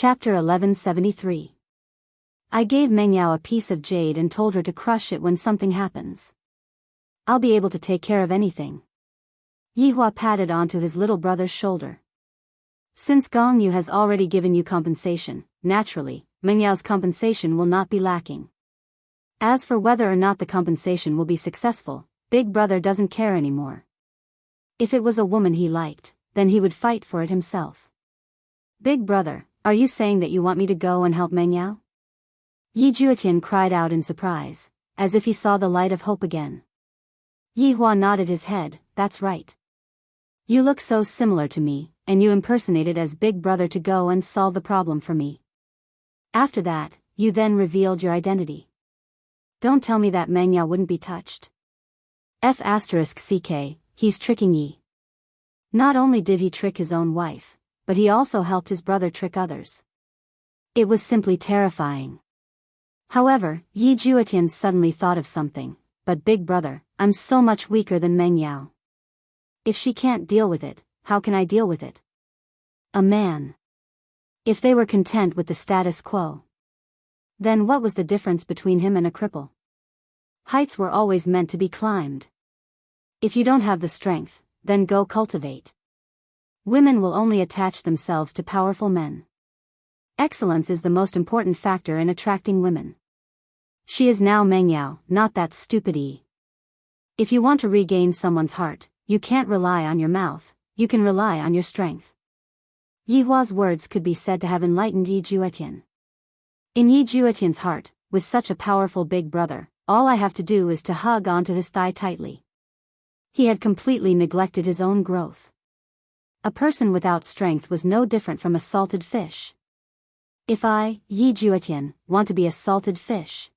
Chapter 1173. I gave Mengyao a piece of jade and told her to crush it when something happens. I'll be able to take care of anything. Yihua patted onto his little brother's shoulder. Since Gong Yu has already given you compensation, naturally, Mengyao's compensation will not be lacking. As for whether or not the compensation will be successful, Big Brother doesn't care anymore. If it was a woman he liked, then he would fight for it himself. Big Brother, are you saying that you want me to go and help Mengyao? Yi Juetian cried out in surprise, as if he saw the light of hope again. Yihua nodded his head, that's right. You look so similar to me, and you impersonated as Big Brother to go and solve the problem for me. After that, you then revealed your identity. Don't tell me that Mengyao wouldn't be touched. F***ck, he's tricking Yi. Not only did he trick his own wife, but he also helped his brother trick others. It was simply terrifying. However, Yi Juetian suddenly thought of something, but Big Brother, I'm so much weaker than Mengyao. If she can't deal with it, how can I deal with it? A man. If they were content with the status quo, then what was the difference between him and a cripple? Heights were always meant to be climbed. If you don't have the strength, then go cultivate. Women will only attach themselves to powerful men. Excellence is the most important factor in attracting women. She is now Mengyao, not that stupid Yi. If you want to regain someone's heart, you can't rely on your mouth, you can rely on your strength. Yihua's words could be said to have enlightened Yi Juetian. In Yi Juetian's heart, with such a powerful Big Brother, all I have to do is to hug onto his thigh tightly. He had completely neglected his own growth. A person without strength was no different from a salted fish. If I, Yi Juetian, want to be a salted fish,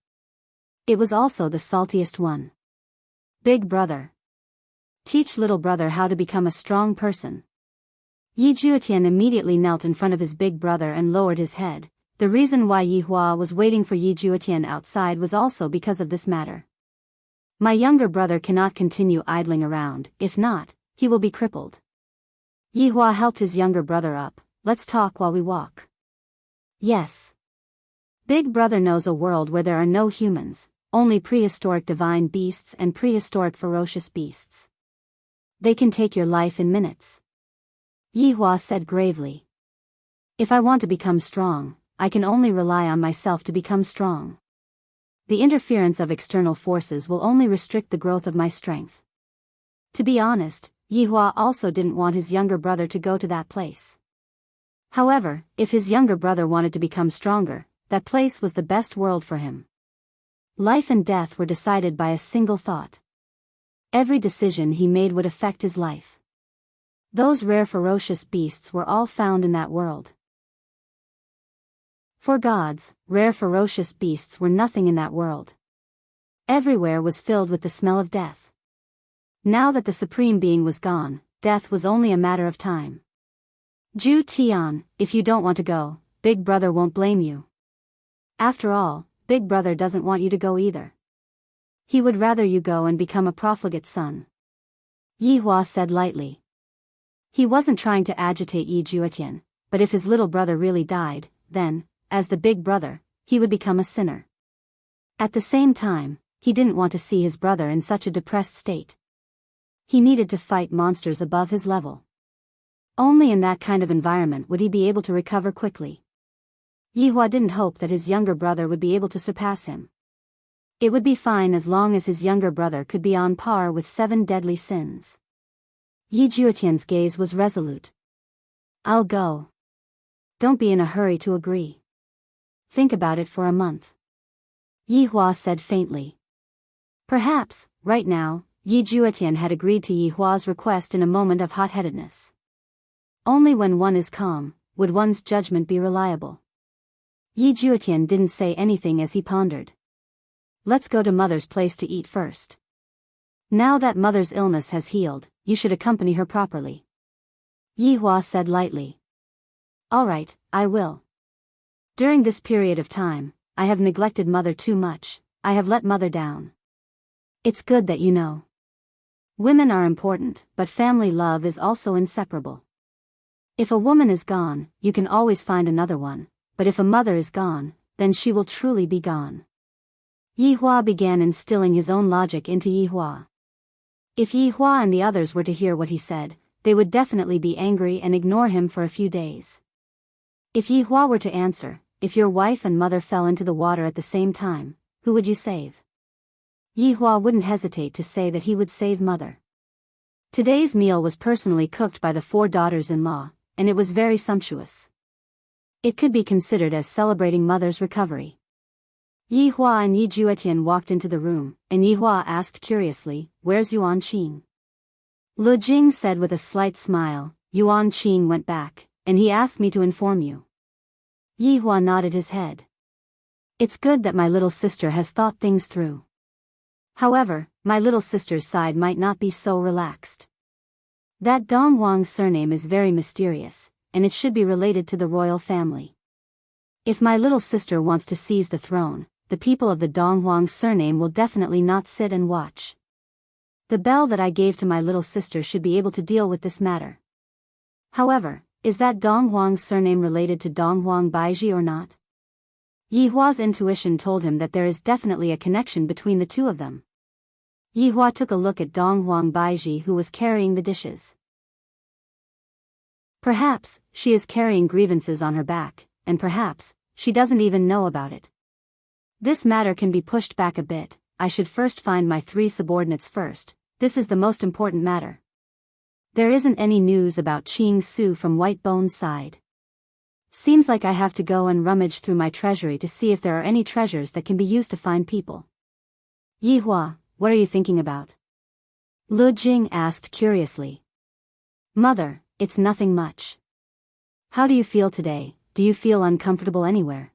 it was also the saltiest one. Big Brother. Teach little brother how to become a strong person. Yi Juetian immediately knelt in front of his big brother and lowered his head. The reason why Yihua was waiting for Yi Juetian outside was also because of this matter. My younger brother cannot continue idling around, if not, he will be crippled. Yihua helped his younger brother up. Let's talk while we walk. Yes. Big Brother knows a world where there are no humans, only prehistoric divine beasts and prehistoric ferocious beasts. They can take your life in minutes. Yihua said gravely. If I want to become strong, I can only rely on myself to become strong. The interference of external forces will only restrict the growth of my strength. To be honest, Yihua also didn't want his younger brother to go to that place. However, if his younger brother wanted to become stronger, that place was the best world for him. Life and death were decided by a single thought. Every decision he made would affect his life. Those rare ferocious beasts were all found in that world. For gods, rare ferocious beasts were nothing in that world. Everywhere was filled with the smell of death. Now that the Supreme Being was gone, death was only a matter of time. Ju Tian, if you don't want to go, Big Brother won't blame you. After all, Big Brother doesn't want you to go either. He would rather you go and become a profligate son. Yihua said lightly. He wasn't trying to agitate Yi Juetian, but if his little brother really died, then, as the Big Brother, he would become a sinner. At the same time, he didn't want to see his brother in such a depressed state. He needed to fight monsters above his level. Only in that kind of environment would he be able to recover quickly. Yihua didn't hope that his younger brother would be able to surpass him. It would be fine as long as his younger brother could be on par with 7 deadly sins. Yi Juetian's gaze was resolute. I'll go. Don't be in a hurry to agree. Think about it for a month. Yihua said faintly. Perhaps, right now, Yi Juetian had agreed to Yihua's request in a moment of hot-headedness. Only when one is calm, would one's judgment be reliable. Yi Juetian didn't say anything as he pondered. Let's go to Mother's place to eat first. Now that Mother's illness has healed, you should accompany her properly. Yihua said lightly. All right, I will. During this period of time, I have neglected Mother too much, I have let Mother down. It's good that you know. Women are important, but family love is also inseparable. If a woman is gone, you can always find another one, but if a mother is gone, then she will truly be gone. Yi Hua began instilling his own logic into Yi Hua. If Yi Hua and the others were to hear what he said, they would definitely be angry and ignore him for a few days. If Yi Hua were to answer, if your wife and mother fell into the water at the same time, who would you save? Yi Hua wouldn't hesitate to say that he would save mother. Today's meal was personally cooked by the 4 daughters-in-law, and it was very sumptuous. It could be considered as celebrating mother's recovery. Yi Hua and Yi Juetian walked into the room, and Yi Hua asked curiously, "Where's Yuan Qing?" Lu Jing said with a slight smile, "Yuan Qing went back, and he asked me to inform you." Yi Hua nodded his head. "It's good that my little sister has thought things through. However, my little sister's side might not be so relaxed. That Dong Huang surname is very mysterious, and it should be related to the royal family. If my little sister wants to seize the throne, the people of the Dong Huang surname will definitely not sit and watch. The bell that I gave to my little sister should be able to deal with this matter. However, is that Dong Huang surname related to Dong Huang Baiji or not?" Yi Hua's intuition told him that there is definitely a connection between the two of them. Yi Hua took a look at Dong Huang Baiji, who was carrying the dishes. Perhaps she is carrying grievances on her back, and perhaps she doesn't even know about it. This matter can be pushed back a bit. I should first find my 3 subordinates first. This is the most important matter. There isn't any news about Qing Su from White Bone's side. Seems like I have to go and rummage through my treasury to see if there are any treasures that can be used to find people. Yi Hua, what are you thinking about? Lu Jing asked curiously. Mother, it's nothing much. How do you feel today? Do you feel uncomfortable anywhere?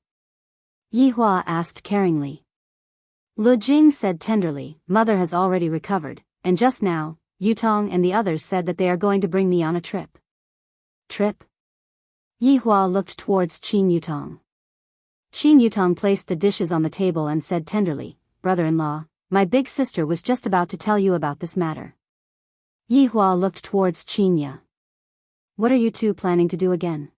Yi Hua asked caringly. Lu Jing said tenderly, Mother has already recovered, and just now, Yutong and the others said that they are going to bring me on a trip. Trip? Yi Hua looked towards Qin Yutong. Qin Yutong placed the dishes on the table and said tenderly, Brother-in-law, my big sister was just about to tell you about this matter. Yi Hua looked towards Qinya. What are you two planning to do again?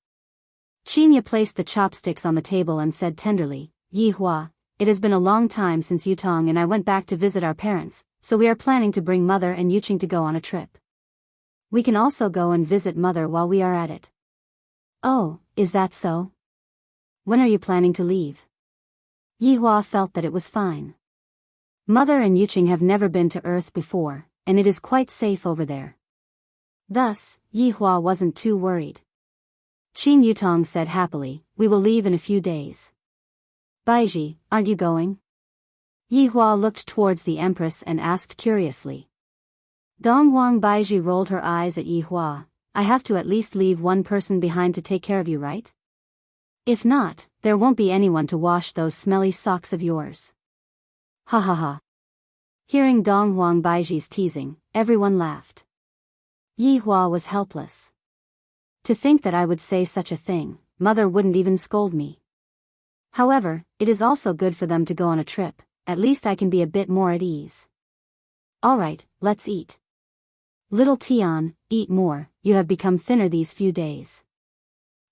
Qinya placed the chopsticks on the table and said tenderly, Yi Hua, it has been a long time since Yutong and I went back to visit our parents, so we are planning to bring Mother and Yuqing to go on a trip. We can also go and visit Mother while we are at it. Oh, is that so? When are you planning to leave? Yi Hua felt that it was fine. Mother and Yuqing have never been to Earth before, and it is quite safe over there. Thus, Yi Hua wasn't too worried. Qin Yutong said happily, we will leave in a few days. Baiji, aren't you going? Yi Hua looked towards the Empress and asked curiously. Dong Huang Baiji rolled her eyes at Yi Hua. I have to at least leave one person behind to take care of you, right? If not, there won't be anyone to wash those smelly socks of yours. Ha ha ha. Hearing Dong Huang Baiji's teasing, everyone laughed. Yi Hua was helpless. To think that I would say such a thing, Mother wouldn't even scold me. However, it is also good for them to go on a trip, at least I can be a bit more at ease. Alright, let's eat. Little Tian, eat more, you have become thinner these few days.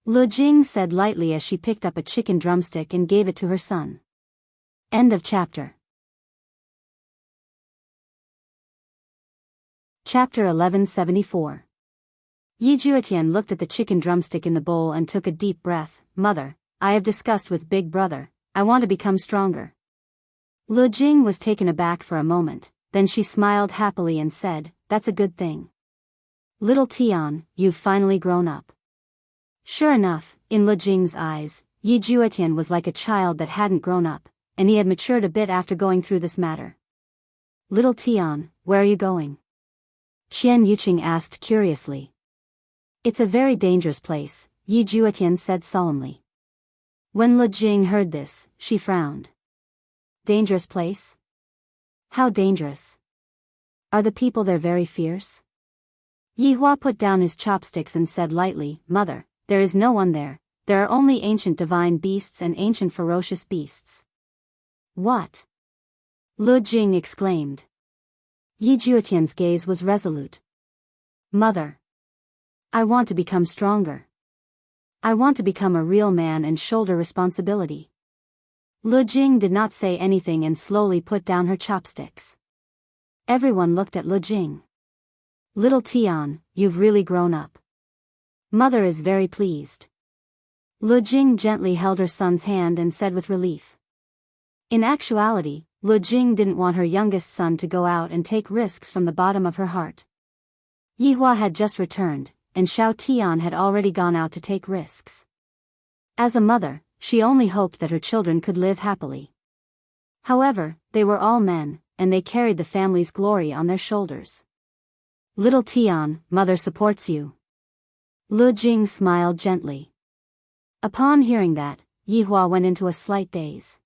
Lu Jing said lightly as she picked up a chicken drumstick and gave it to her son. End of chapter. Chapter 1174. Yi Juetian looked at the chicken drumstick in the bowl and took a deep breath. Mother, I have discussed with Big Brother, I want to become stronger. Lu Jing was taken aback for a moment, then she smiled happily and said, that's a good thing. Little Tian, you've finally grown up. Sure enough, in Lu Jing's eyes, Yi Juetian was like a child that hadn't grown up, and he had matured a bit after going through this matter. Little Tian, where are you going? Qian Yuqing asked curiously. It's a very dangerous place, Yi Juetian said solemnly. When Lu Jing heard this, she frowned. Dangerous place? How dangerous? Are the people there very fierce? Yi Hua put down his chopsticks and said lightly, Mother, there is no one there, there are only ancient divine beasts and ancient ferocious beasts. What? Lu Jing exclaimed. Yi Juetian's gaze was resolute. Mother. I want to become stronger. I want to become a real man and shoulder responsibility. Lu Jing did not say anything and slowly put down her chopsticks. Everyone looked at Lu Jing. Little Tian, you've really grown up. Mother is very pleased. Lu Jing gently held her son's hand and said with relief. In actuality, Lu Jing didn't want her youngest son to go out and take risks from the bottom of her heart. Yihua had just returned, and Xiao Tian had already gone out to take risks. As a mother, she only hoped that her children could live happily. However, they were all men, and they carried the family's glory on their shoulders. Little Tian, mother supports you. Lu Jing smiled gently. Upon hearing that, Yihua went into a slight daze.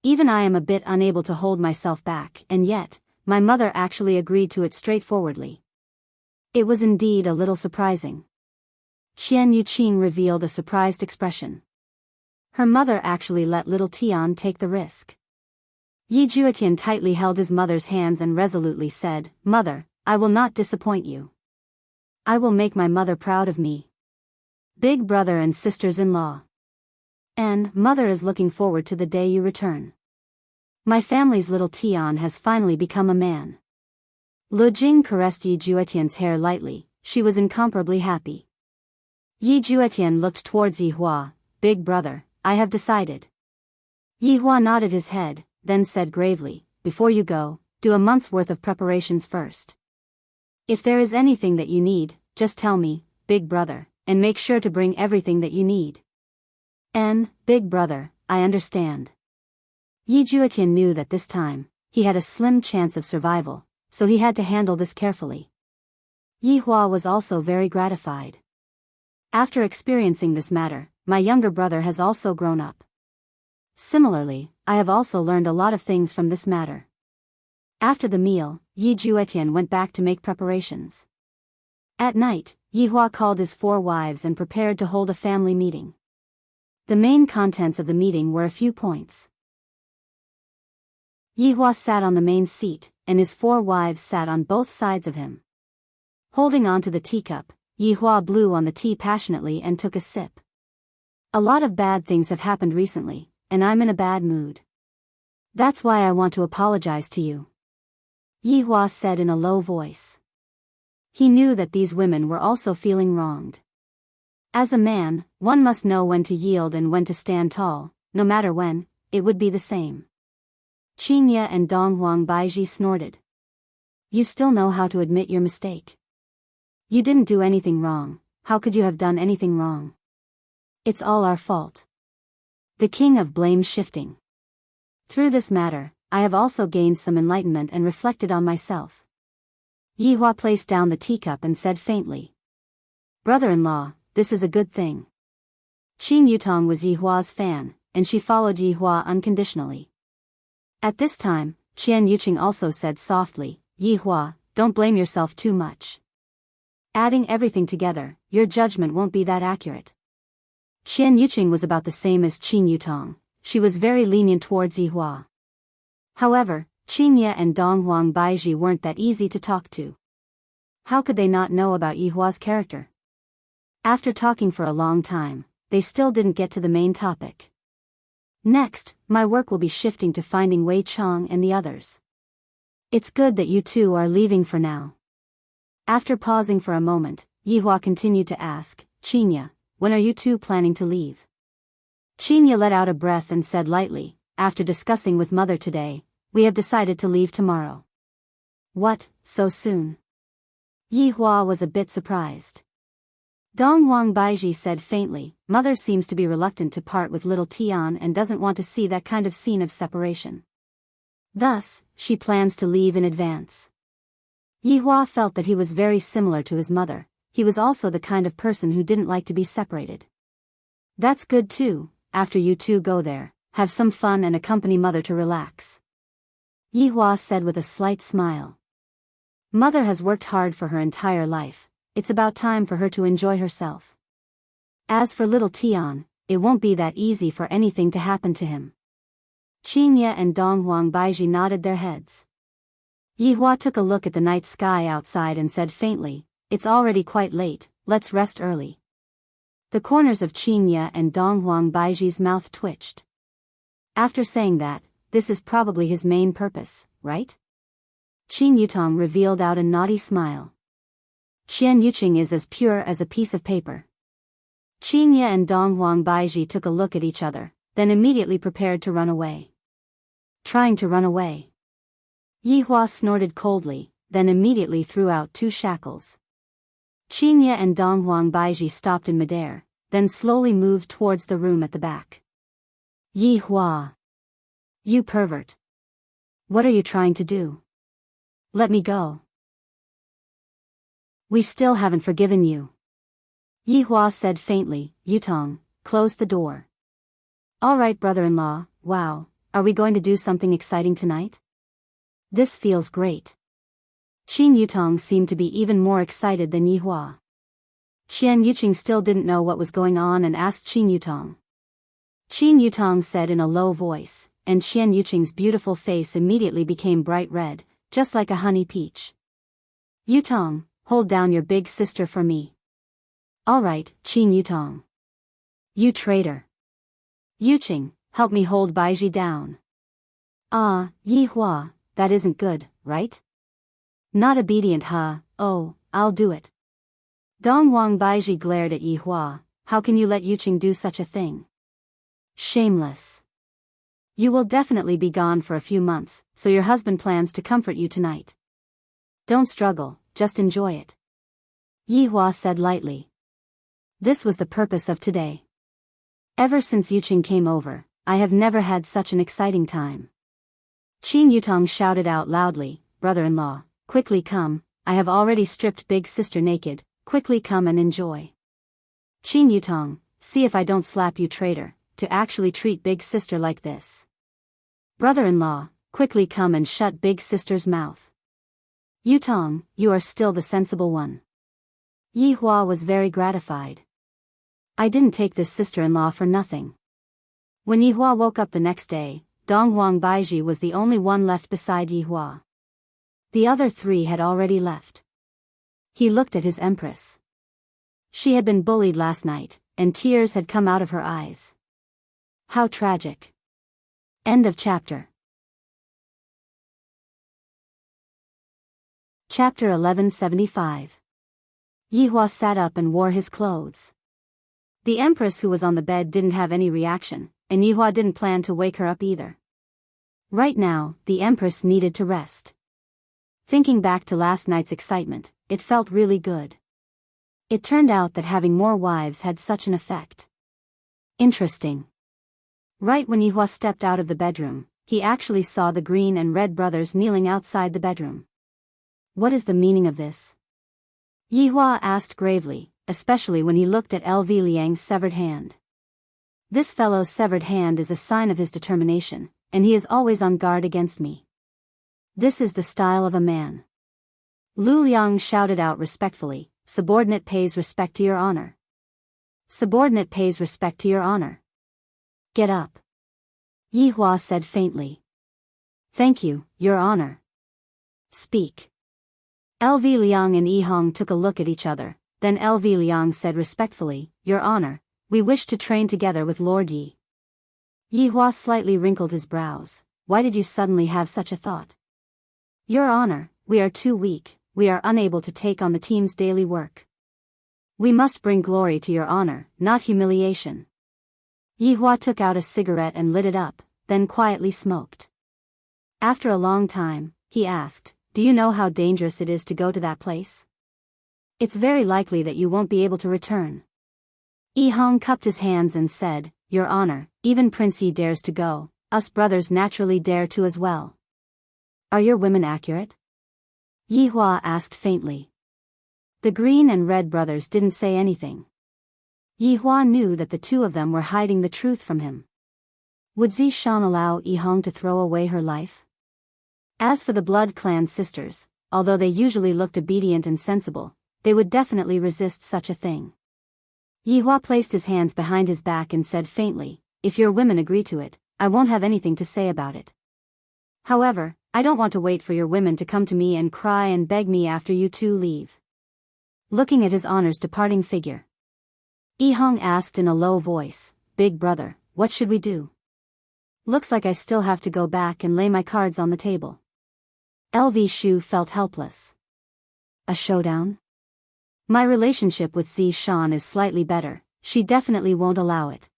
Even I am a bit unable to hold myself back, and yet, my mother actually agreed to it straightforwardly. It was indeed a little surprising. Qian Yuqing revealed a surprised expression. Her mother actually let little Tian take the risk. Yi Juetian tightly held his mother's hands and resolutely said, "Mother, I will not disappoint you. I will make my mother proud of me. Big brother and sisters-in-law. And mother is looking forward to the day you return. My family's little Tian has finally become a man." Lu Jing caressed Yi Juetian's hair lightly. She was incomparably happy. Yi Juetian looked towards Yihua. "Big brother, I have decided." Yihua nodded his head, then said gravely, "Before you go, do a month's worth of preparations first. If there is anything that you need, just tell me, big brother, and make sure to bring everything that you need." Big brother, I understand." Yi Juetian knew that this time, he had a slim chance of survival, so he had to handle this carefully. Yihua was also very gratified. After experiencing this matter, my younger brother has also grown up. Similarly, I have also learned a lot of things from this matter. After the meal, Yi Juetian went back to make preparations. At night, Yihua called his 4 wives and prepared to hold a family meeting. The main contents of the meeting were a few points. Yihua sat on the main seat, and his 4 wives sat on both sides of him. Holding on to the teacup, Yihua blew on the tea passionately and took a sip. "A lot of bad things have happened recently, and I'm in a bad mood. That's why I want to apologize to you," Yihua said in a low voice. He knew that these women were also feeling wronged. As a man, one must know when to yield and when to stand tall, no matter when, it would be the same. Qingye and Donghuang Baiji snorted. "You still know how to admit your mistake. You didn't do anything wrong, how could you have done anything wrong? It's all our fault." The king of blame shifting. Through this matter, I have also gained some enlightenment and reflected on myself. Yihua placed down the teacup and said faintly, "Brother-in-law, this is a good thing." Qing Yutong was Yihua's fan, and she followed Yihua unconditionally. At this time, Qian Yuqing also said softly, "Yihua, don't blame yourself too much. Adding everything together, your judgment won't be that accurate." Qian Yuqing was about the same as Qing Yutong. She was very lenient towards Yihua. However, Qingye and Donghuang Baiji weren't that easy to talk to. How could they not know about Yihua's character? After talking for a long time, they still didn't get to the main topic. "Next, my work will be shifting to finding Wei Chong and the others. It's good that you two are leaving for now." After pausing for a moment, Yihua continued to ask, "Qingye, when are you two planning to leave?" Qingye let out a breath and said lightly, "After discussing with mother today, we have decided to leave tomorrow." "What, so soon?" Yihua was a bit surprised. Donghuang Baiji said faintly, "Mother seems to be reluctant to part with little Tian and doesn't want to see that kind of scene of separation. Thus, she plans to leave in advance." Yihua felt that he was very similar to his mother. He was also the kind of person who didn't like to be separated. "That's good too. After you two go there, have some fun and accompany mother to relax," Yihua said with a slight smile. Mother has worked hard for her entire life. It's about time for her to enjoy herself. As for little Tian, it won't be that easy for anything to happen to him. Qingye and Donghuang Baiji nodded their heads. Yihua took a look at the night sky outside and said faintly, "It's already quite late, let's rest early." The corners of Qingye and Donghuang Baiji's mouth twitched. After saying that, this is probably his main purpose, right? Qin Yutong revealed out a naughty smile. Qian Yuqing is as pure as a piece of paper. Qingye and Donghuang Baiji took a look at each other, then immediately prepared to run away. Trying to run away. Yi Hua snorted coldly, then immediately threw out 2 shackles. Qingye and Donghuang Baiji stopped in midair, then slowly moved towards the room at the back. Yi Hua. You pervert. What are you trying to do? Let me go. We still haven't forgiven you. Yi Hua said faintly. Yutong, close the door. All right, brother-in-law. Wow, are we going to do something exciting tonight? This feels great. Qin Yutong seemed to be even more excited than Yi Hua. Qian Yuqing still didn't know what was going on and asked Qin Yutong. Qin Yutong said in a low voice, and Qian Yuqing's beautiful face immediately became bright red, just like a honey peach. Yutong, hold down your big sister for me. All right, Qin Yutong. You traitor. Yuqing, help me hold Baiji down. Ah, Yi Hua, that isn't good, right? Not obedient, huh? Oh, I'll do it. Donghuang Baiji glared at Yi Hua. How can you let Yuqing do such a thing? Shameless. You will definitely be gone for a few months, so your husband plans to comfort you tonight. Don't struggle, just enjoy it. Yi Hua said lightly. This was the purpose of today. Ever since Yuqing came over, I have never had such an exciting time. Qin Yutong shouted out loudly, brother-in-law, quickly come, I have already stripped big sister naked, quickly come and enjoy. Qin Yutong, see if I don't slap you traitor, to actually treat big sister like this. Brother-in-law, quickly come and shut big sister's mouth. Yutong, you are still the sensible one. Yi Hua was very gratified. I didn't take this sister-in-law for nothing. When Yi Hua woke up the next day, Donghuang Baiji was the only one left beside Yi Hua. The other 3 had already left. He looked at his empress. She had been bullied last night, and tears had come out of her eyes. How tragic. End of chapter. Chapter 1175. Yi Hua sat up and wore his clothes. The empress who was on the bed didn't have any reaction, and Yi Hua didn't plan to wake her up either. Right now, the empress needed to rest. Thinking back to last night's excitement, it felt really good. It turned out that having more wives had such an effect. Interesting. Right when Yi Hua stepped out of the bedroom, he actually saw the green and red brothers kneeling outside the bedroom. What is the meaning of this? Yi Hua asked gravely, especially when he looked at LV Liang's severed hand. This fellow's severed hand is a sign of his determination, and he is always on guard against me. This is the style of a man. Lu Liang shouted out respectfully, subordinate pays respect to your honor. Subordinate pays respect to your honor. Get up. Yi Hua said faintly. Thank you, your honor. Speak. LV Liang and Yi Hong took a look at each other, then LV Liang said respectfully, your honor, we wish to train together with Lord Yi. Yi Hua slightly wrinkled his brows. Why did you suddenly have such a thought? Your honor, we are too weak, we are unable to take on the team's daily work. We must bring glory to your honor, not humiliation. Yi Hua took out a cigarette and lit it up, then quietly smoked. After a long time, he asked, do you know how dangerous it is to go to that place? It's very likely that you won't be able to return. Yi Hong cupped his hands and said, your honor, even Prince Yi dares to go, us brothers naturally dare to as well. Are your women accurate? Yi Hua asked faintly. The green and red brothers didn't say anything. Yi Hua knew that the 2 of them were hiding the truth from him. Would Zishan allow Yi Hong to throw away her life? As for the blood clan sisters, although they usually looked obedient and sensible, they would definitely resist such a thing. Yi Hua placed his hands behind his back and said faintly, if your women agree to it, I won't have anything to say about it. However, I don't want to wait for your women to come to me and cry and beg me after you 2 leave. Looking at his honor's departing figure, Yi Hong asked in a low voice, "Big brother, what should we do? Looks like I still have to go back and lay my cards on the table." LV Shu felt helpless. A showdown? My relationship with Zi Shan is slightly better, she definitely won't allow it.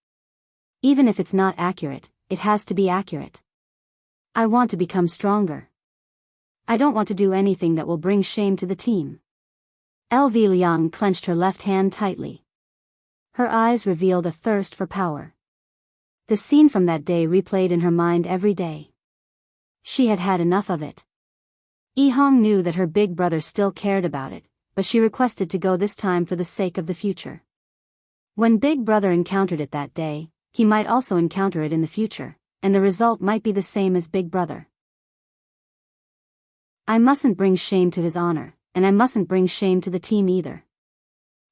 Even if it's not accurate, it has to be accurate. I want to become stronger. I don't want to do anything that will bring shame to the team. LV Liang clenched her left hand tightly. Her eyes revealed a thirst for power. The scene from that day replayed in her mind every day. She had had enough of it. Yi Hong knew that her big brother still cared about it, but she requested to go this time for the sake of the future. When Big Brother encountered it that day, he might also encounter it in the future, and the result might be the same as Big Brother. I mustn't bring shame to his honor, and I mustn't bring shame to the team either.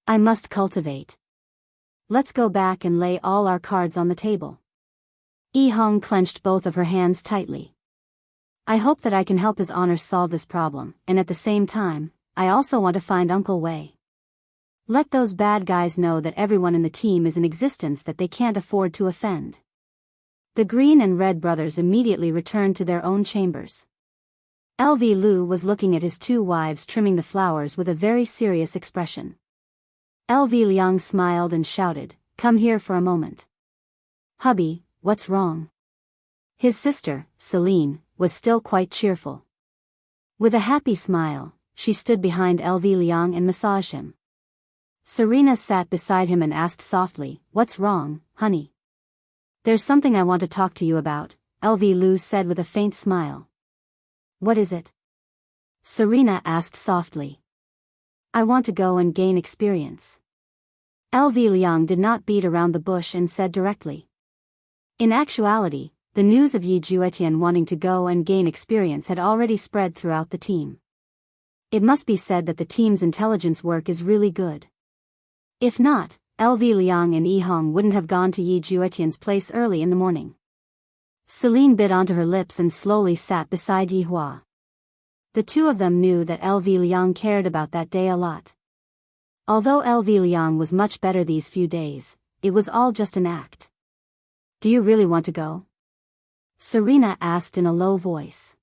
I must cultivate. Let's go back and lay all our cards on the table. Yi Hong clenched both of her hands tightly. I hope that I can help his honor solve this problem, and at the same time, I also want to find Uncle Wei. Let those bad guys know that everyone in the team is an existence that they can't afford to offend. The green and red brothers immediately returned to their own chambers. LV Lu was looking at his two wives trimming the flowers with a very serious expression. LV Liang smiled and shouted, "Come here for a moment." "Hubby, what's wrong?" His sister, Celine, was still quite cheerful. With a happy smile, she stood behind LV Liang and massaged him. Serena sat beside him and asked softly, "What's wrong, honey?" "There's something I want to talk to you about," LV Lu said with a faint smile. "What is it?" Serena asked softly. "I want to go and gain experience." LV Liang did not beat around the bush and said directly. In actuality, the news of Yi Juetian wanting to go and gain experience had already spread throughout the team. It must be said that the team's intelligence work is really good. If not, LV Liang and Yi Hong wouldn't have gone to Yi Juetian's place early in the morning. Celine bit onto her lips and slowly sat beside Yi Hua. The two of them knew that LV Liang cared about that day a lot. Although LV Liang was much better these few days, it was all just an act. "Do you really want to go?" Serena asked in a low voice.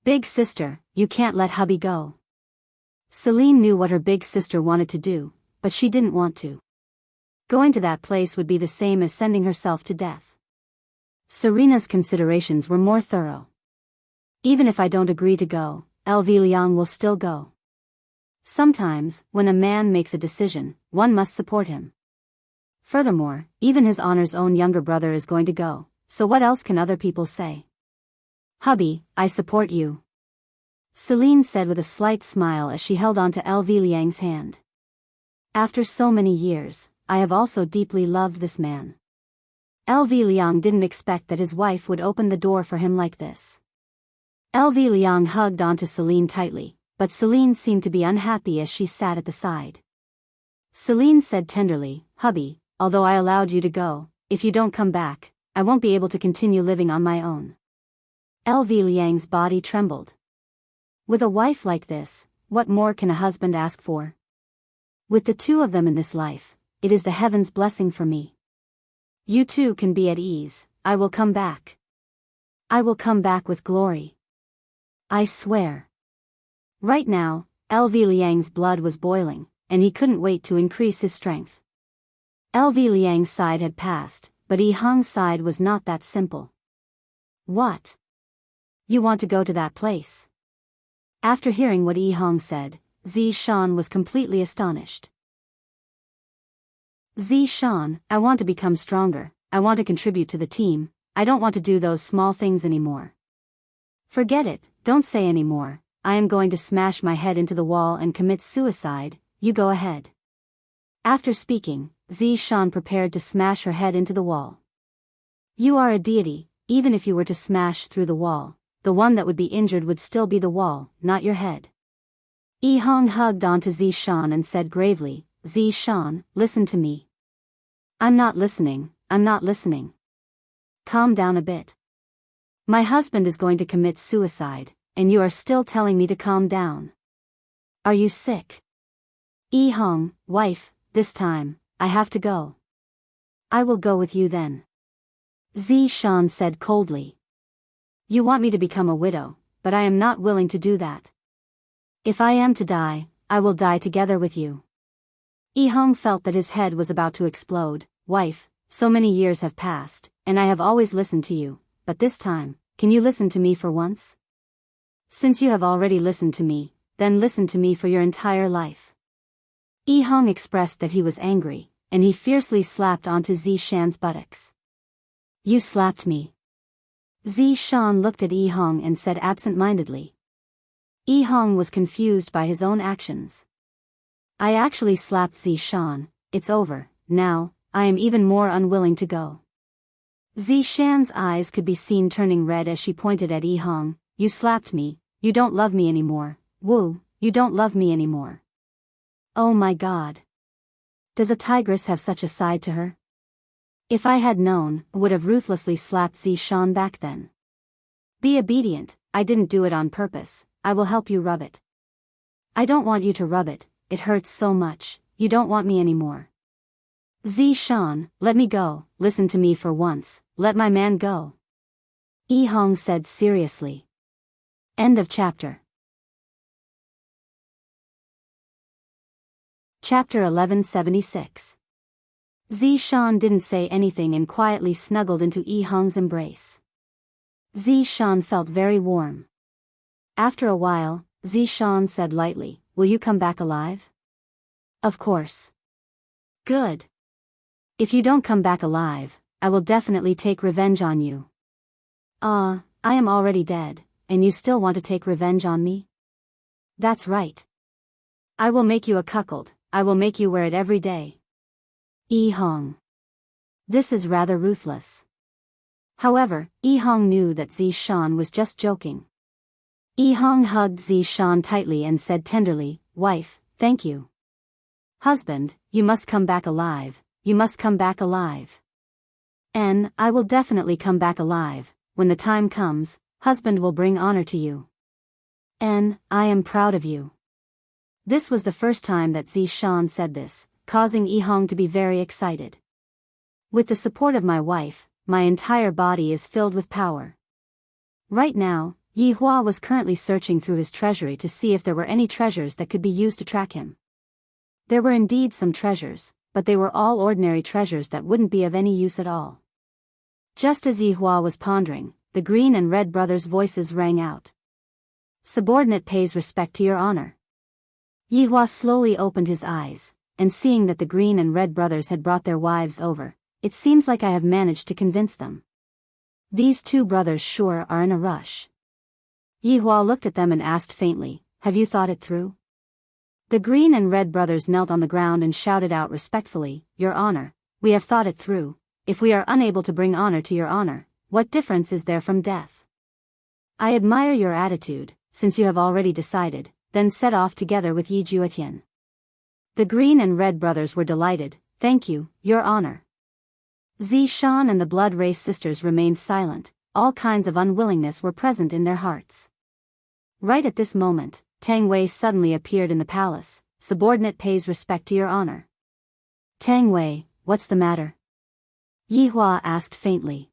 "Big sister, you can't let hubby go." Celine knew what her big sister wanted to do, but she didn't want to. Going to that place would be the same as sending herself to death. Serena's considerations were more thorough. "Even if I don't agree to go, LV Liang will still go." Sometimes, when a man makes a decision, one must support him. Furthermore, even his honor's own younger brother is going to go, so what else can other people say? "Hubby, I support you," Celine said with a slight smile as she held on to LV Liang's hand. "After so many years, I have also deeply loved this man." LV Liang didn't expect that his wife would open the door for him like this. LV Liang hugged onto Celine tightly, but Celine seemed to be unhappy as she sat at the side. Celine said tenderly, "Hubby, although I allowed you to go, if you don't come back, I won't be able to continue living on my own." LV Liang's body trembled. With a wife like this, what more can a husband ask for? With the two of them in this life, it is the heaven's blessing for me. "You two can be at ease, I will come back. I will come back with glory. I swear." Right now, LV Liang's blood was boiling, and he couldn't wait to increase his strength. LV Liang's side had passed, but Yi Hong's side was not that simple. "What? You want to go to that place?" After hearing what Yi Hong said, Zi Shan was completely astonished. "Zi Shan, I want to become stronger, I want to contribute to the team, I don't want to do those small things anymore." "Forget it, don't say any more, I am going to smash my head into the wall and commit suicide, you go ahead." After speaking, Zi Shan prepared to smash her head into the wall. "You are a deity, even if you were to smash through the wall, the one that would be injured would still be the wall, not your head." Yi Hong hugged onto Zi Shan and said gravely, "Zi Shan, listen to me." I'm not listening. Calm down a bit. My husband is going to commit suicide, and you are still telling me to calm down. Are you sick?" "Yi Hong, wife, this time, I have to go. I will go with you then. Zishan said coldly. You want me to become a widow, but I am not willing to do that. If I am to die, I will die together with you. Yihong felt that his head was about to explode. Wife, so many years have passed, and I have always listened to you, but this time, can you listen to me for once? Since you have already listened to me, then listen to me for your entire life. Yihong expressed that he was angry, and he fiercely slapped onto Zishan's buttocks. You slapped me. Zishan looked at Yihong and said absent-mindedly. Yihong was confused by his own actions. I actually slapped Zishan, it's over, now, I am even more unwilling to go. Zishan's eyes could be seen turning red as she pointed at Yihong. You slapped me, you don't love me anymore, Wu, you don't love me anymore. Oh my god. Does a tigress have such a side to her? If I had known, I would have ruthlessly slapped Zishan back then. Be obedient, I didn't do it on purpose, I will help you rub it. I don't want you to rub it, it hurts so much, you don't want me anymore. Zishan, let me go, listen to me for once, let my man go. Yihong said seriously. End of chapter. Chapter 1176. Zishan didn't say anything and quietly snuggled into Yihong's embrace. Zishan felt very warm. After a while, Zishan said lightly, will you come back alive? Of course. Good. If you don't come back alive, I will definitely take revenge on you. I am already dead, and you still want to take revenge on me? That's right. I will make you a cuckold, I will make you wear it every day. Yihong. This is rather ruthless. However, Yihong knew that Zishan was just joking. Yihong hugged Zishan tightly and said tenderly, wife, thank you. Husband, you must come back alive, you must come back alive. I will definitely come back alive, when the time comes, husband will bring honor to you. I am proud of you. This was the first time that Zishan said this, causing Yihong to be very excited. With the support of my wife, my entire body is filled with power. Right now, Yihua was currently searching through his treasury to see if there were any treasures that could be used to track him. There were indeed some treasures, but they were all ordinary treasures that wouldn't be of any use at all. Just as Yihua was pondering, the green and red brothers' voices rang out. Subordinate pays respect to your honor. Yihua slowly opened his eyes, and seeing that the green and red brothers had brought their wives over, it seems like I have managed to convince them. These two brothers sure are in a rush. Yihua looked at them and asked faintly, have you thought it through? The green and red brothers knelt on the ground and shouted out respectfully, Your Honor, we have thought it through. If we are unable to bring honor to your honor, what difference is there from death? I admire your attitude, since you have already decided, then set off together with Yi Juetian. The green and red brothers were delighted, thank you, your honor. Zishan and the blood race sisters remained silent, all kinds of unwillingness were present in their hearts. Right at this moment, Tang Wei suddenly appeared in the palace. Subordinate pays respect to your honor. Tang Wei, what's the matter? Yihua asked faintly.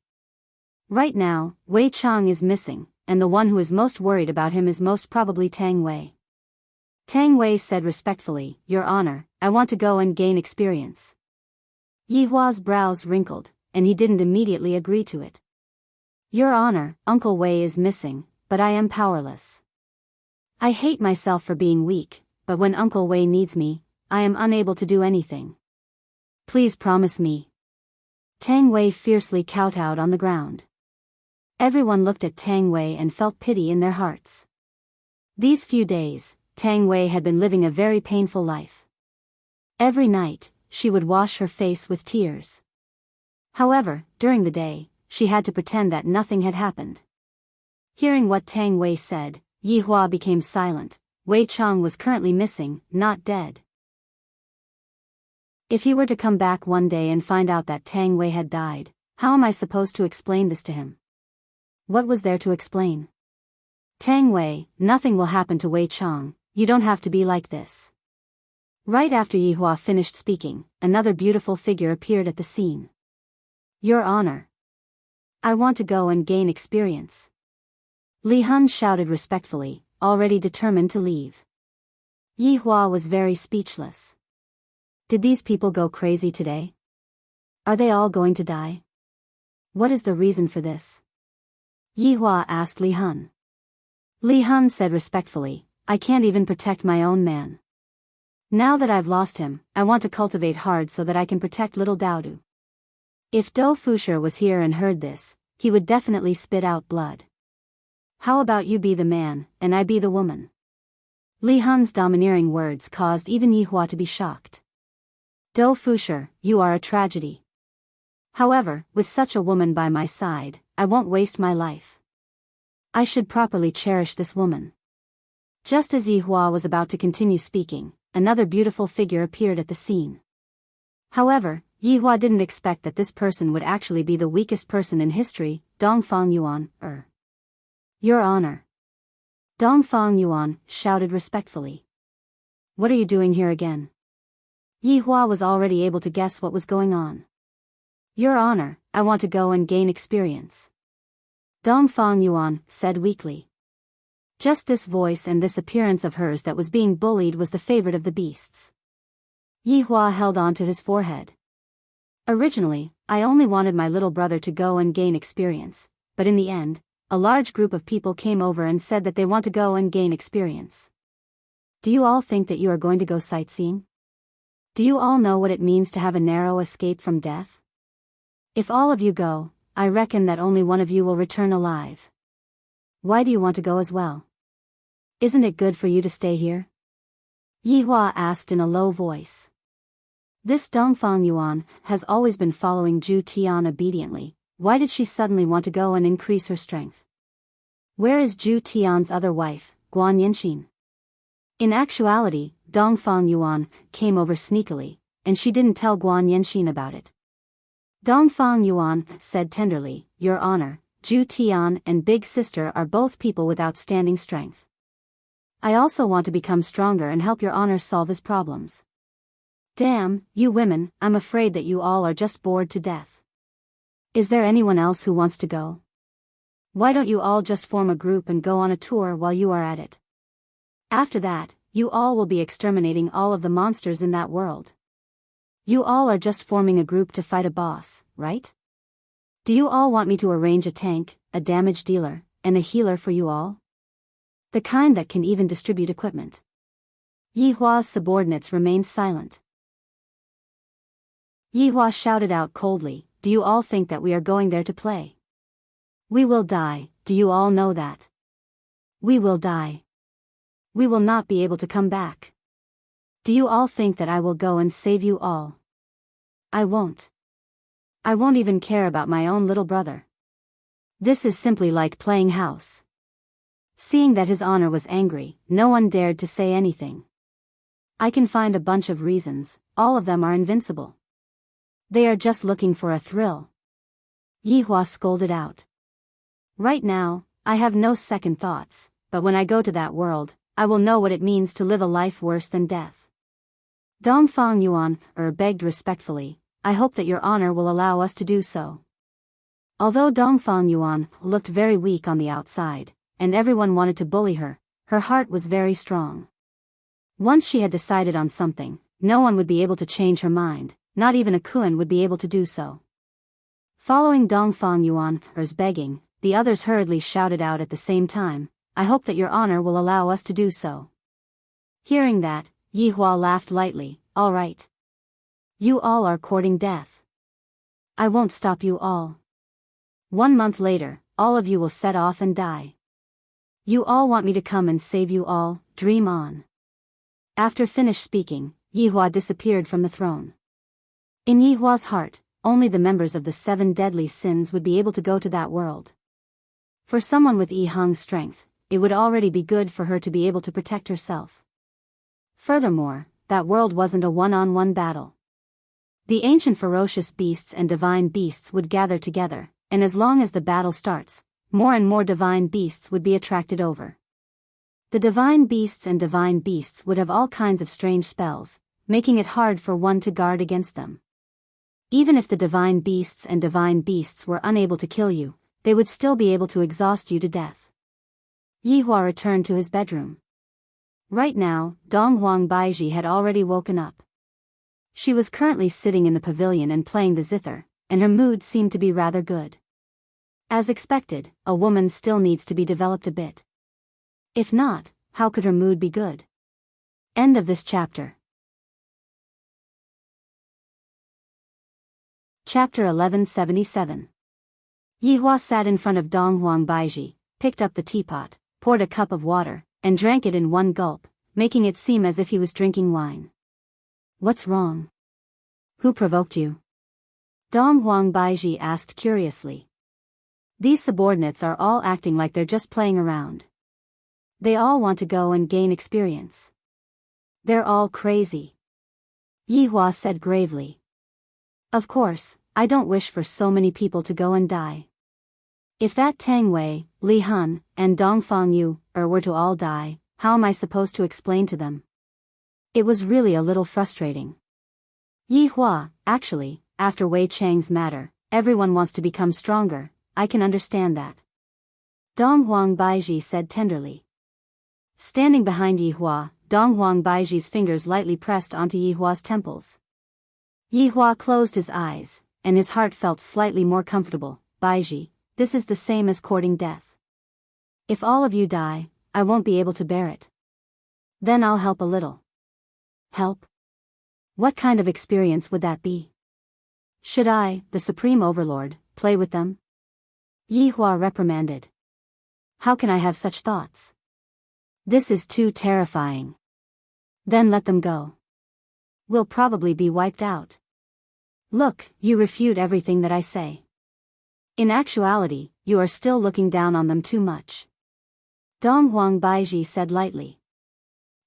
Right now, Wei Chang is missing, and the one who is most worried about him is most probably Tang Wei. Tang Wei said respectfully, Your Honor, I want to go and gain experience. Yihua's brows wrinkled, and he didn't immediately agree to it. Your Honor, Uncle Wei is missing, but I am powerless. I hate myself for being weak, but when Uncle Wei needs me, I am unable to do anything. Please promise me. Tang Wei fiercely kowtowed on the ground. Everyone looked at Tang Wei and felt pity in their hearts. These few days, Tang Wei had been living a very painful life. Every night, she would wash her face with tears. However, during the day, she had to pretend that nothing had happened. Hearing what Tang Wei said, Yihua became silent. Wei Chang was currently missing, not dead. If he were to come back one day and find out that Tang Wei had died, how am I supposed to explain this to him? What was there to explain? Tang Wei, nothing will happen to Wei Chang, you don't have to be like this. Right after Yihua finished speaking, another beautiful figure appeared at the scene. Your Honor. I want to go and gain experience. Li Hun shouted respectfully, already determined to leave. Yihua was very speechless. Did these people go crazy today? Are they all going to die? What is the reason for this? Yihua asked Li Hun. Li Hun said respectfully, I can't even protect my own man. Now that I've lost him, I want to cultivate hard so that I can protect little Daodu. If Dou Fusher was here and heard this, he would definitely spit out blood. How about you be the man, and I be the woman? Li Hun's domineering words caused even Yihua to be shocked. Dou Fusher, you are a tragedy. However, with such a woman by my side, I won't waste my life. I should properly cherish this woman. Just as Yihua was about to continue speaking, another beautiful figure appeared at the scene. However, Yihua didn't expect that this person would actually be the weakest person in history, Dongfang Yuan, Your Honor. Dongfang Yuan shouted respectfully. What are you doing here again? Yihua was already able to guess what was going on. Your Honor, I want to go and gain experience. Dongfang Yuan said weakly. Just this voice and this appearance of hers that was being bullied was the favorite of the beasts. Yihua held on to his forehead. Originally, I only wanted my little brother to go and gain experience, but in the end, a large group of people came over and said that they want to go and gain experience. Do you all think that you are going to go sightseeing? Do you all know what it means to have a narrow escape from death? If all of you go, I reckon that only one of you will return alive. Why do you want to go as well? Isn't it good for you to stay here? Yihua asked in a low voice. This Dongfang Yuan has always been following Zhu Tian obediently. Why did she suddenly want to go and increase her strength? Where is Zhu Tian's other wife, Guan Yanxin? In actuality, Dongfang Yuan came over sneakily, and she didn't tell Guan Yanxin about it. Dongfang Yuan said tenderly, Your Honor, Zhu Tian and Big Sister are both people with outstanding strength. I also want to become stronger and help Your Honor solve his problems. Damn, you women, I'm afraid that you all are just bored to death. Is there anyone else who wants to go? Why don't you all just form a group and go on a tour while you are at it? After that, you all will be exterminating all of the monsters in that world. You all are just forming a group to fight a boss, right? Do you all want me to arrange a tank, a damage dealer, and a healer for you all? The kind that can even distribute equipment. Yihua's subordinates remained silent. Yihua shouted out coldly, Do you all think that we are going there to play? We will die, do you all know that? We will die. We will not be able to come back. Do you all think that I will go and save you all? I won't. I won't even care about my own little brother. This is simply like playing house. Seeing that his honor was angry, no one dared to say anything. I can find a bunch of reasons, all of them are invincible. They are just looking for a thrill. Yihua scolded out. Right now, I have no second thoughts, but when I go to that world, I will know what it means to live a life worse than death. Dongfang Yuan begged respectfully, I hope that Your Honor will allow us to do so. Although Dongfang Yuan looked very weak on the outside, and everyone wanted to bully her, her heart was very strong. Once she had decided on something, no one would be able to change her mind, not even a Kun would be able to do so. Following Dongfang Yuan's begging, the others hurriedly shouted out at the same time, I hope that Your Honor will allow us to do so. Hearing that, Yihua laughed lightly, all right. You all are courting death. I won't stop you all. 1 month later, all of you will set off and die. You all want me to come and save you all, dream on. After finished speaking, Yihua disappeared from the throne. In Yihua's heart, only the members of the 7 deadly sins would be able to go to that world. For someone with Yi Heng's strength, it would already be good for her to be able to protect herself. Furthermore, that world wasn't a one-on-one battle. The ancient ferocious beasts and divine beasts would gather together, and as long as the battle starts, more and more divine beasts would be attracted over. The divine beasts would have all kinds of strange spells, making it hard for one to guard against them. Even if the divine beasts were unable to kill you, they would still be able to exhaust you to death. Yihua returned to his bedroom. Right now, Dong Huang Baiji had already woken up. She was currently sitting in the pavilion and playing the zither, and her mood seemed to be rather good. As expected, a woman still needs to be developed a bit. If not, how could her mood be good? End of this chapter. Chapter 1177. Yihua sat in front of Dong Huang Baiji, picked up the teapot, poured a cup of water, and drank it in one gulp, making it seem as if he was drinking wine. What's wrong? Who provoked you? Dong Huang Baiji asked curiously. These subordinates are all acting like they're just playing around. They all want to go and gain experience. They're all crazy. Yihua said gravely. Of course, I don't wish for so many people to go and die. If that Tang Wei, Li Hun, and Dongfang Yu were to all die, how am I supposed to explain to them? It was really a little frustrating. Yihua, actually, after Wei Chang's matter, everyone wants to become stronger, I can understand that. Dong Huang Baiji said tenderly. Standing behind Yihua, Dong Huang Baiji's fingers lightly pressed onto Yihua's temples. Yihua closed his eyes, and his heart felt slightly more comfortable. Baiji, this is the same as courting death. If all of you die, I won't be able to bear it. Then I'll help a little. Help? What kind of experience would that be? Should I, the Supreme Overlord, play with them? Yihua reprimanded. How can I have such thoughts? This is too terrifying. Then let them go. We'll probably be wiped out. Look, you refute everything that I say. In actuality, you are still looking down on them too much. Dong Huang Baiji said lightly.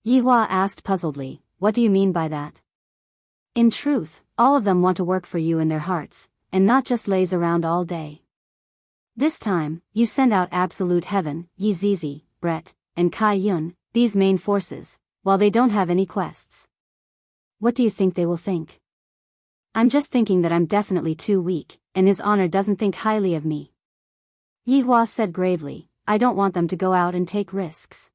Yihua asked puzzledly, what do you mean by that? In truth, all of them want to work for you in their hearts, and not just laze around all day. This time, you send out Absolute Heaven, Yi Zizi, Brett, and Kai Yun, these main forces, while they don't have any quests. What do you think they will think? I'm just thinking that I'm definitely too weak, and His Honor doesn't think highly of me. Yihua said gravely, I don't want them to go out and take risks.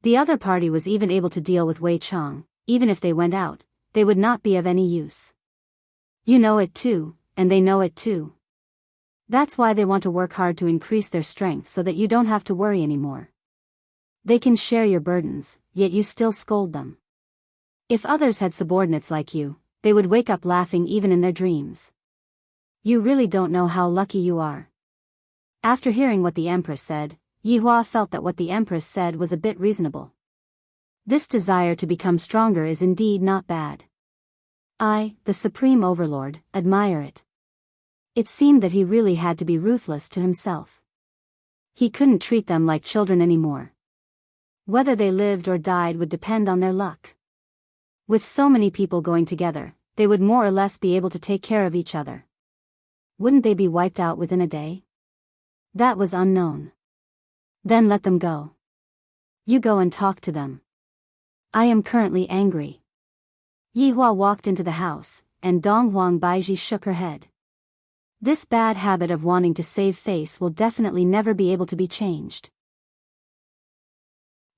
The other party was even able to deal with Wei Chang. Even if they went out, they would not be of any use. You know it too, and they know it too. That's why they want to work hard to increase their strength so that you don't have to worry anymore. They can share your burdens, yet you still scold them. If others had subordinates like you, they would wake up laughing even in their dreams. You really don't know how lucky you are. After hearing what the Empress said, Yihua felt that what the Empress said was a bit reasonable. This desire to become stronger is indeed not bad. I, the Supreme Overlord, admire it. It seemed that he really had to be ruthless to himself. He couldn't treat them like children anymore. Whether they lived or died would depend on their luck. With so many people going together, they would more or less be able to take care of each other. Wouldn't they be wiped out within a day? That was unknown. Then let them go. You go and talk to them. I am currently angry. Yihua walked into the house, and Dong Huang Baiji shook her head. This bad habit of wanting to save face will definitely never be able to be changed.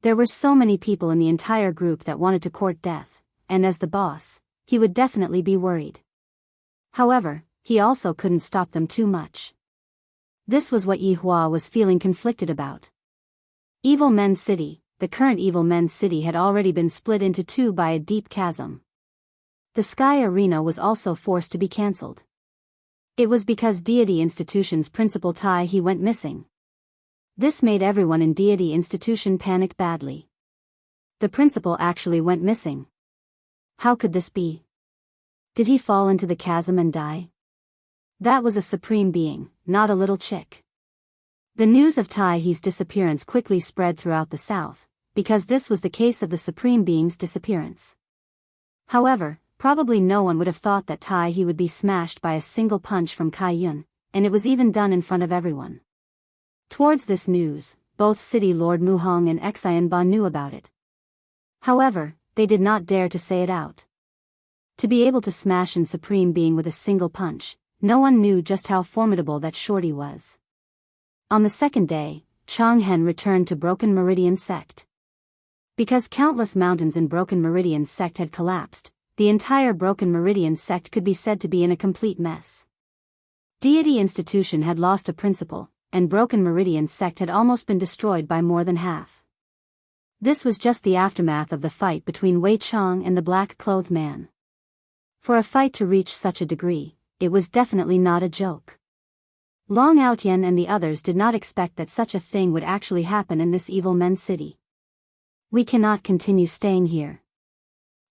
There were so many people in the entire group that wanted to court death, and as the boss, he would definitely be worried. However, he also couldn't stop them too much. This was what Yihua was feeling conflicted about. Evil Men's City, the current Evil Men's City had already been split into two by a deep chasm. The Sky Arena was also forced to be cancelled. It was because Deity Institution's principal Tai He went missing. This made everyone in Deity Institution panic badly. The principal actually went missing. How could this be? Did he fall into the chasm and die? That was a supreme being, not a little chick. The news of Tai He's disappearance quickly spread throughout the south, because this was the case of the supreme being's disappearance. However, probably no one would have thought that Tai He would be smashed by a single punch from Kai Yun, and it was even done in front of everyone. Towards this news, both City Lord Mu Hong and Xian Ba knew about it. However, they did not dare to say it out. To be able to smash in Supreme Being with a single punch, no one knew just how formidable that shorty was. On the second day, Changhen returned to Broken Meridian Sect. Because countless mountains in Broken Meridian Sect had collapsed, the entire Broken Meridian Sect could be said to be in a complete mess. Deity Institution had lost a principal, and Broken Meridian Sect had almost been destroyed by more than half. This was just the aftermath of the fight between Wei Chang and the black-clothed man. For a fight to reach such a degree, it was definitely not a joke. Long Outyen and the others did not expect that such a thing would actually happen in this evil men's city. We cannot continue staying here.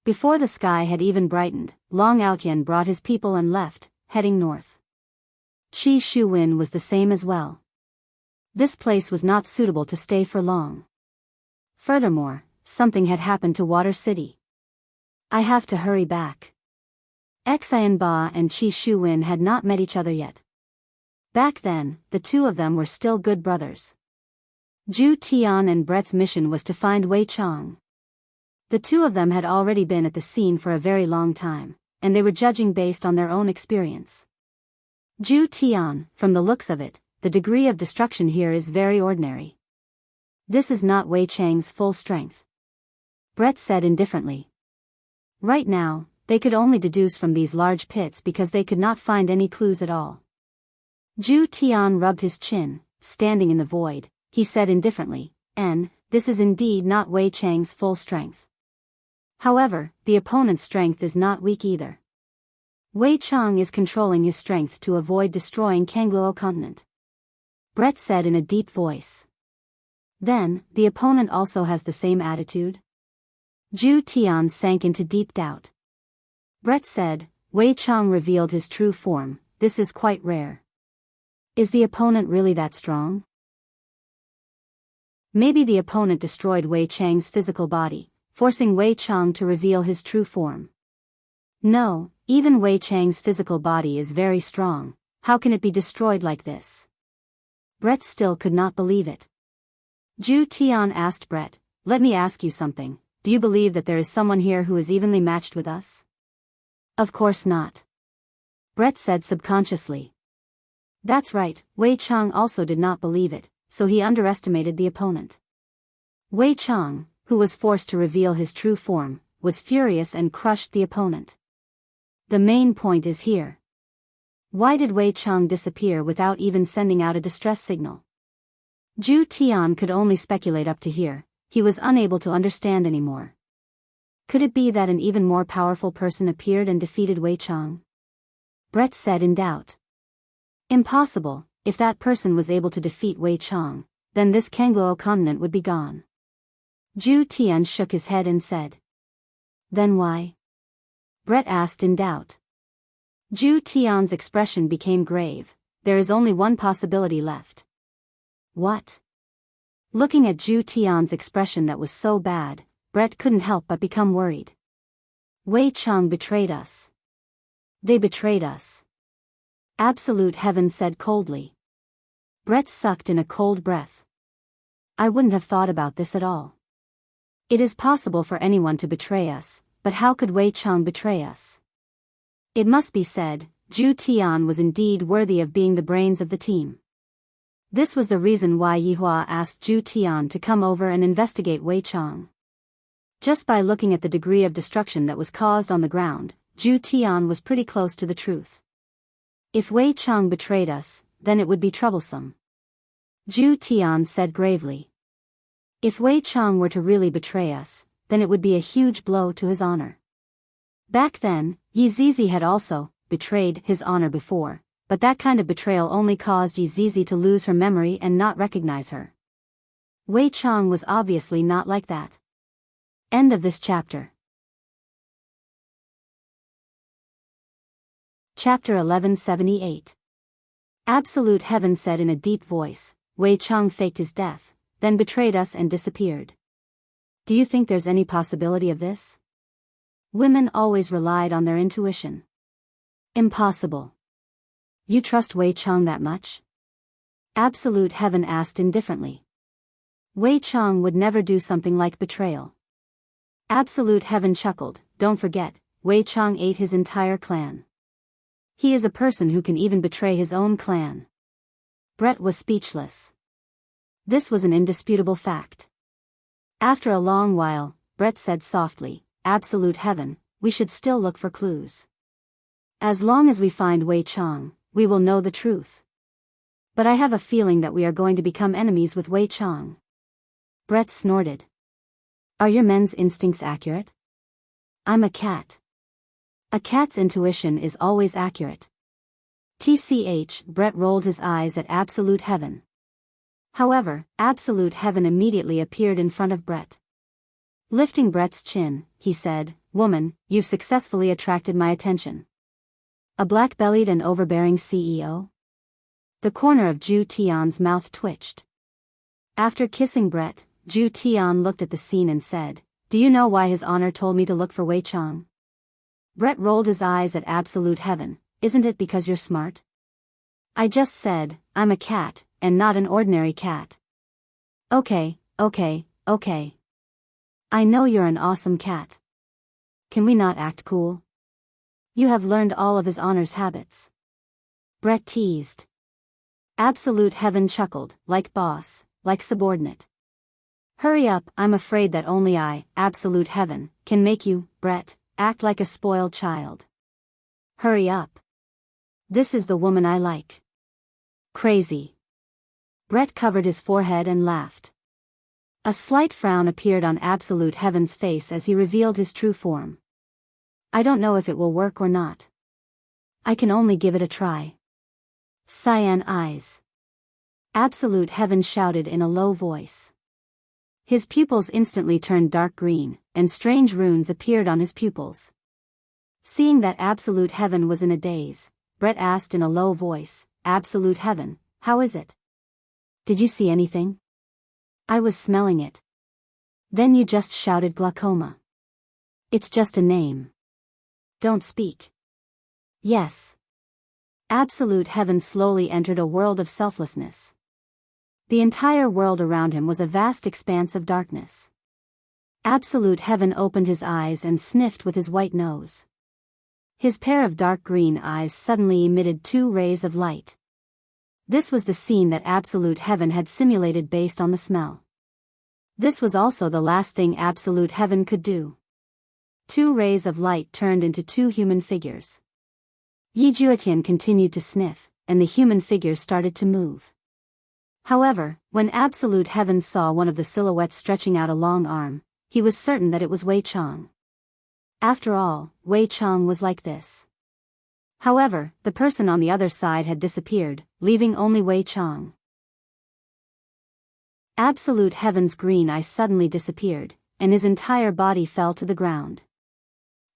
Before the sky had even brightened, Long Outyen brought his people and left, heading north. Qi Shuwen was the same as well. This place was not suitable to stay for long. Furthermore, something had happened to Water City. I have to hurry back. Xian Ba and Qi Shuwen had not met each other yet. Back then, the two of them were still good brothers. Zhu Tian and Brett's mission was to find Wei Chang. The two of them had already been at the scene for a very long time, and they were judging based on their own experience. Zhu Tian, from the looks of it, the degree of destruction here is very ordinary. This is not Wei Chang's full strength. Brett said indifferently. Right now, they could only deduce from these large pits because they could not find any clues at all. Zhu Tian rubbed his chin, standing in the void. He said indifferently, this is indeed not Wei Chang's full strength. However, the opponent's strength is not weak either. Wei Chang is controlling his strength to avoid destroying Kangluo continent. Brett said in a deep voice. Then, the opponent also has the same attitude? Zhu Tian sank into deep doubt. Brett said, Wei Chang revealed his true form, this is quite rare. Is the opponent really that strong? Maybe the opponent destroyed Wei Chang's physical body, forcing Wei Chang to reveal his true form. No, even Wei Chang's physical body is very strong, how can it be destroyed like this? Brett still could not believe it. Zhu Tian asked Brett, let me ask you something, do you believe that there is someone here who is evenly matched with us? Of course not. Brett said subconsciously. That's right, Wei Chang also did not believe it, so he underestimated the opponent. Wei Chang, who was forced to reveal his true form, was furious and crushed the opponent. The main point is here. Why did Wei Chang disappear without even sending out a distress signal? Zhu Tian could only speculate up to here, he was unable to understand anymore. Could it be that an even more powerful person appeared and defeated Wei Chang? Brett said in doubt. Impossible, if that person was able to defeat Wei Chang, then this Kangluo continent would be gone. Zhu Tian shook his head and said. Then why? Brett asked in doubt. Zhu Tian's expression became grave, there is only one possibility left. What? Looking at Zhu Tian's expression that was so bad, Brett couldn't help but become worried. Wei Chang betrayed us. They betrayed us. Absolute Heaven said coldly. Brett sucked in a cold breath. I wouldn't have thought about this at all. It is possible for anyone to betray us, but how could Wei Chang betray us? It must be said, Zhu Tian was indeed worthy of being the brains of the team. This was the reason why Yihua asked Zhu Tian to come over and investigate Wei Chang. Just by looking at the degree of destruction that was caused on the ground, Zhu Tian was pretty close to the truth. If Wei Chang betrayed us, then it would be troublesome. Zhu Tian said gravely. If Wei Chang were to really betray us, then it would be a huge blow to his honor. Back then, Yi Zizi had also betrayed his honor before, but that kind of betrayal only caused Yi Zizi to lose her memory and not recognize her. Wei Chang was obviously not like that. End of this chapter. Chapter 1178. Absolute Heaven said in a deep voice, Wei Chang faked his death, then betrayed us and disappeared. Do you think there's any possibility of this? Women always relied on their intuition. Impossible. You trust Wei Chang that much? Absolute Heaven asked indifferently. Wei Chang would never do something like betrayal. Absolute Heaven chuckled, don't forget, Wei Chang ate his entire clan. He is a person who can even betray his own clan. Brett was speechless. This was an indisputable fact. After a long while, Brett said softly, "Absolute heaven, we should still look for clues. As long as we find Wei Chang, we will know the truth. But I have a feeling that we are going to become enemies with Wei Chang." Brett snorted. "Are your men's instincts accurate? I'm a cat. A cat's intuition is always accurate." Brett rolled his eyes at Absolute Heaven. However, Absolute Heaven immediately appeared in front of Brett. Lifting Brett's chin, he said, "Woman, you've successfully attracted my attention." A black-bellied and overbearing CEO? The corner of Zhu Tian's mouth twitched. After kissing Brett, Zhu Tian looked at the scene and said, "Do you know why His Honor told me to look for Wei Chang?" Brett rolled his eyes at Absolute Heaven. "Isn't it because you're smart?" "I just said, I'm a cat, and not an ordinary cat." Okay. I know you're an awesome cat. Can we not act cool? You have learned all of His Honor's habits." Brett teased. Absolute Heaven chuckled, "Like boss, like subordinate. Hurry up, I'm afraid that only I, Absolute Heaven, can make you, Brett, act like a spoiled child. Hurry up. This is the woman I like." "Crazy." Brett covered his forehead and laughed. A slight frown appeared on Absolute Heaven's face as he revealed his true form. "I don't know if it will work or not. I can only give it a try." Cyan eyes. Absolute Heaven shouted in a low voice. His pupils instantly turned dark green, and strange runes appeared on his pupils. Seeing that Absolute Heaven was in a daze, Brett asked in a low voice, "Absolute Heaven, how is it? Did you see anything?" "I was smelling it." "Then you just shouted glaucoma. It's just a name. Don't speak." "Yes." Absolute Heaven slowly entered a world of selflessness. The entire world around him was a vast expanse of darkness. Absolute Heaven opened his eyes and sniffed with his white nose. His pair of dark green eyes suddenly emitted 2 rays of light. This was the scene that Absolute Heaven had simulated based on the smell. This was also the last thing Absolute Heaven could do. 2 rays of light turned into 2 human figures. Yi Juetian continued to sniff, and the human figures started to move. However, when Absolute Heaven saw one of the silhouettes stretching out a long arm, he was certain that it was Wei Chang. After all, Wei Chang was like this. However, the person on the other side had disappeared, leaving only Wei Chang. Absolute Heaven's green eye suddenly disappeared, and his entire body fell to the ground.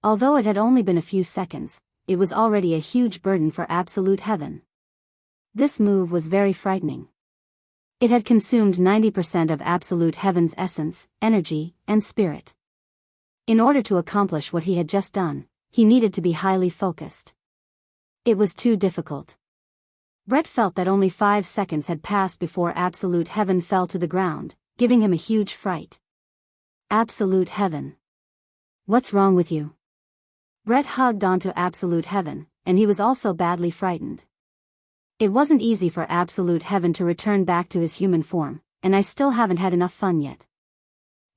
Although it had only been a few seconds, it was already a huge burden for Absolute Heaven. This move was very frightening. It had consumed 90% of Absolute Heaven's essence, energy, and spirit. In order to accomplish what he had just done, he needed to be highly focused. It was too difficult. Brett felt that only 5 seconds had passed before Absolute Heaven fell to the ground, giving him a huge fright. Absolute Heaven. What's wrong with you? Brett hugged onto Absolute Heaven, and he was also badly frightened. It wasn't easy for Absolute Heaven to return back to his human form, and I still haven't had enough fun yet.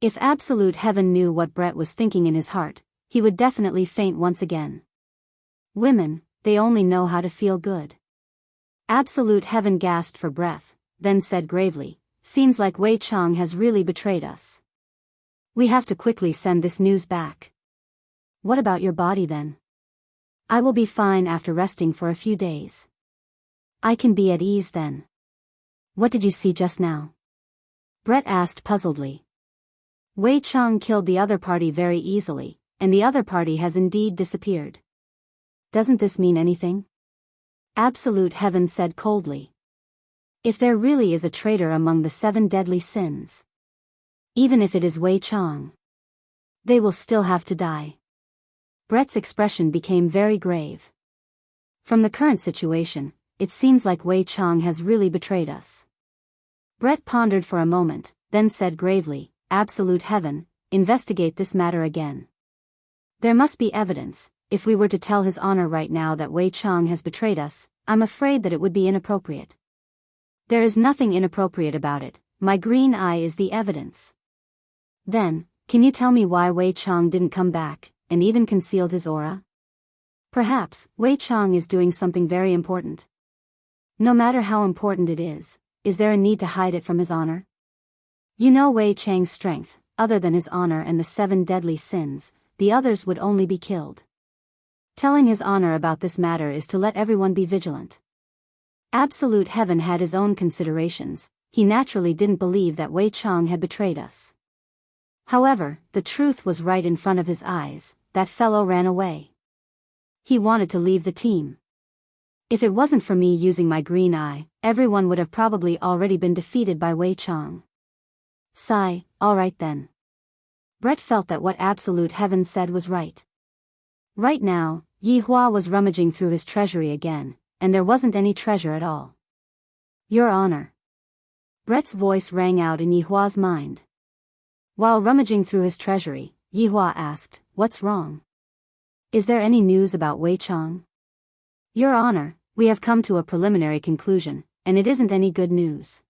If Absolute Heaven knew what Brett was thinking in his heart, he would definitely faint once again. Women, they only know how to feel good. Absolute Heaven gasped for breath, then said gravely, "Seems like Wei Chang has really betrayed us. We have to quickly send this news back." "What about your body then?" "I will be fine after resting for a few days. I can be at ease then." "What did you see just now?" Brett asked puzzledly. "Wei Chang killed the other party very easily, and the other party has indeed disappeared." "Doesn't this mean anything?" Absolute Heaven said coldly. "If there really is a traitor among the 7 deadly sins, even if it is Wei Chang, they will still have to die." Brett's expression became very grave. From the current situation, it seems like Wei Chang has really betrayed us. Brett pondered for a moment, then said gravely, "Absolute Heaven, investigate this matter again. There must be evidence. If we were to tell His Honor right now that Wei Chang has betrayed us, I'm afraid that it would be inappropriate. There is nothing inappropriate about it. My green eye is the evidence. Then, can you tell me why Wei Chang didn't come back, and even concealed his aura? Perhaps, Wei Chang is doing something very important. No matter how important it is there a need to hide it from His Honor? You know Wei Chang's strength, other than His Honor and the 7 deadly sins, the others would only be killed. Telling His Honor about this matter is to let everyone be vigilant. Absolute Heaven had his own considerations. He naturally didn't believe that Wei Chang had betrayed us. However, the truth was right in front of his eyes. That fellow ran away. He wanted to leave the team. If it wasn't for me using my green eye, everyone would have probably already been defeated by Wei Chang. Sigh, alright then. Brett felt that what Absolute Heaven said was right. Right now, Yi Hua was rummaging through his treasury again, and there wasn't any treasure at all. Your Honor. Brett's voice rang out in Yi Hua's mind. While rummaging through his treasury, Yi Hua asked, "What's wrong? Is there any news about Wei Chang?" Your Honor, we have come to a preliminary conclusion, and it isn't any good news.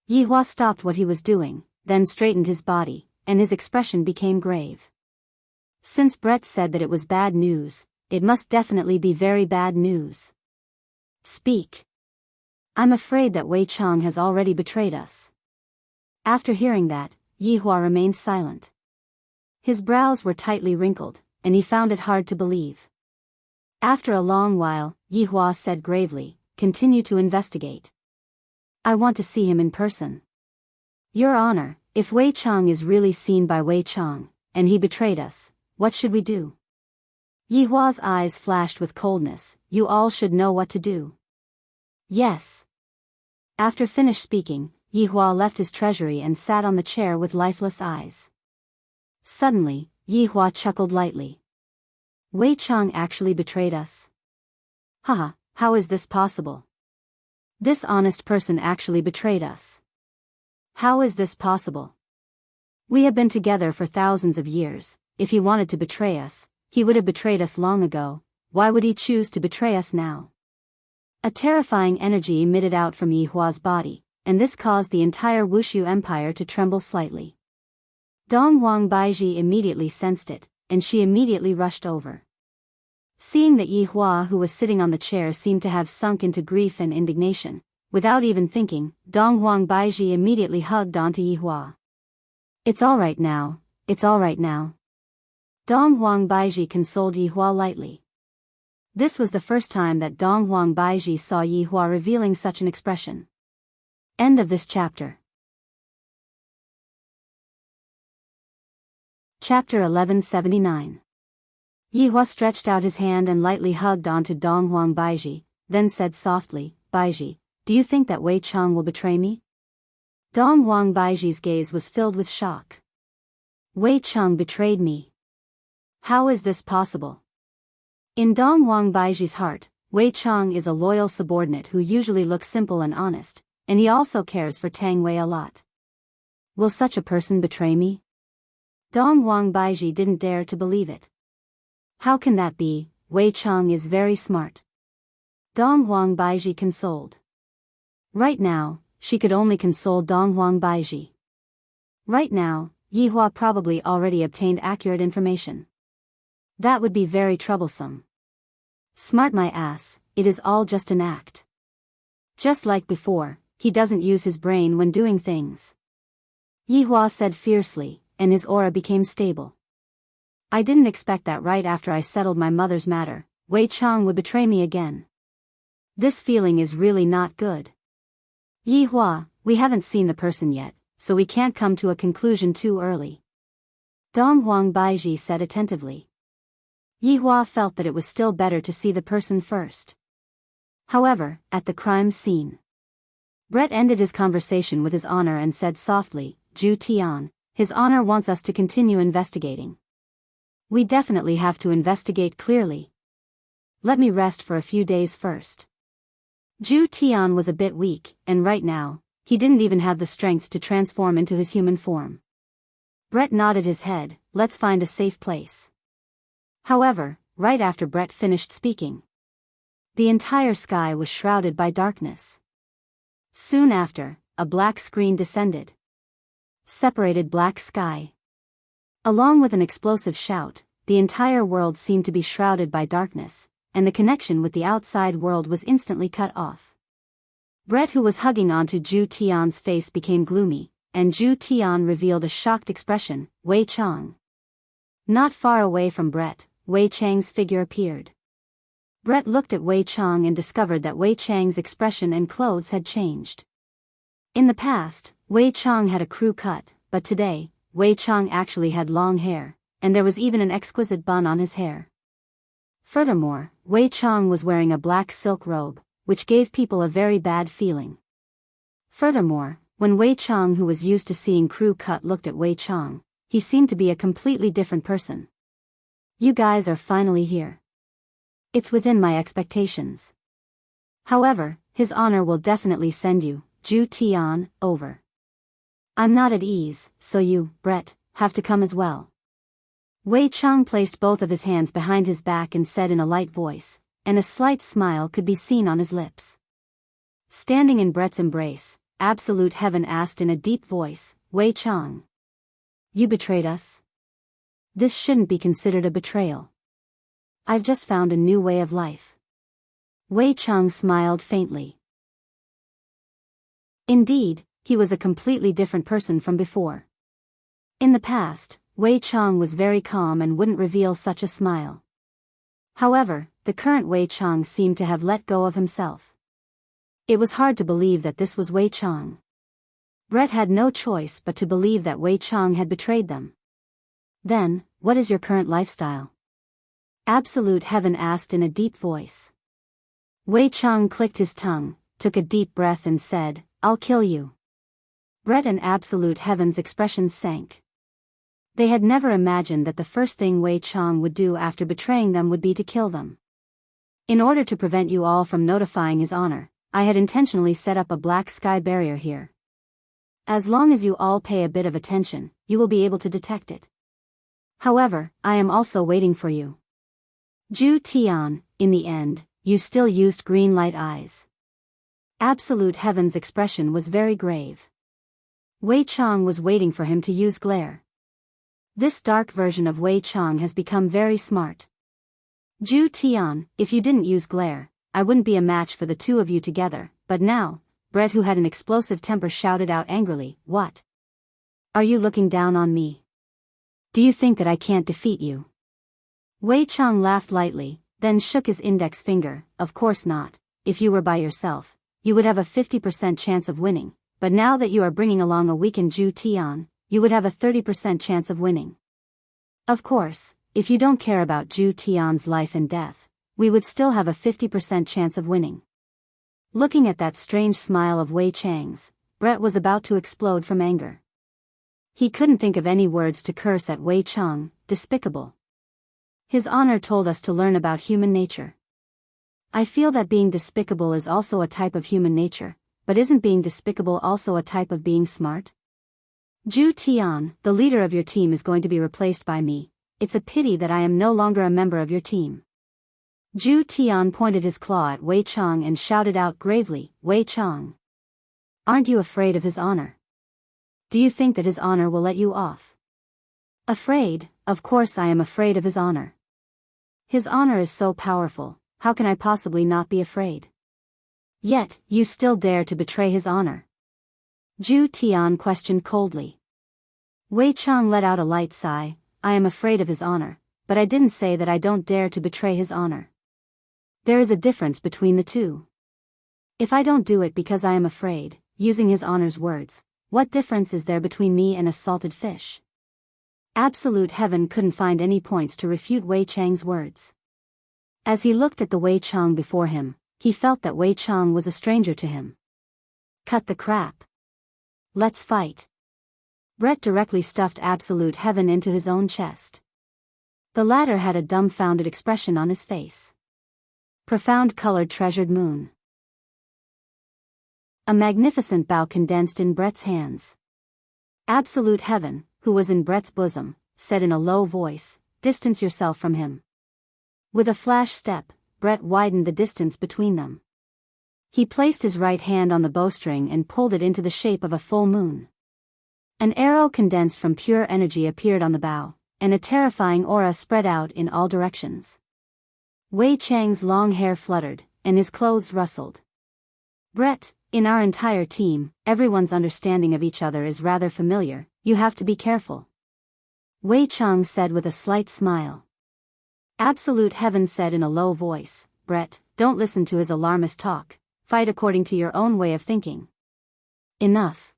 Yi Hua stopped what he was doing, then straightened his body, and his expression became grave. Since Brett said that it was bad news, it must definitely be very bad news. Speak. I'm afraid that Wei Chang has already betrayed us. After hearing that, Yi Hua remained silent. His brows were tightly wrinkled, and he found it hard to believe. After a long while, Yi Hua said gravely, "Continue to investigate. I want to see him in person." Your Honor, if Wei Chang is really seen by Wei Chang, and he betrayed us, what should we do? Yi Hua's eyes flashed with coldness. You all should know what to do. Yes. After finished speaking, Yi Hua left his treasury and sat on the chair with lifeless eyes. Suddenly, Yi Hua chuckled lightly. Wei Chang actually betrayed us? Haha, how is this possible? This honest person actually betrayed us. How is this possible? We have been together for thousands of years. If he wanted to betray us, he would have betrayed us long ago. Why would he choose to betray us now? A terrifying energy emitted out from Yi Hua's body, and this caused the entire Wushu Empire to tremble slightly. Dong Wang Baiji immediately sensed it, and she immediately rushed over. Seeing that Yi Hua, who was sitting on the chair, seemed to have sunk into grief and indignation, without even thinking, Dong Wang Baiji immediately hugged onto Yi Hua. It's all right now, it's all right now. Dong Wang Baiji consoled Yi Hua lightly. This was the first time that Dong Wang Baiji saw Yi Hua revealing such an expression. End of this chapter. Chapter 1179. Yi Hua stretched out his hand and lightly hugged onto Dong Wang Baiji, then said softly, "Baiji, do you think that Wei Chang will betray me?" Dong Wang Baiji's gaze was filled with shock. Wei Chang betrayed me. How is this possible? In Dong Wang Baiji's heart, Wei Chang is a loyal subordinate who usually looks simple and honest, and he also cares for Tang Wei a lot. Will such a person betray me? Dong Wang Baiji didn't dare to believe it. How can that be? Wei Chang is very smart. Dong Wang Baiji consoled. Right now, she could only console Dong Wang Baiji. Right now, Yi Hua probably already obtained accurate information. That would be very troublesome. Smart my ass, it is all just an act. Just like before, he doesn't use his brain when doing things. Yi Hua said fiercely, and his aura became stable. I didn't expect that right after I settled my mother's matter, Wei Chang would betray me again. This feeling is really not good. Yi Hua, we haven't seen the person yet, so we can't come to a conclusion too early. Dong Wang Baiji said attentively. Yi Hua felt that it was still better to see the person first. However, at the crime scene, Brett ended his conversation with His Honor and said softly, "Zhu Tian, His Honor wants us to continue investigating. We definitely have to investigate clearly. Let me rest for a few days first." Zhu Tian was a bit weak, and right now, he didn't even have the strength to transform into his human form. Brett nodded his head. Let's find a safe place. However, right after Brett finished speaking, the entire sky was shrouded by darkness. Soon after, a black screen descended. Separated black sky. Along with an explosive shout, the entire world seemed to be shrouded by darkness, and the connection with the outside world was instantly cut off. Brett, who was hugging onto Zhu Tian's face, became gloomy, and Zhu Tian revealed a shocked expression. Wei Chang. Not far away from Brett, Wei Chang's figure appeared. Brett looked at Wei Chang and discovered that Wei Chang's expression and clothes had changed. In the past, Wei Chang had a crew cut, but today, Wei Chang actually had long hair, and there was even an exquisite bun on his hair. Furthermore, Wei Chang was wearing a black silk robe, which gave people a very bad feeling. Furthermore, when Wei Chang, who was used to seeing crew cut, looked at Wei Chang, he seemed to be a completely different person. You guys are finally here. It's within my expectations. However, His Honor will definitely send you, Zhu Tian, over. I'm not at ease, so you, Brett, have to come as well. Wei Chang placed both of his hands behind his back and said in a light voice, and a slight smile could be seen on his lips. Standing in Brett's embrace, Absolute Heaven asked in a deep voice, Wei Chang. You betrayed us? This shouldn't be considered a betrayal. I've just found a new way of life. Wei Chang smiled faintly. Indeed, he was a completely different person from before. In the past, Wei Chang was very calm and wouldn't reveal such a smile. However, the current Wei Chang seemed to have let go of himself. It was hard to believe that this was Wei Chang. Brett had no choice but to believe that Wei Chang had betrayed them. Then, what is your current lifestyle? Absolute Heaven asked in a deep voice. Wei Chang clicked his tongue, took a deep breath and said, I'll kill you. Brett and Absolute Heaven's expressions sank. They had never imagined that the first thing Wei Chang would do after betraying them would be to kill them. In order to prevent you all from notifying His Honor, I had intentionally set up a black sky barrier here. As long as you all pay a bit of attention, you will be able to detect it. However, I am also waiting for you. Zhu Tian, in the end, you still used green light eyes. Absolute Heaven's expression was very grave. Wei Chang was waiting for him to use glare. This dark version of Wei Chang has become very smart. Zhu Tian, if you didn't use glare, I wouldn't be a match for the two of you together, but now, Brett, who had an explosive temper, shouted out angrily, What? Are you looking down on me? Do you think that I can't defeat you? Wei Chang laughed lightly, then shook his index finger. Of course not. If you were by yourself, you would have a 50% chance of winning, but now that you are bringing along a weakened Zhu Tian, you would have a 30% chance of winning. Of course, if you don't care about Zhu Tian's life and death, we would still have a 50% chance of winning. Looking at that strange smile of Wei Chang's, Brett was about to explode from anger. He couldn't think of any words to curse at Wei Chang. Despicable. His Honor told us to learn about human nature. I feel that being despicable is also a type of human nature, but isn't being despicable also a type of being smart? Zhu Tian, the leader of your team, is going to be replaced by me. It's a pity that I am no longer a member of your team. Zhu Tian pointed his claw at Wei Chang and shouted out gravely, Wei Chang. Aren't you afraid of His Honor? Do you think that His Honor will let you off? Afraid? Of course I am afraid of His Honor. His Honor is so powerful, how can I possibly not be afraid? Yet, you still dare to betray His Honor? Zhu Tian questioned coldly. Wei Chang let out a light sigh. I am afraid of His Honor, but I didn't say that I don't dare to betray His Honor. There is a difference between the two. If I don't do it because I am afraid, using His Honor's words, what difference is there between me and a salted fish? Absolute Heaven couldn't find any points to refute Wei Chang's words. As he looked at the Wei Chang before him, he felt that Wei Chang was a stranger to him. Cut the crap. Let's fight. Brett directly stuffed Absolute Heaven into his own chest. The latter had a dumbfounded expression on his face. Profound colored treasured moon. A magnificent bow condensed in Brett's hands. Absolute Heaven, who was in Brett's bosom, said in a low voice, "Distance yourself from him." With a flash step, Brett widened the distance between them. He placed his right hand on the bowstring and pulled it into the shape of a full moon. An arrow condensed from pure energy appeared on the bow, and a terrifying aura spread out in all directions. Wei Chang's long hair fluttered, and his clothes rustled. "Brett, in our entire team, everyone's understanding of each other is rather familiar, you have to be careful," Wei Chang said with a slight smile. Absolute Heaven said in a low voice, "Brett, don't listen to his alarmist talk, fight according to your own way of thinking." "Enough.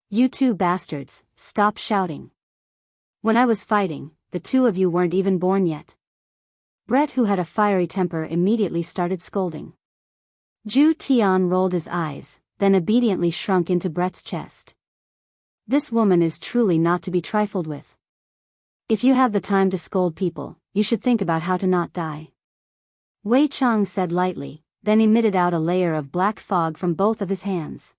You two bastards, stop shouting. When I was fighting, the two of you weren't even born yet." Brett, who had a fiery temper, immediately started scolding. Zhu Tian rolled his eyes, then obediently shrunk into Brett's chest. This woman is truly not to be trifled with. If you have the time to scold people, you should think about how to not die. Wei Chang said lightly, then emitted out a layer of black fog from both of his hands.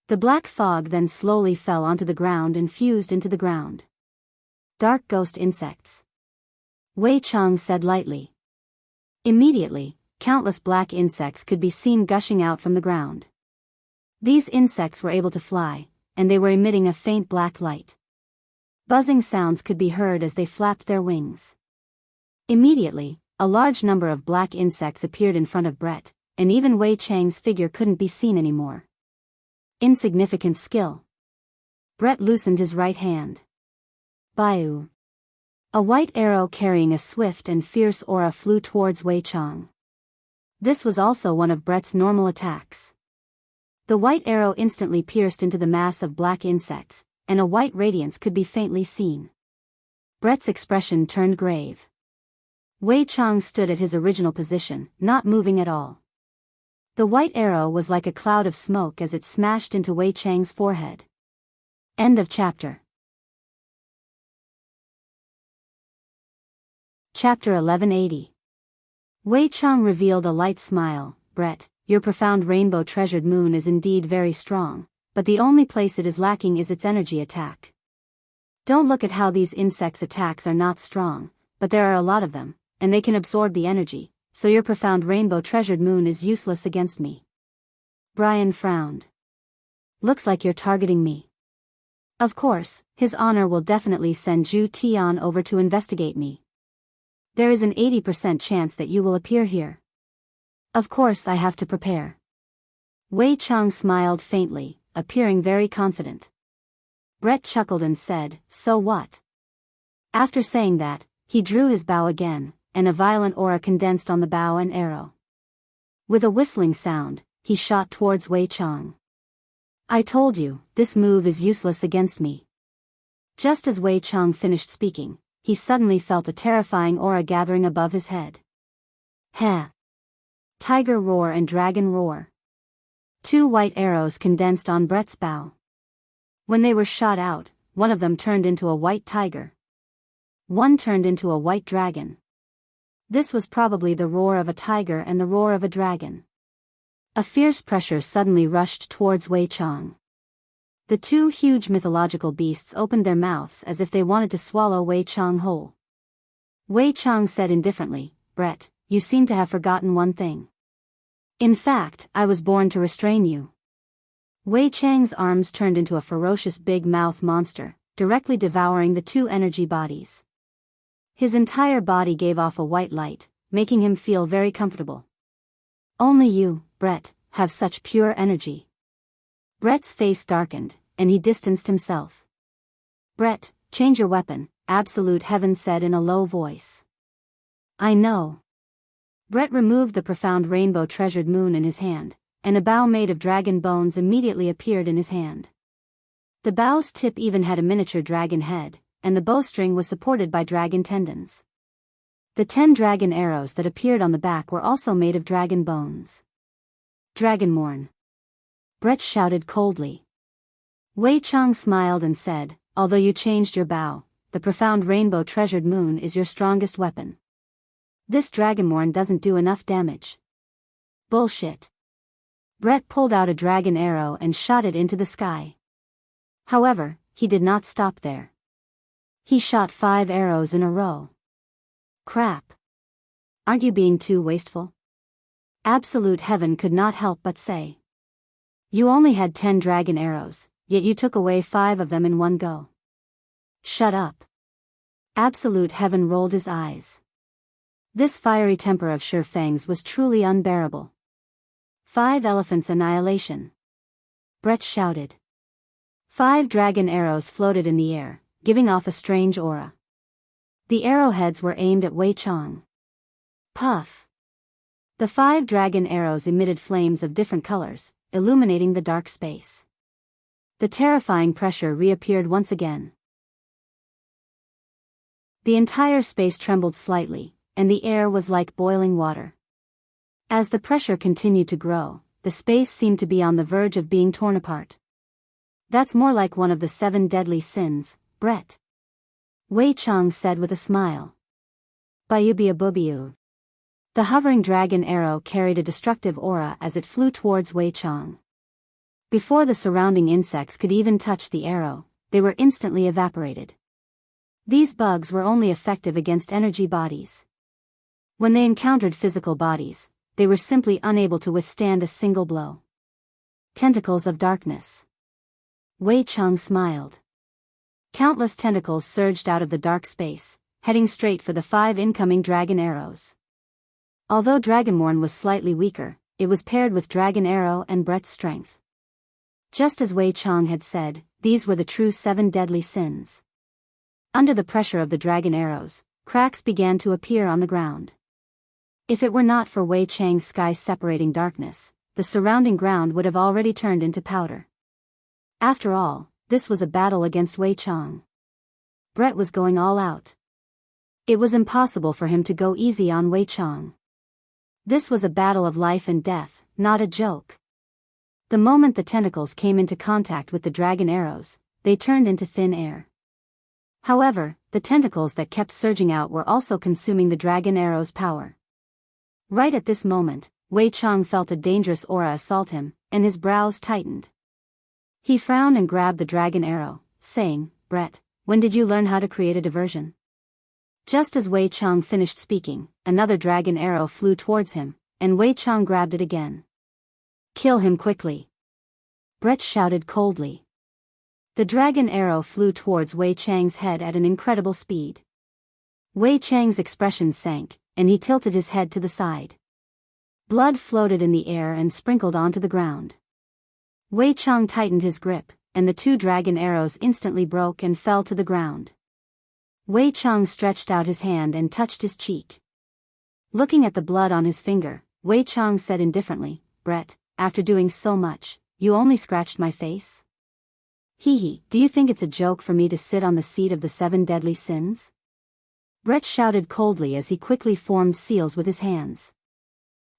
The black fog then slowly fell onto the ground and fused into the ground. "Dark ghost insects," Wei Chang said lightly. Immediately, countless black insects could be seen gushing out from the ground. These insects were able to fly, and they were emitting a faint black light. Buzzing sounds could be heard as they flapped their wings. Immediately, a large number of black insects appeared in front of Brett, and even Wei Chang's figure couldn't be seen anymore. Insignificant skill. Brett loosened his right hand. Baiu. A white arrow carrying a swift and fierce aura flew towards Wei Chang. This was also one of Brett's normal attacks. The white arrow instantly pierced into the mass of black insects, and a white radiance could be faintly seen. Brett's expression turned grave. Wei Chang stood at his original position, not moving at all. The white arrow was like a cloud of smoke as it smashed into Wei Chang's forehead. End of chapter. Chapter 1180. Wei Chang revealed a light smile. "Brett, your profound rainbow-treasured moon is indeed very strong, but the only place it is lacking is its energy attack. Don't look at how these insects' attacks are not strong, but there are a lot of them, and they can absorb the energy, so your profound rainbow-treasured moon is useless against me." Brian frowned. "Looks like you're targeting me." "Of course, His Honor will definitely send Zhu Tian over to investigate me. There is an 80% chance that you will appear here. Of course I have to prepare." Wei Chang smiled faintly, appearing very confident. Brett chuckled and said, "So what?" After saying that, he drew his bow again, and a violent aura condensed on the bow and arrow. With a whistling sound, he shot towards Wei Chang. "I told you, this move is useless against me." Just as Wei Chang finished speaking, he suddenly felt a terrifying aura gathering above his head. Heh! Tiger roar and dragon roar. Two white arrows condensed on Brett's bow. When they were shot out, one of them turned into a white tiger. One turned into a white dragon. This was probably the roar of a tiger and the roar of a dragon. A fierce pressure suddenly rushed towards Wei Chang. The two huge mythological beasts opened their mouths as if they wanted to swallow Wei Chang whole. Wei Chang said indifferently, "Brett, you seem to have forgotten one thing. In fact, I was born to restrain you." Wei Chang's arms turned into a ferocious big mouth monster, directly devouring the two energy bodies. His entire body gave off a white light, making him feel very comfortable. "Only you, Brett, have such pure energy." Brett's face darkened, and he distanced himself. "Brett, change your weapon," Absolute Heaven said in a low voice. "I know." Brett removed the profound rainbow-treasured moon in his hand, and a bow made of dragon bones immediately appeared in his hand. The bow's tip even had a miniature dragon head, and the bowstring was supported by dragon tendons. The 10 dragon arrows that appeared on the back were also made of dragon bones. "Dragonmorn," Brett shouted coldly. Wei Chang smiled and said, "Although you changed your bow, the profound rainbow-treasured moon is your strongest weapon. This Dragonmorn doesn't do enough damage." "Bullshit." Brett pulled out a dragon arrow and shot it into the sky. However, he did not stop there. He shot 5 arrows in a row. Crap. Aren't you being too wasteful? Absolute Heaven could not help but say. You only had 10 dragon arrows, yet you took away 5 of them in one go. Shut up. Absolute Heaven rolled his eyes. This fiery temper of Sure Fang's was truly unbearable. 5 elephants annihilation. Brett shouted. 5 dragon arrows floated in the air, giving off a strange aura. The arrowheads were aimed at Wei Chang. Puff. The 5 dragon arrows emitted flames of different colors, illuminating the dark space. The terrifying pressure reappeared once again. The entire space trembled slightly, and the air was like boiling water. As the pressure continued to grow, the space seemed to be on the verge of being torn apart. That's more like one of the 7 deadly sins, Brett. Wei Chang said with a smile. Bayubia bubiu. The hovering dragon arrow carried a destructive aura as it flew towards Wei Chang. Before the surrounding insects could even touch the arrow, they were instantly evaporated. These bugs were only effective against energy bodies. When they encountered physical bodies, they were simply unable to withstand a single blow. Tentacles of darkness. Wei Chang smiled. Countless tentacles surged out of the dark space, heading straight for the 5 incoming dragon arrows. Although Dragonborn was slightly weaker, it was paired with Dragon Arrow and Brett's strength. Just as Wei Chang had said, these were the true 7 deadly sins. Under the pressure of the dragon arrows, cracks began to appear on the ground. If it were not for Wei Chang's sky-separating darkness, the surrounding ground would have already turned into powder. After all, this was a battle against Wei Chang. Brett was going all out. It was impossible for him to go easy on Wei Chang. This was a battle of life and death, not a joke. The moment the tentacles came into contact with the dragon arrows, they turned into thin air. However, the tentacles that kept surging out were also consuming the dragon arrow's power. Right at this moment, Wei Chang felt a dangerous aura assault him, and his brows tightened. He frowned and grabbed the dragon arrow, saying, Brett, when did you learn how to create a diversion? Just as Wei Chang finished speaking, another dragon arrow flew towards him, and Wei Chang grabbed it again. Kill him quickly. Brett shouted coldly. The dragon arrow flew towards Wei Chang's head at an incredible speed. Wei Chang's expression sank, and he tilted his head to the side. Blood floated in the air and sprinkled onto the ground. Wei Chang tightened his grip, and the 2 dragon arrows instantly broke and fell to the ground. Wei Chang stretched out his hand and touched his cheek. Looking at the blood on his finger, Wei Chang said indifferently, Brett, after doing so much, you only scratched my face? Hee, do you think it's a joke for me to sit on the seat of the 7 deadly sins? Brett shouted coldly as he quickly formed seals with his hands.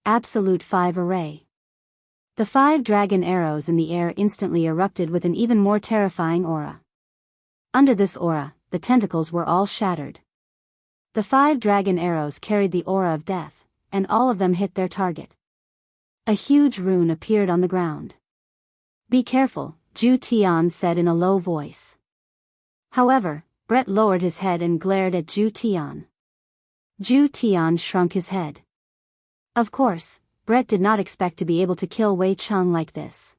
Absolute 5 array. The 5 dragon arrows in the air instantly erupted with an even more terrifying aura. Under this aura, the tentacles were all shattered. The 5 dragon arrows carried the aura of death, and all of them hit their target. A huge rune appeared on the ground. Be careful, Zhu Tian said in a low voice. However, Brett lowered his head and glared at Zhu Tian. Zhu Tian shrunk his head. Of course, Brett did not expect to be able to kill Wei Chang like this.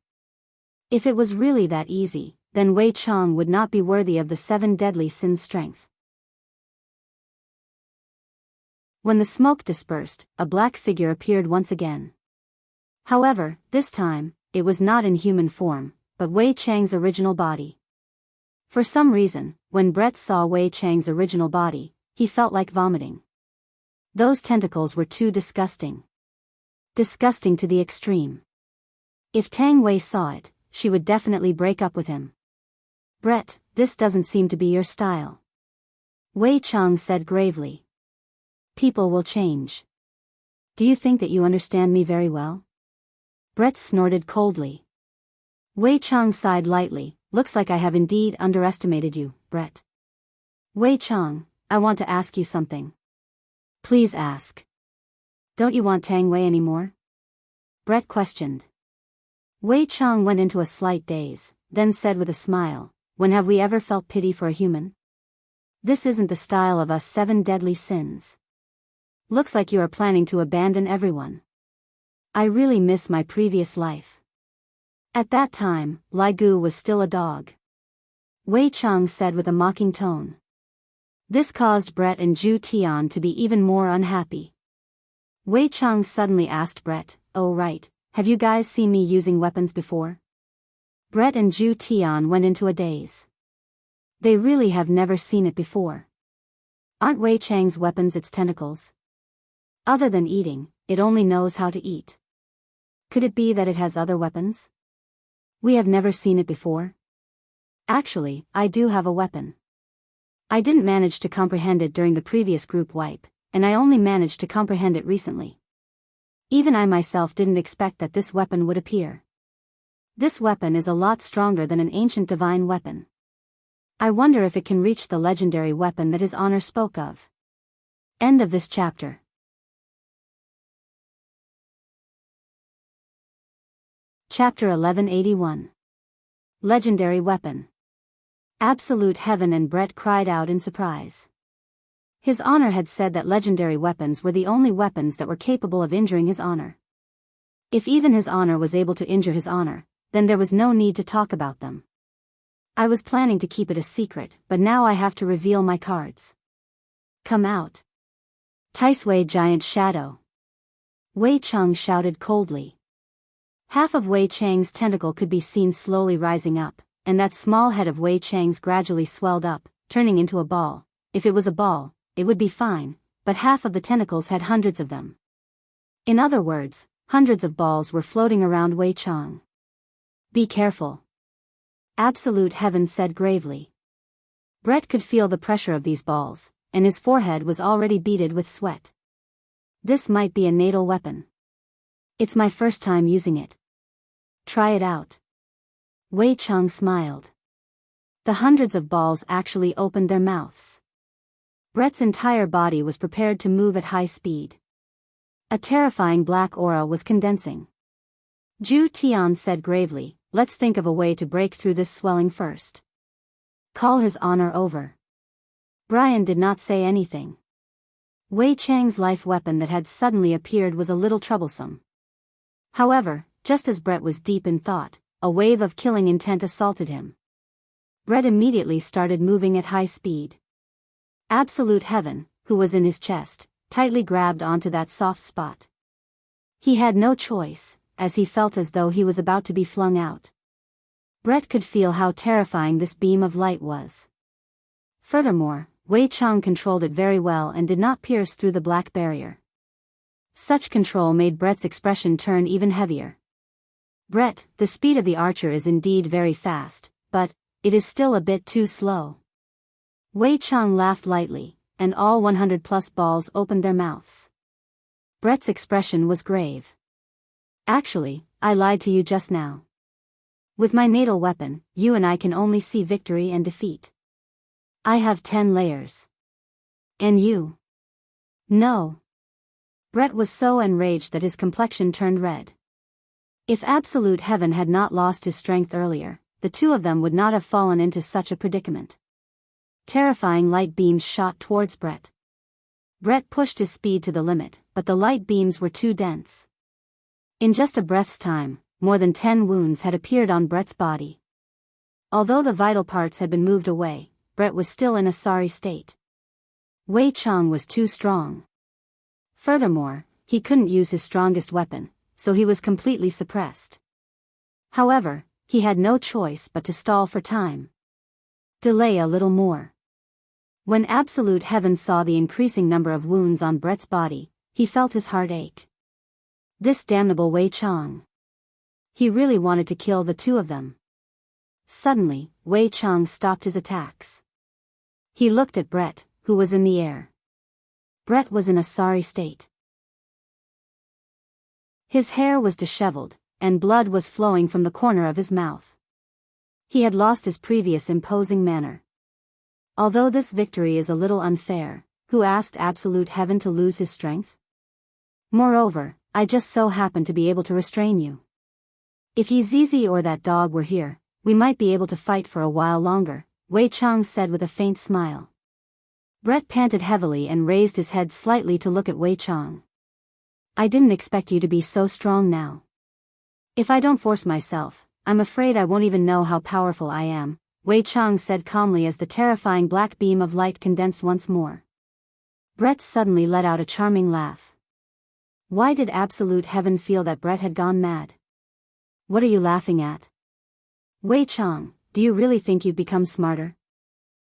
If it was really that easy, then Wei Chang would not be worthy of the 7 deadly sins' strength. When the smoke dispersed, a black figure appeared once again. However, this time, it was not in human form, but Wei Chang's original body. For some reason, when Brett saw Wei Chang's original body, he felt like vomiting. Those tentacles were too disgusting. Disgusting to the extreme. If Tang Wei saw it, she would definitely break up with him. Brett, this doesn't seem to be your style. Wei Chang said gravely. People will change. Do you think that you understand me very well? Brett snorted coldly. Wei Chang sighed lightly. Looks like I have indeed underestimated you, Brett. Wei Chang, I want to ask you something. Please ask. Don't you want Tang Wei anymore? Brett questioned. Wei Chang went into a slight daze, then said with a smile, when have we ever felt pity for a human? This isn't the style of us 7 deadly sins. Looks like you are planning to abandon everyone. I really miss my previous life. At that time, Lai Gu was still a dog. Wei Chang said with a mocking tone. This caused Brett and Zhu Tian to be even more unhappy. Wei Chang suddenly asked Brett, "Oh right, have you guys seen me using weapons before?" Brett and Zhu Tian went into a daze. They really have never seen it before. Aren't Wei Chang's weapons its tentacles? Other than eating, it only knows how to eat. Could it be that it has other weapons? We have never seen it before. Actually, I do have a weapon. I didn't manage to comprehend it during the previous group wipe, and I only managed to comprehend it recently. Even I myself didn't expect that this weapon would appear. This weapon is a lot stronger than an ancient divine weapon. I wonder if it can reach the legendary weapon that His Honor spoke of. End of this chapter. Chapter 1181. Legendary Weapon. Absolute Heaven and Brett cried out in surprise. His Honor had said that legendary weapons were the only weapons that were capable of injuring His Honor. If even His Honor was able to injure His Honor, then there was no need to talk about them. I was planning to keep it a secret, but now I have to reveal my cards. Come out. Taisui Giant Shadow. Wei Chang shouted coldly. Half of Wei Chang's tentacle could be seen slowly rising up, and that small head of Wei Chang's gradually swelled up, turning into a ball. If it was a ball, it would be fine, but half of the tentacles had hundreds of them. In other words, hundreds of balls were floating around Wei Chang. Be careful. Absolute Heaven said gravely. Brett could feel the pressure of these balls, and his forehead was already beaded with sweat. This might be a natal weapon. It's my first time using it. Try it out. Wei Chang smiled. The hundreds of balls actually opened their mouths. Brett's entire body was prepared to move at high speed. A terrifying black aura was condensing. Zhu Tian said gravely, "Let's think of a way to break through this swelling first. Call His Honor over." Brian did not say anything. Wei Chang's life weapon that had suddenly appeared was a little troublesome. However, just as Brett was deep in thought, a wave of killing intent assaulted him. Brett immediately started moving at high speed. Absolute Heaven, who was in his chest, tightly grabbed onto that soft spot. He had no choice, as he felt as though he was about to be flung out. Brett could feel how terrifying this beam of light was. Furthermore, Wei Chang controlled it very well and did not pierce through the black barrier. Such control made Brett's expression turn even heavier. Brett, the speed of the archer is indeed very fast, but it is still a bit too slow. Wei Chang laughed lightly, and all 100+ balls opened their mouths. Brett's expression was grave. Actually, I lied to you just now. With my natal weapon, you and I can only see victory and defeat. I have 10 layers. And you? No. Brett was so enraged that his complexion turned red. If Absolute Heaven had not lost his strength earlier, the two of them would not have fallen into such a predicament. Terrifying light beams shot towards Brett. Brett pushed his speed to the limit, but the light beams were too dense. In just a breath's time, more than 10 wounds had appeared on Brett's body. Although the vital parts had been moved away, Brett was still in a sorry state. Wei Chang was too strong. Furthermore, he couldn't use his strongest weapon, so he was completely suppressed. However, he had no choice but to stall for time. Delay a little more. When Absolute Heaven saw the increasing number of wounds on Brett's body, he felt his heart ache. This damnable Wei Chang. He really wanted to kill the two of them. Suddenly, Wei Chang stopped his attacks. He looked at Brett, who was in the air. Brett was in a sorry state. His hair was disheveled, and blood was flowing from the corner of his mouth. He had lost his previous imposing manner. Although this victory is a little unfair, who asked Absolute Heaven to lose his strength? Moreover, I just so happened to be able to restrain you. If Yi Zizi or that dog were here, we might be able to fight for a while longer, Wei Chang said with a faint smile. Brett panted heavily and raised his head slightly to look at Wei Chang. I didn't expect you to be so strong now. If I don't force myself, I'm afraid I won't even know how powerful I am, Wei Chang said calmly as the terrifying black beam of light condensed once more. Brett suddenly let out a charming laugh. Why did Absolute Heaven feel that Brett had gone mad? What are you laughing at? Wei Chang, do you really think you've become smarter?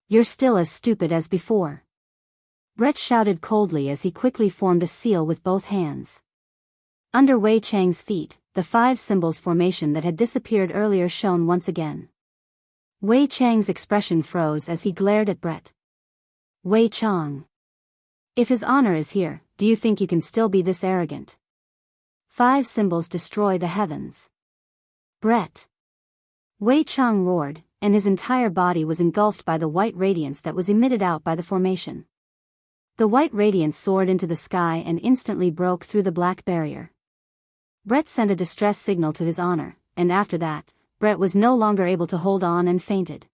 You're still as stupid as before. Brett shouted coldly as he quickly formed a seal with both hands. Under Wei Chang's feet, the 5 symbols formation that had disappeared earlier shone once again. Wei Chang's expression froze as he glared at Brett. Wei Chang. If his honor is here, do you think you can still be this arrogant? 5 symbols destroy the heavens. Brett. Wei Chang roared, and his entire body was engulfed by the white radiance that was emitted out by the formation. The white radiance soared into the sky and instantly broke through the black barrier. Brett sent a distress signal to his honor, and after that, Brett was no longer able to hold on and fainted.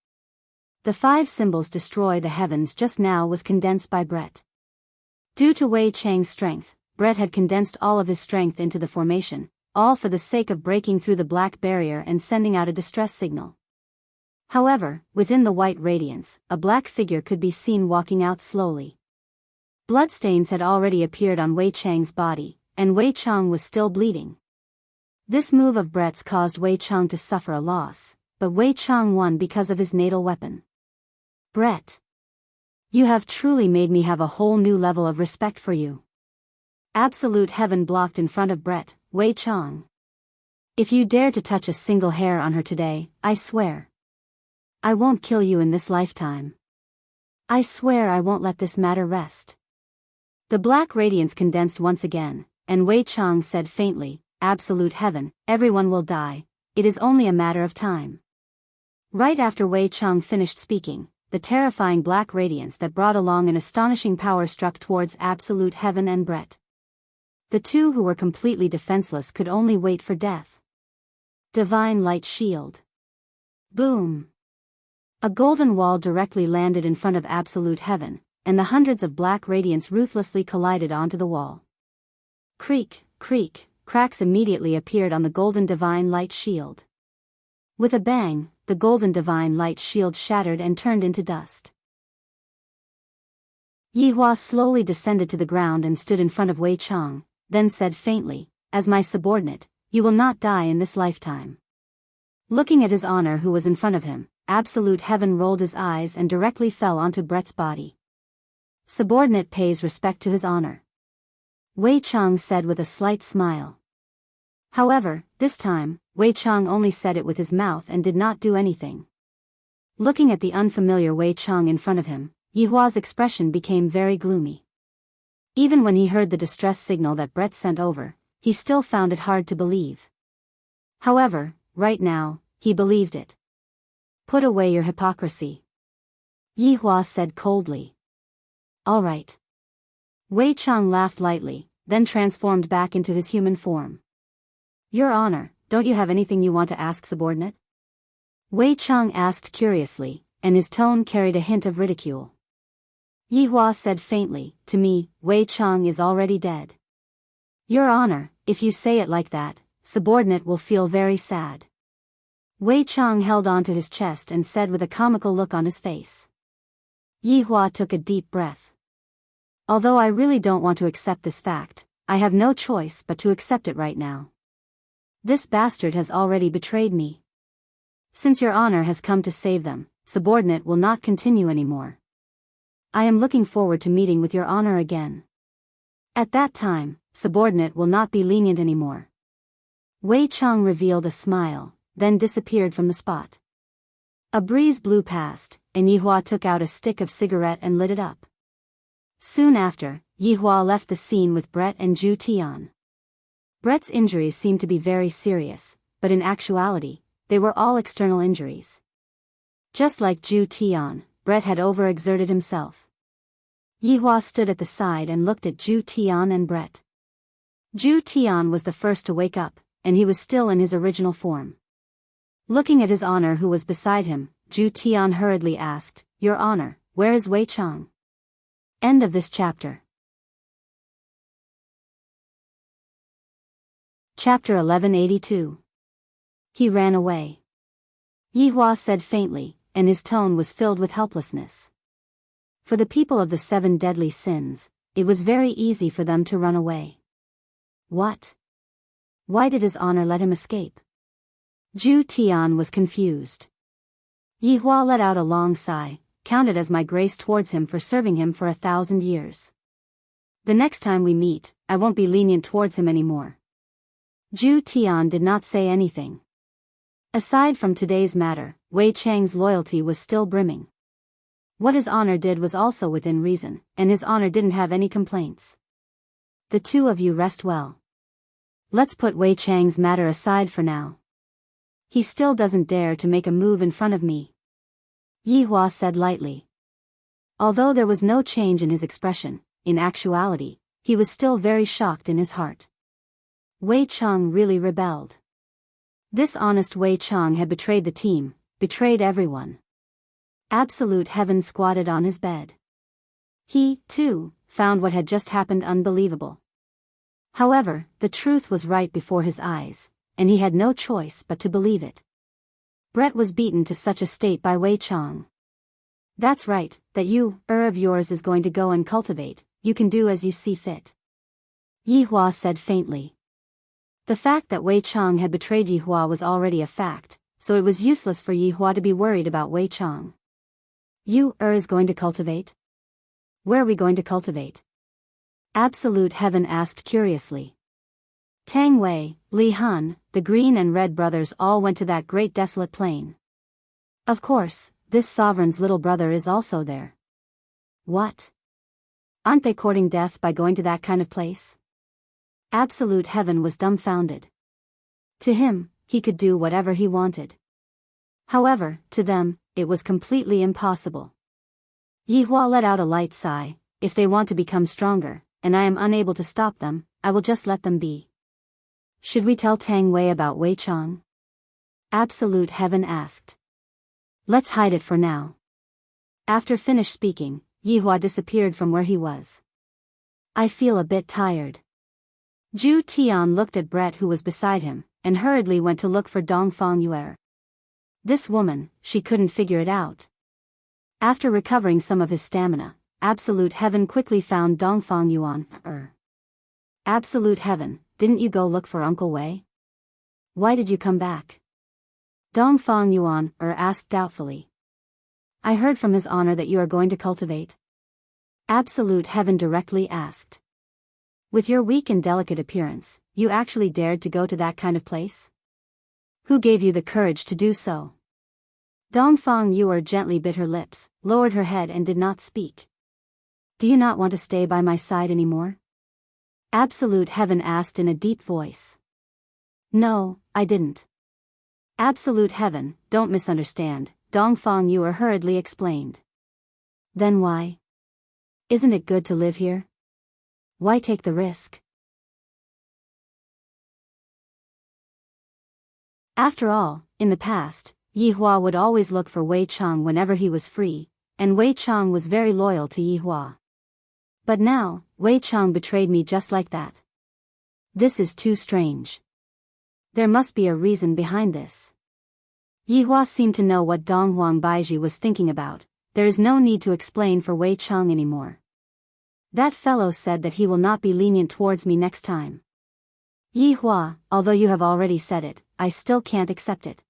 The 5 symbols destroy the heavens just now was condensed by Brett. Due to Wei Chang's strength, Brett had condensed all of his strength into the formation, all for the sake of breaking through the black barrier and sending out a distress signal. However, within the white radiance, a black figure could be seen walking out slowly. Bloodstains had already appeared on Wei Chang's body, and Wei Chang was still bleeding. This move of Brett's caused Wei Chang to suffer a loss, but Wei Chang won because of his natal weapon. Brett. You have truly made me have a whole new level of respect for you. Absolute Heaven blocked in front of Brett, Wei Chang. If you dare to touch a single hair on her today, I swear. I won't kill you in this lifetime. I swear I won't let this matter rest. The black radiance condensed once again, and Wei Chang said faintly, Absolute Heaven, everyone will die, it is only a matter of time. Right after Wei Chang finished speaking, the terrifying black radiance that brought along an astonishing power struck towards Absolute Heaven and Brett. The two who were completely defenseless could only wait for death. Divine Light Shield. Boom. A golden wall directly landed in front of Absolute Heaven, and the hundreds of black radiance ruthlessly collided onto the wall. Creak, creak, cracks immediately appeared on the golden Divine Light Shield. With a bang, the golden Divine Light Shield shattered and turned into dust. Yihua slowly descended to the ground and stood in front of Wei Chang, then said faintly, As my subordinate, you will not die in this lifetime. Looking at his honor who was in front of him, Absolute Heaven rolled his eyes and directly fell onto Brett's body. Subordinate pays respect to his honor. Wei Chang said with a slight smile. However, this time, Wei Chang only said it with his mouth and did not do anything. Looking at the unfamiliar Wei Chang in front of him, Yihua's expression became very gloomy. Even when he heard the distress signal that Brett sent over, he still found it hard to believe. However, right now, he believed it. Put away your hypocrisy. Yihua said coldly. All right. Wei Chang laughed lightly, then transformed back into his human form. Your honor, don't you have anything you want to ask, subordinate? Wei Chang asked curiously, and his tone carried a hint of ridicule. Yihua said faintly, To me, Wei Chang is already dead. Your honor, if you say it like that, subordinate will feel very sad. Wei Chang held on to his chest and said with a comical look on his face. Yihua took a deep breath. Although I really don't want to accept this fact, I have no choice but to accept it right now. This bastard has already betrayed me. Since your honor has come to save them, subordinate will not continue anymore. I am looking forward to meeting with your honor again. At that time, subordinate will not be lenient anymore. Wei Chang revealed a smile, then disappeared from the spot. A breeze blew past, and Yihua took out a stick of cigarette and lit it up. Soon after, Yihua left the scene with Brett and Zhu Tian. Brett's injuries seemed to be very serious, but in actuality, they were all external injuries. Just like Zhu Tian, Brett had overexerted himself. Yihua stood at the side and looked at Zhu Tian and Brett. Zhu Tian was the first to wake up, and he was still in his original form. Looking at his honor who was beside him, Zhu Tian hurriedly asked, "Your honor, where is Wei Chang?" End of this chapter. Chapter 1182. He ran away. Yi Hua said faintly, and his tone was filled with helplessness. For the people of the 7 deadly sins, it was very easy for them to run away. What? Why did his honor let him escape? Zhu Tian was confused. Yi Hua let out a long sigh, counted as my grace towards him for serving him for 1,000 years. The next time we meet, I won't be lenient towards him anymore. Zhu Tian did not say anything. Aside from today's matter, Wei Chang's loyalty was still brimming. What his honor did was also within reason, and his honor didn't have any complaints. The two of you rest well. Let's put Wei Chang's matter aside for now. He still doesn't dare to make a move in front of me. Yi Hua said lightly. Although there was no change in his expression, in actuality, he was still very shocked in his heart. Wei Chang really rebelled. This honest Wei Chang had betrayed the team, betrayed everyone. Absolute heaven squatted on his bed. He, too, found what had just happened unbelievable. However, the truth was right before his eyes, and he had no choice but to believe it. Brett was beaten to such a state by Wei Chang. That's right, that of yours is going to go and cultivate, you can do as you see fit. Yi Hua said faintly. The fact that Wei Chang had betrayed Yi Hua was already a fact, so it was useless for Yi Hua to be worried about Wei Chang. Is going to cultivate? Where are we going to cultivate? Absolute heaven asked curiously. Tang Wei, Li Han, the green and red brothers all went to that great desolate plain. Of course, this sovereign's little brother is also there. What? Aren't they courting death by going to that kind of place? Absolute heaven was dumbfounded. To him, he could do whatever he wanted. However, to them, it was completely impossible. Yi Hua let out a light sigh. If they want to become stronger, and I am unable to stop them, I will just let them be. Should we tell Tang Wei about Wei Chang? Absolute heaven asked. Let's hide it for now. After finished speaking, Yi Hua disappeared from where he was. I feel a bit tired. Zhu Tian looked at Brett who was beside him, and hurriedly went to look for Dongfang Yuer. This woman, she couldn't figure it out. After recovering some of his stamina, Absolute heaven quickly found Dongfang Yuan. Absolute heaven, didn't you go look for Uncle Wei? Why did you come back? Dongfang Yuan asked doubtfully. I heard from his honor that you are going to cultivate. Absolute heaven directly asked. With your weak and delicate appearance, you actually dared to go to that kind of place? Who gave you the courage to do so? Dongfang Yuer gently bit her lips, lowered her head and did not speak. Do you not want to stay by my side anymore? Absolute heaven asked in a deep voice. No, I didn't. Absolute heaven, don't misunderstand, Dongfang Yuer hurriedly explained. Then why? Isn't it good to live here? Why take the risk? After all, in the past, Yi Hua would always look for Wei Chang whenever he was free, and Wei Chang was very loyal to Yi Hua. But now, Wei Chang betrayed me just like that. This is too strange. There must be a reason behind this. Yi Hua seemed to know what Dong Huang Baiji was thinking about. There is no need to explain for Wei Chang anymore. That fellow said that he will not be lenient towards me next time. Yi Hua, although you have already said it, I still can't accept it.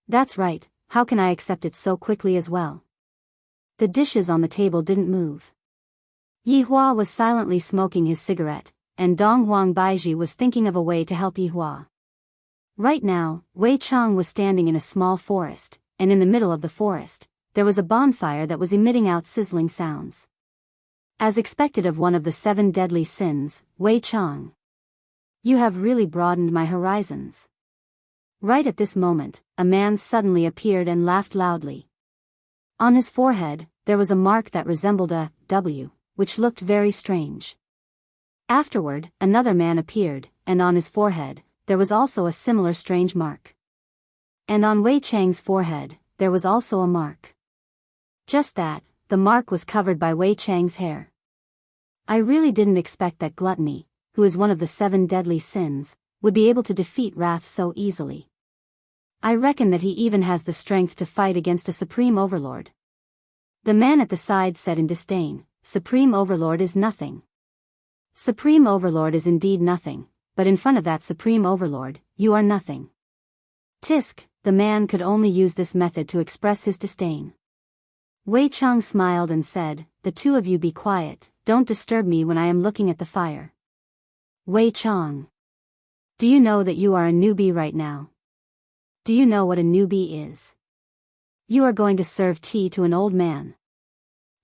That's right, how can I accept it so quickly as well? The dishes on the table didn't move. Yi Hua was silently smoking his cigarette, and Dong Huang Baiji was thinking of a way to help Yi Hua. Right now, Wei Chang was standing in a small forest, and in the middle of the forest, there was a bonfire that was emitting out sizzling sounds. As expected of one of the 7 deadly sins, Wei Chang. You have really broadened my horizons. Right at this moment, a man suddenly appeared and laughed loudly. On his forehead, there was a mark that resembled a W, which looked very strange. Afterward, another man appeared, and on his forehead, there was also a similar strange mark. And on Wei Chang's forehead, there was also a mark. Just that, the mark was covered by Wei Chang's hair. I really didn't expect that gluttony, who is one of the 7 deadly sins, would be able to defeat wrath so easily. I reckon that he even has the strength to fight against a supreme overlord. The man at the side said in disdain, Supreme Overlord is nothing. Supreme Overlord is indeed nothing, but in front of that Supreme Overlord, you are nothing. Tisk, the man could only use this method to express his disdain. Wei Chang smiled and said, The two of you be quiet, don't disturb me when I am looking at the fire. Wei Chang. Do you know that you are a newbie right now? Do you know what a newbie is? You are going to serve tea to an old man.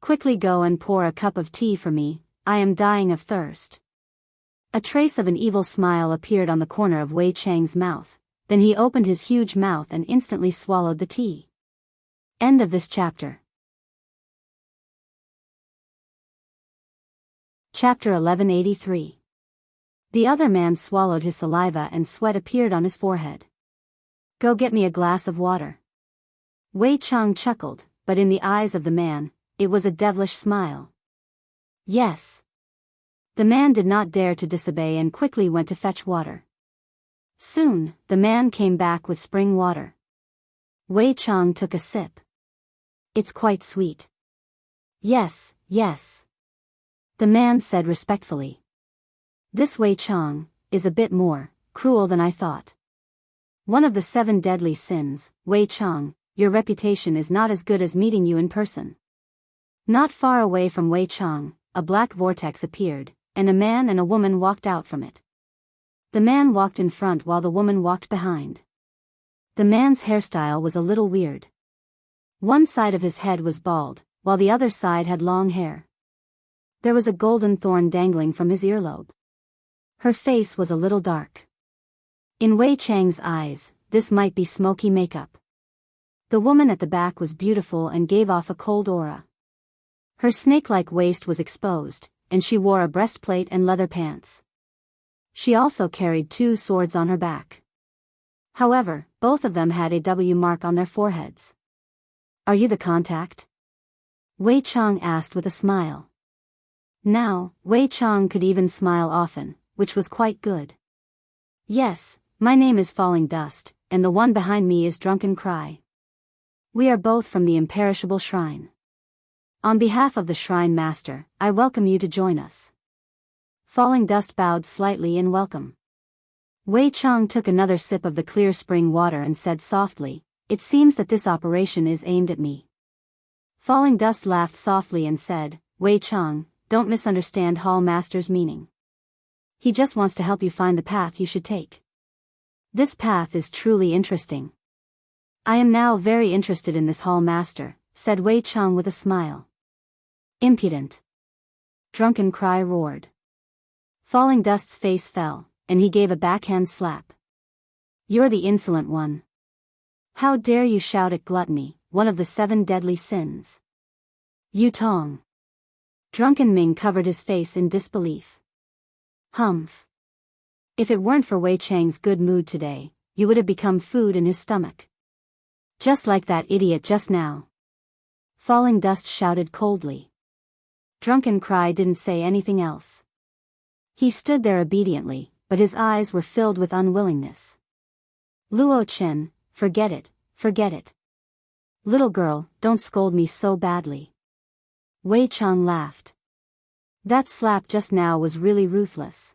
Quickly go and pour a cup of tea for me, I am dying of thirst. A trace of an evil smile appeared on the corner of Wei Chang's mouth, then he opened his huge mouth and instantly swallowed the tea. End of this chapter. Chapter 1183. The other man swallowed his saliva and sweat appeared on his forehead. Go get me a glass of water. Wei Chang chuckled, but in the eyes of the man, it was a devilish smile. Yes. The man did not dare to disobey and quickly went to fetch water. Soon, the man came back with spring water. Wei Chang took a sip. It's quite sweet. Yes, yes. The man said respectfully. This Wei Chang is a bit more cruel than I thought. One of the 7 deadly sins, Wei Chang, your reputation is not as good as meeting you in person. Not far away from Wei Chang, a black vortex appeared, and a man and a woman walked out from it. The man walked in front while the woman walked behind. The man's hairstyle was a little weird. One side of his head was bald, while the other side had long hair. There was a golden thorn dangling from his earlobe. Her face was a little dark. In Wei Chang's eyes, this might be smoky makeup. The woman at the back was beautiful and gave off a cold aura. Her snake-like waist was exposed, and she wore a breastplate and leather pants. She also carried 2 swords on her back. However, both of them had a W mark on their foreheads. Are you the contact? Wei Chang asked with a smile. Now, Wei Chang could even smile often, which was quite good. Yes, my name is Falling Dust, and the one behind me is Drunken Cry. We are both from the imperishable shrine. On behalf of the shrine master, I welcome you to join us. Falling Dust bowed slightly in welcome. Wei Chang took another sip of the clear spring water and said softly, It seems that this operation is aimed at me. Falling Dust laughed softly and said, Wei Chang, don't misunderstand Hall Master's meaning. He just wants to help you find the path you should take. This path is truly interesting. I am now very interested in this Hall Master, said Wei Chang with a smile. Impudent. Drunken Cry roared. Falling Dust's face fell, and he gave a backhand slap. You're the insolent one. How dare you shout at gluttony, one of the 7 deadly sins. You Tong. Drunken Ming covered his face in disbelief. Humph. If it weren't for Wei Chang's good mood today, you would have become food in his stomach. Just like that idiot just now. Falling Dust shouted coldly. Drunken Cry didn't say anything else. He stood there obediently, but his eyes were filled with unwillingness. Luo Chen, forget it, forget it. Little girl, don't scold me so badly. Wei Chang laughed. That slap just now was really ruthless.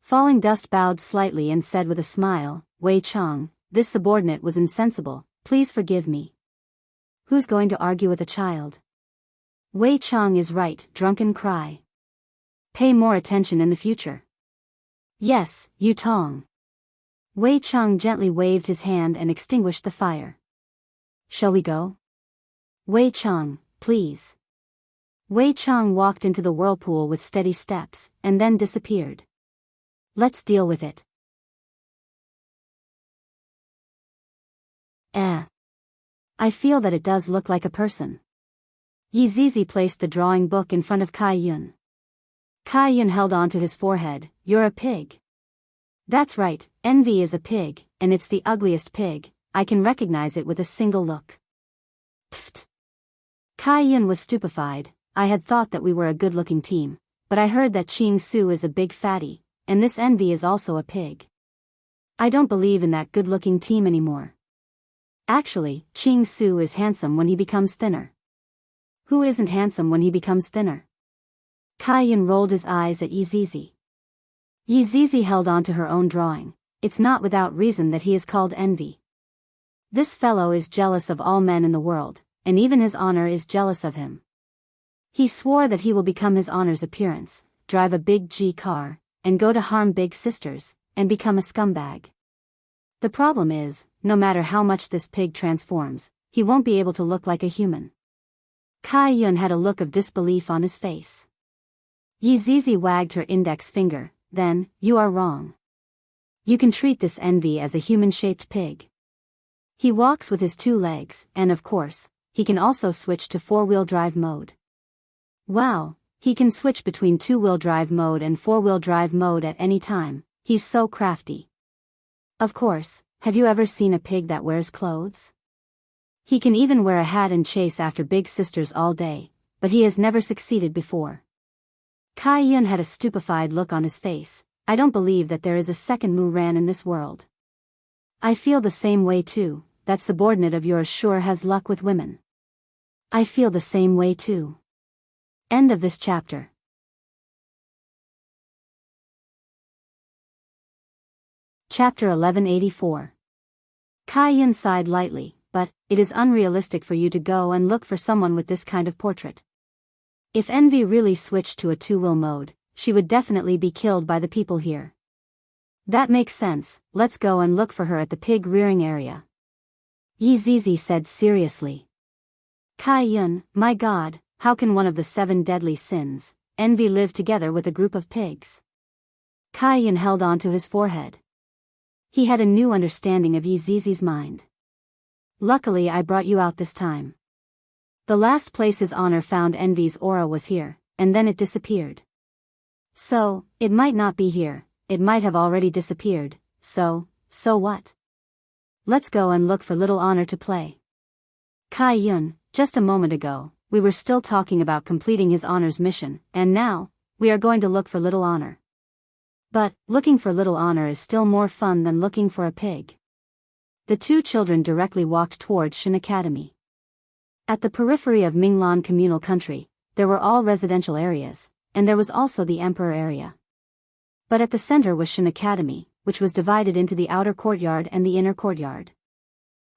Falling Dust bowed slightly and said with a smile, Wei Chang, this subordinate was insensible, please forgive me. Who's going to argue with a child? Wei Chang is right, Drunken Cry. Pay more attention in the future. Yes, Yu Tong. Wei Chang gently waved his hand and extinguished the fire. Shall we go? Wei Chang, please. Wei Chang walked into the whirlpool with steady steps, and then disappeared. Let's deal with it. I feel that it does look like a person. Yi Zizi placed the drawing book in front of Kai Yun. Kai Yun held on to his forehead, You're a pig. That's right, Envy is a pig, and it's the ugliest pig, I can recognize it with a single look. Pfft. Kai Yun was stupefied. I had thought that we were a good-looking team, but I heard that Ching Su is a big fatty, and this Envy is also a pig. I don't believe in that good-looking team anymore. Actually, Ching Su is handsome when he becomes thinner. Who isn't handsome when he becomes thinner? Kai Yun rolled his eyes at Yi Zizi. Yi Zizi held on to her own drawing. It's not without reason that he is called Envy. This fellow is jealous of all men in the world, and even his honor is jealous of him. He swore that he will become his honor's appearance, drive a big G car, and go to harm big sisters, and become a scumbag. The problem is, no matter how much this pig transforms, he won't be able to look like a human. Kai Yun had a look of disbelief on his face. Yi Zizi wagged her index finger. Then, you are wrong. You can treat this Envy as a human-shaped pig. He walks with his 2 legs, and of course, he can also switch to 4-wheel drive mode. Wow, he can switch between 2-wheel drive mode and 4-wheel drive mode at any time. He's so crafty. Of course, have you ever seen a pig that wears clothes? He can even wear a hat and chase after big sisters all day, but he has never succeeded before. Kai Yun had a stupefied look on his face. I don't believe that there is a second Mu Ran in this world. I feel the same way too. That subordinate of yours sure has luck with women. I feel the same way too. End of this chapter. Chapter 1184. Kai Yun sighed lightly, but it is unrealistic for you to go and look for someone with this kind of portrait. If Envy really switched to a 2-wheel mode, she would definitely be killed by the people here. That makes sense. Let's go and look for her at the pig rearing area. Yi Zizi said seriously. Kai Yun, my God, how can one of the 7 deadly sins, envy, live together with a group of pigs? Kai Yun held on to his forehead. He had a new understanding of Yi Zizi's mind. Luckily I brought you out this time. The last place his honor found Envy's aura was here, and then it disappeared. So, it might not be here, it might have already disappeared, so what? Let's go and look for little honor to play. Kai Yun, just a moment ago, we were still talking about completing his honor's mission, and now, we are going to look for little honor. But, looking for little honor is still more fun than looking for a pig. The 2 children directly walked towards Shin Academy. At the periphery of Minglan communal country, there were all residential areas, and there was also the Emperor area. But at the center was Shin Academy, which was divided into the outer courtyard and the inner courtyard.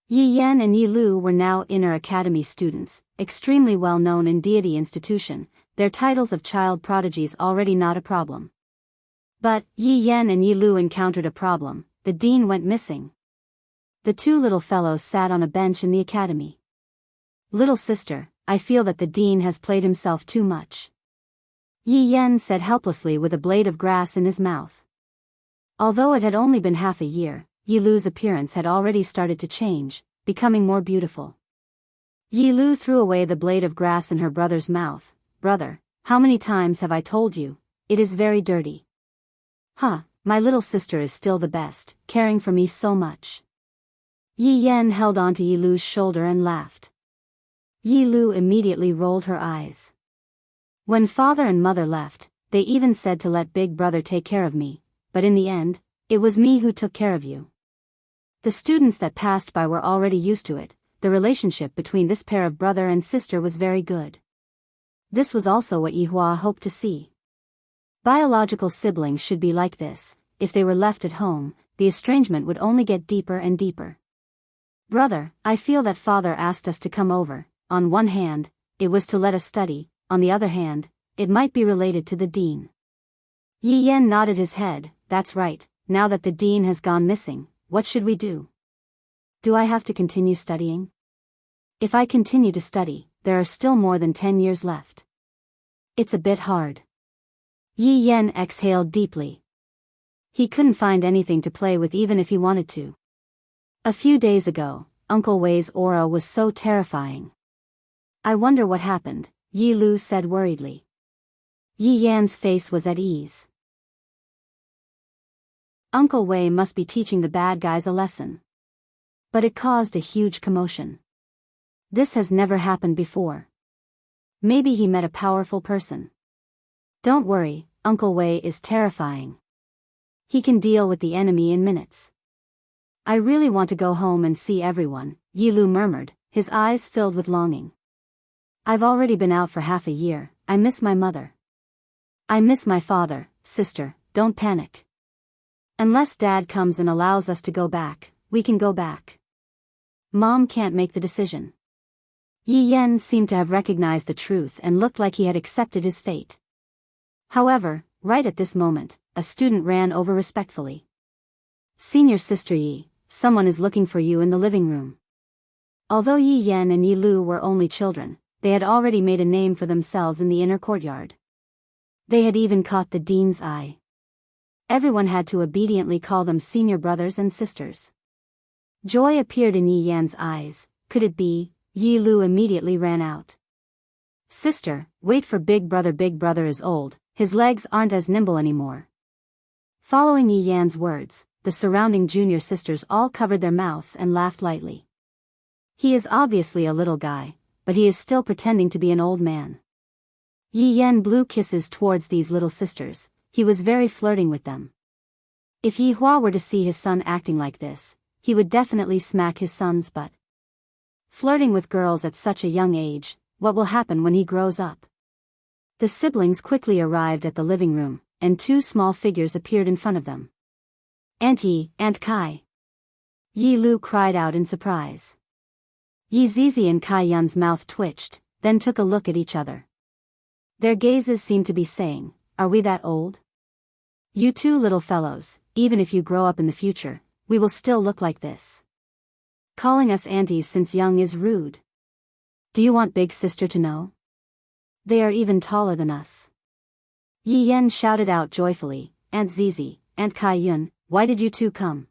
Yi Yan and Yi Lu were now inner academy students, extremely well known in deity institution, their titles of child prodigies already not a problem. But, Yi Yan and Yi Lu encountered a problem. The dean went missing. The 2 little fellows sat on a bench in the academy. Little sister, I feel that the dean has played himself too much. Yi Yan said helplessly with a blade of grass in his mouth. Although it had only been half a year, Yi Lu's appearance had already started to change, becoming more beautiful. Yi Lu threw away the blade of grass in her brother's mouth. Brother, how many times have I told you? It is very dirty. Huh, my little sister is still the best, caring for me so much. Yi Yan held onto Yi Lu's shoulder and laughed. Yi Lu immediately rolled her eyes. When father and mother left, they even said to let big brother take care of me, but in the end, it was me who took care of you. The students that passed by were already used to it. The relationship between this pair of brother and sister was very good. This was also what Yi Hua hoped to see. Biological siblings should be like this. If they were left at home, the estrangement would only get deeper and deeper. Brother, I feel that father asked us to come over. On one hand, it was to let us study, on the other hand, it might be related to the dean. Yi Yan nodded his head. That's right, now that the dean has gone missing, what should we do? Do I have to continue studying? If I continue to study, there are still more than 10 years left. It's a bit hard. Yi Yan exhaled deeply. He couldn't find anything to play with even if he wanted to. A few days ago, Uncle Wei's aura was so terrifying. I wonder what happened, Yi Lu said worriedly. Yi Yan's face was at ease. Uncle Wei must be teaching the bad guys a lesson. But it caused a huge commotion. This has never happened before. Maybe he met a powerful person. Don't worry, Uncle Wei is terrifying. He can deal with the enemy in minutes. I really want to go home and see everyone, Yi Lu murmured, his eyes filled with longing. I've already been out for half a year, I miss my mother. I miss my father, sister, don't panic. Unless Dad comes and allows us to go back, we can go back. Mom can't make the decision. Yi Yan seemed to have recognized the truth and looked like he had accepted his fate. However, right at this moment, a student ran over respectfully. Senior Sister Yi, someone is looking for you in the living room. Although Yi Yan and Yi Lu were only children, they had already made a name for themselves in the inner courtyard. They had even caught the dean's eye. Everyone had to obediently call them senior brothers and sisters. Joy appeared in Yi Yan's eyes. Could it be? Yi Lu immediately ran out. Sister, wait for Big brother is old, his legs aren't as nimble anymore. Following Yi Yan's words, the surrounding junior sisters all covered their mouths and laughed lightly. He is obviously a little guy, but he is still pretending to be an old man. Yi Yan blew kisses towards these little sisters. He was very flirting with them. If Yi Hua were to see his son acting like this, he would definitely smack his son's butt. Flirting with girls at such a young age, what will happen when he grows up? The siblings quickly arrived at the living room, and two small figures appeared in front of them. Aunt Yi, Aunt Kai. Yi Lu cried out in surprise. Yi Zizi and Kai Yun's mouth twitched, then took a look at each other. Their gazes seemed to be saying, are we that old? You two little fellows, even if you grow up in the future, we will still look like this. Calling us aunties since young is rude. Do you want Big Sister to know? They are even taller than us. Yi Yan shouted out joyfully, Aunt Zizi, Aunt Kai Yun, why did you two come?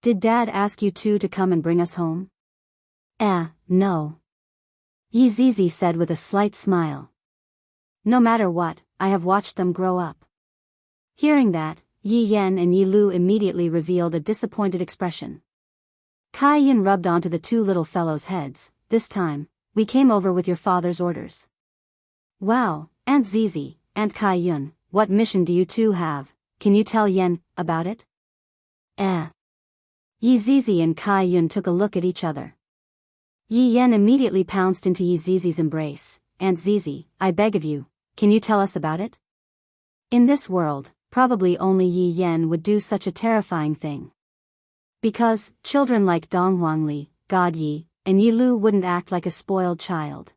Did Dad ask you two to come and bring us home? No. Yi Zizi said with a slight smile. No matter what, I have watched them grow up. Hearing that, Yi Yan and Yi Lu immediately revealed a disappointed expression. Kai Yun rubbed onto the two little fellows' heads. This time, we came over with your father's orders. Wow, Aunt Zizi, Aunt Kai Yun, what mission do you two have? Can you tell Yan about it? Yi Zizi and Kai Yun took a look at each other. Yi Yan immediately pounced into Yi Zizi's embrace. Aunt Zizi, I beg of you, can you tell us about it? In this world, probably only Yi Yan would do such a terrifying thing. Because, children like Dong Huangli, God Yi, and Yi Lu wouldn't act like a spoiled child.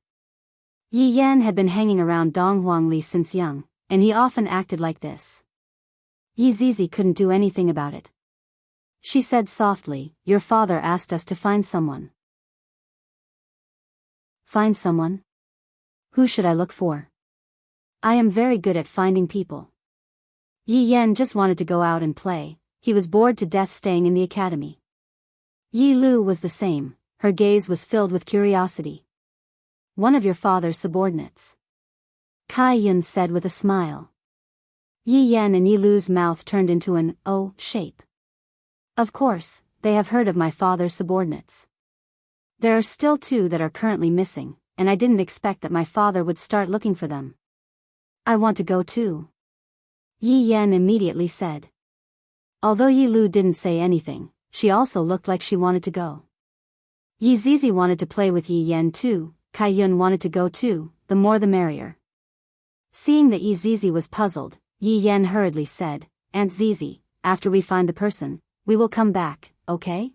Yi Yan had been hanging around Dong Huangli since young, and he often acted like this. Yi Zizi couldn't do anything about it. She said softly, your father asked us to find someone. Find someone? Who should I look for? I am very good at finding people. Yi Yan just wanted to go out and play. He was bored to death staying in the academy. Yi Lu was the same, her gaze was filled with curiosity. One of your father's subordinates. Kai Yun said with a smile. Yi Yan and Yi Lu's mouth turned into an O shape. Of course, they have heard of my father's subordinates. There are still two that are currently missing, and I didn't expect that my father would start looking for them. I want to go too. Yi Yan immediately said. Although Yi Lu didn't say anything, she also looked like she wanted to go. Yi Zizi wanted to play with Yi Yan too, Kai Yun wanted to go too, the more the merrier. Seeing that Yi Zizi was puzzled, Yi Yan hurriedly said, Aunt Zizi, after we find the person, we will come back, okay?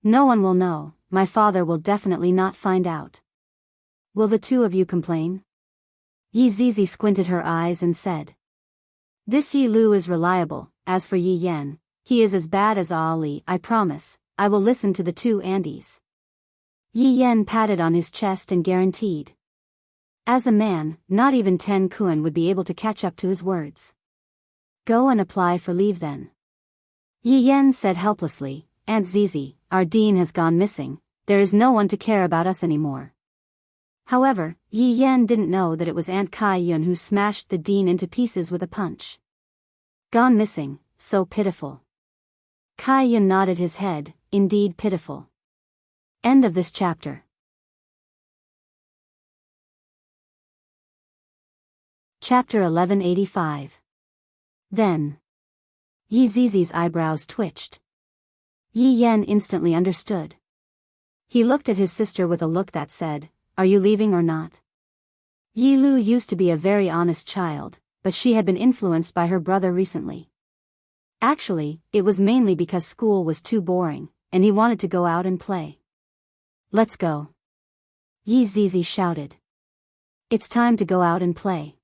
No one will know, my father will definitely not find out. Will the two of you complain? Yi Zizi squinted her eyes and said. This Yi Lu is reliable, as for Yi Yan, he is as bad as Ali. I promise, I will listen to the two aunties. Yi Yan patted on his chest and guaranteed. As a man, not even Ten Kun would be able to catch up to his words. Go and apply for leave then. Yi Yan said helplessly, Aunt Zizi, our dean has gone missing, there is no one to care about us anymore. However, Yi Yan didn't know that it was Aunt Kai Yun who smashed the dean into pieces with a punch. Gone missing, so pitiful. Kai Yun nodded his head, indeed pitiful. End of this chapter. Chapter 1185. Then. Yi Zizi's eyebrows twitched. Yi Yan instantly understood. He looked at his sister with a look that said, "Are you leaving or not?" Yi Lu used to be a very honest child, but she had been influenced by her brother recently. Actually, it was mainly because school was too boring, and he wanted to go out and play. "Let's go," Yi Zizi shouted. "It's time to go out and play.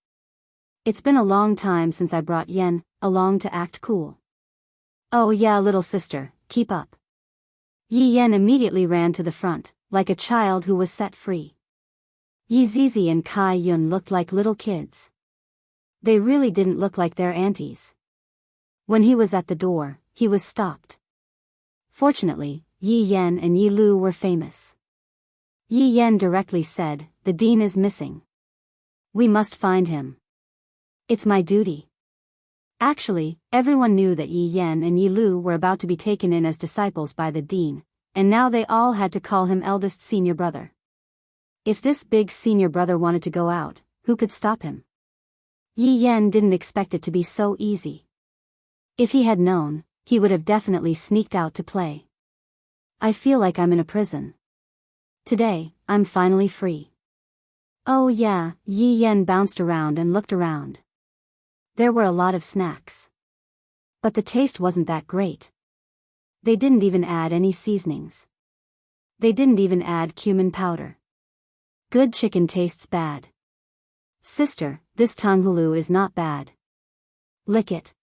It's been a long time since I brought Yen along to act cool." "Oh yeah, little sister, keep up." Yi Yen immediately ran to the front, like a child who was set free. Yi Zizi and Kai Yun looked like little kids. They really didn't look like their aunties. When he was at the door, he was stopped. Fortunately, Yi Yan and Yi Lu were famous. Yi Yan directly said, "The dean is missing. We must find him. It's my duty." Actually, everyone knew that Yi Yan and Yi Lu were about to be taken in as disciples by the dean, and now they all had to call him eldest senior brother. If this big senior brother wanted to go out, who could stop him? Yi Yan didn't expect it to be so easy. If he had known, he would have definitely sneaked out to play. "I feel like I'm in a prison. Today, I'm finally free." "Oh yeah," Yi Yan bounced around and looked around. There were a lot of snacks. But the taste wasn't that great. They didn't even add any seasonings. They didn't even add cumin powder. Good chicken tastes bad. "Sister, this tanghulu is not bad. Lick it."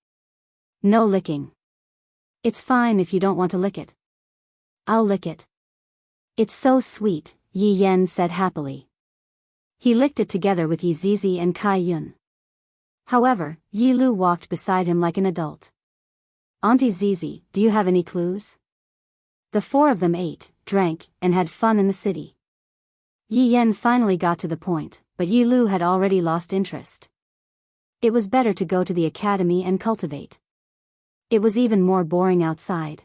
"No licking. It's fine if you don't want to lick it." "I'll lick it. It's so sweet," Yi Yan said happily. He licked it together with Yi Zizi and Kai Yun. However, Yi Lu walked beside him like an adult. "Auntie Zizi, do you have any clues?" The four of them ate, drank, and had fun in the city. Yi Yan finally got to the point, but Yi Lu had already lost interest. It was better to go to the academy and cultivate. It was even more boring outside.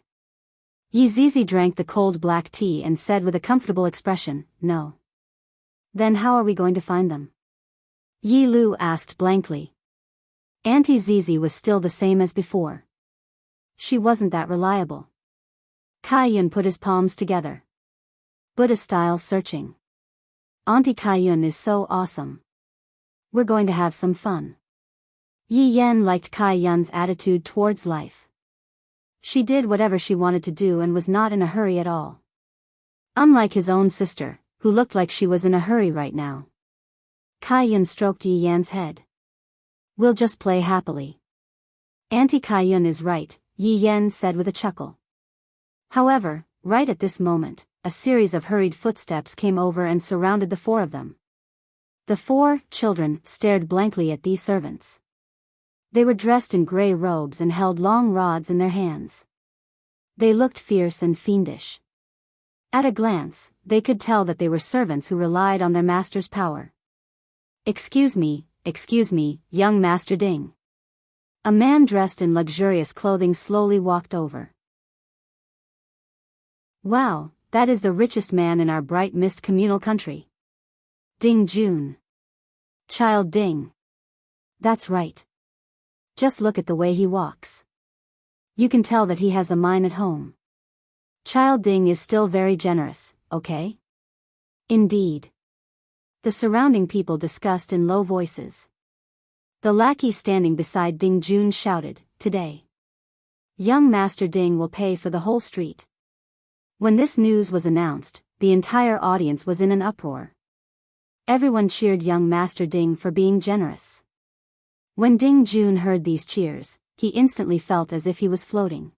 Yi Zizi drank the cold black tea and said with a comfortable expression, "No." "Then how are we going to find them?" Yi Lu asked blankly. Auntie Zizi was still the same as before. She wasn't that reliable. Kai Yun put his palms together. Buddha-style searching. "Auntie Kai Yun is so awesome. We're going to have some fun." Yi Yan liked Kai Yun's attitude towards life. She did whatever she wanted to do and was not in a hurry at all. Unlike his own sister, who looked like she was in a hurry right now. Kai Yun stroked Yi Yan's head. "We'll just play happily." "Auntie Kai Yun is right," Yi Yan said with a chuckle. However, right at this moment, a series of hurried footsteps came over and surrounded the four of them. The four children stared blankly at these servants. They were dressed in gray robes and held long rods in their hands. They looked fierce and fiendish. At a glance, they could tell that they were servants who relied on their master's power. Excuse me, young Master Ding." A man dressed in luxurious clothing slowly walked over. "Wow, that is the richest man in our bright mist communal country. Ding Jun. Child Ding. That's right. Just look at the way he walks. You can tell that he has a mine at home. Child Ding is still very generous, okay?" "Indeed." The surrounding people discussed in low voices. The lackey standing beside Ding Jun shouted, "Today, young Master Ding will pay for the whole street." When this news was announced, the entire audience was in an uproar. Everyone cheered young Master Ding for being generous. When Ding Jun heard these cheers, he instantly felt as if he was floating.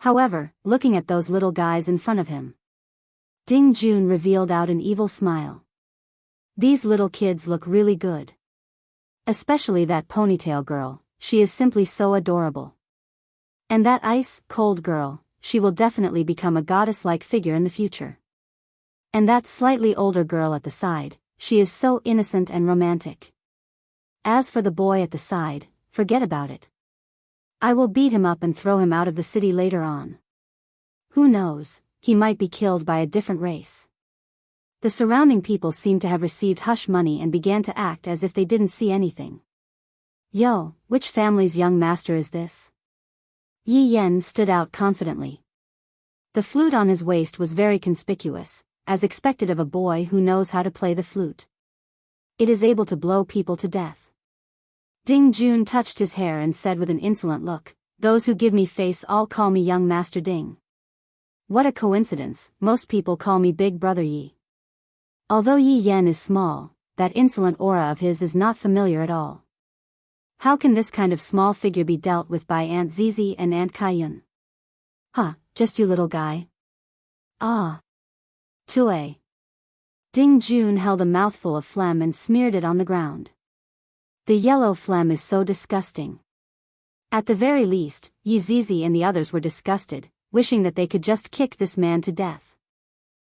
However, looking at those little guys in front of him, Ding Jun revealed out an evil smile. These little kids look really good. Especially that ponytail girl, she is simply so adorable. And that ice-cold girl, she will definitely become a goddess-like figure in the future. And that slightly older girl at the side, she is so innocent and romantic. As for the boy at the side, forget about it. I will beat him up and throw him out of the city later on. Who knows, he might be killed by a different race. The surrounding people seemed to have received hush money and began to act as if they didn't see anything. Yo, which family's young master is this? Yi Yan stood out confidently. The flute on his waist was very conspicuous, as expected of a boy who knows how to play the flute. It is able to blow people to death. Ding Jun touched his hair and said with an insolent look, "Those who give me face all call me young Master Ding. What a coincidence, most people call me Big Brother Yi." Although Yi Yan is small, that insolent aura of his is not familiar at all. How can this kind of small figure be dealt with by Aunt Zizi and Aunt Kaiyun? Huh, just you little guy. Ah. Tue. Ding Jun held a mouthful of phlegm and smeared it on the ground. The yellow phlegm is so disgusting. At the very least, Yi Zizi and the others were disgusted, wishing that they could just kick this man to death.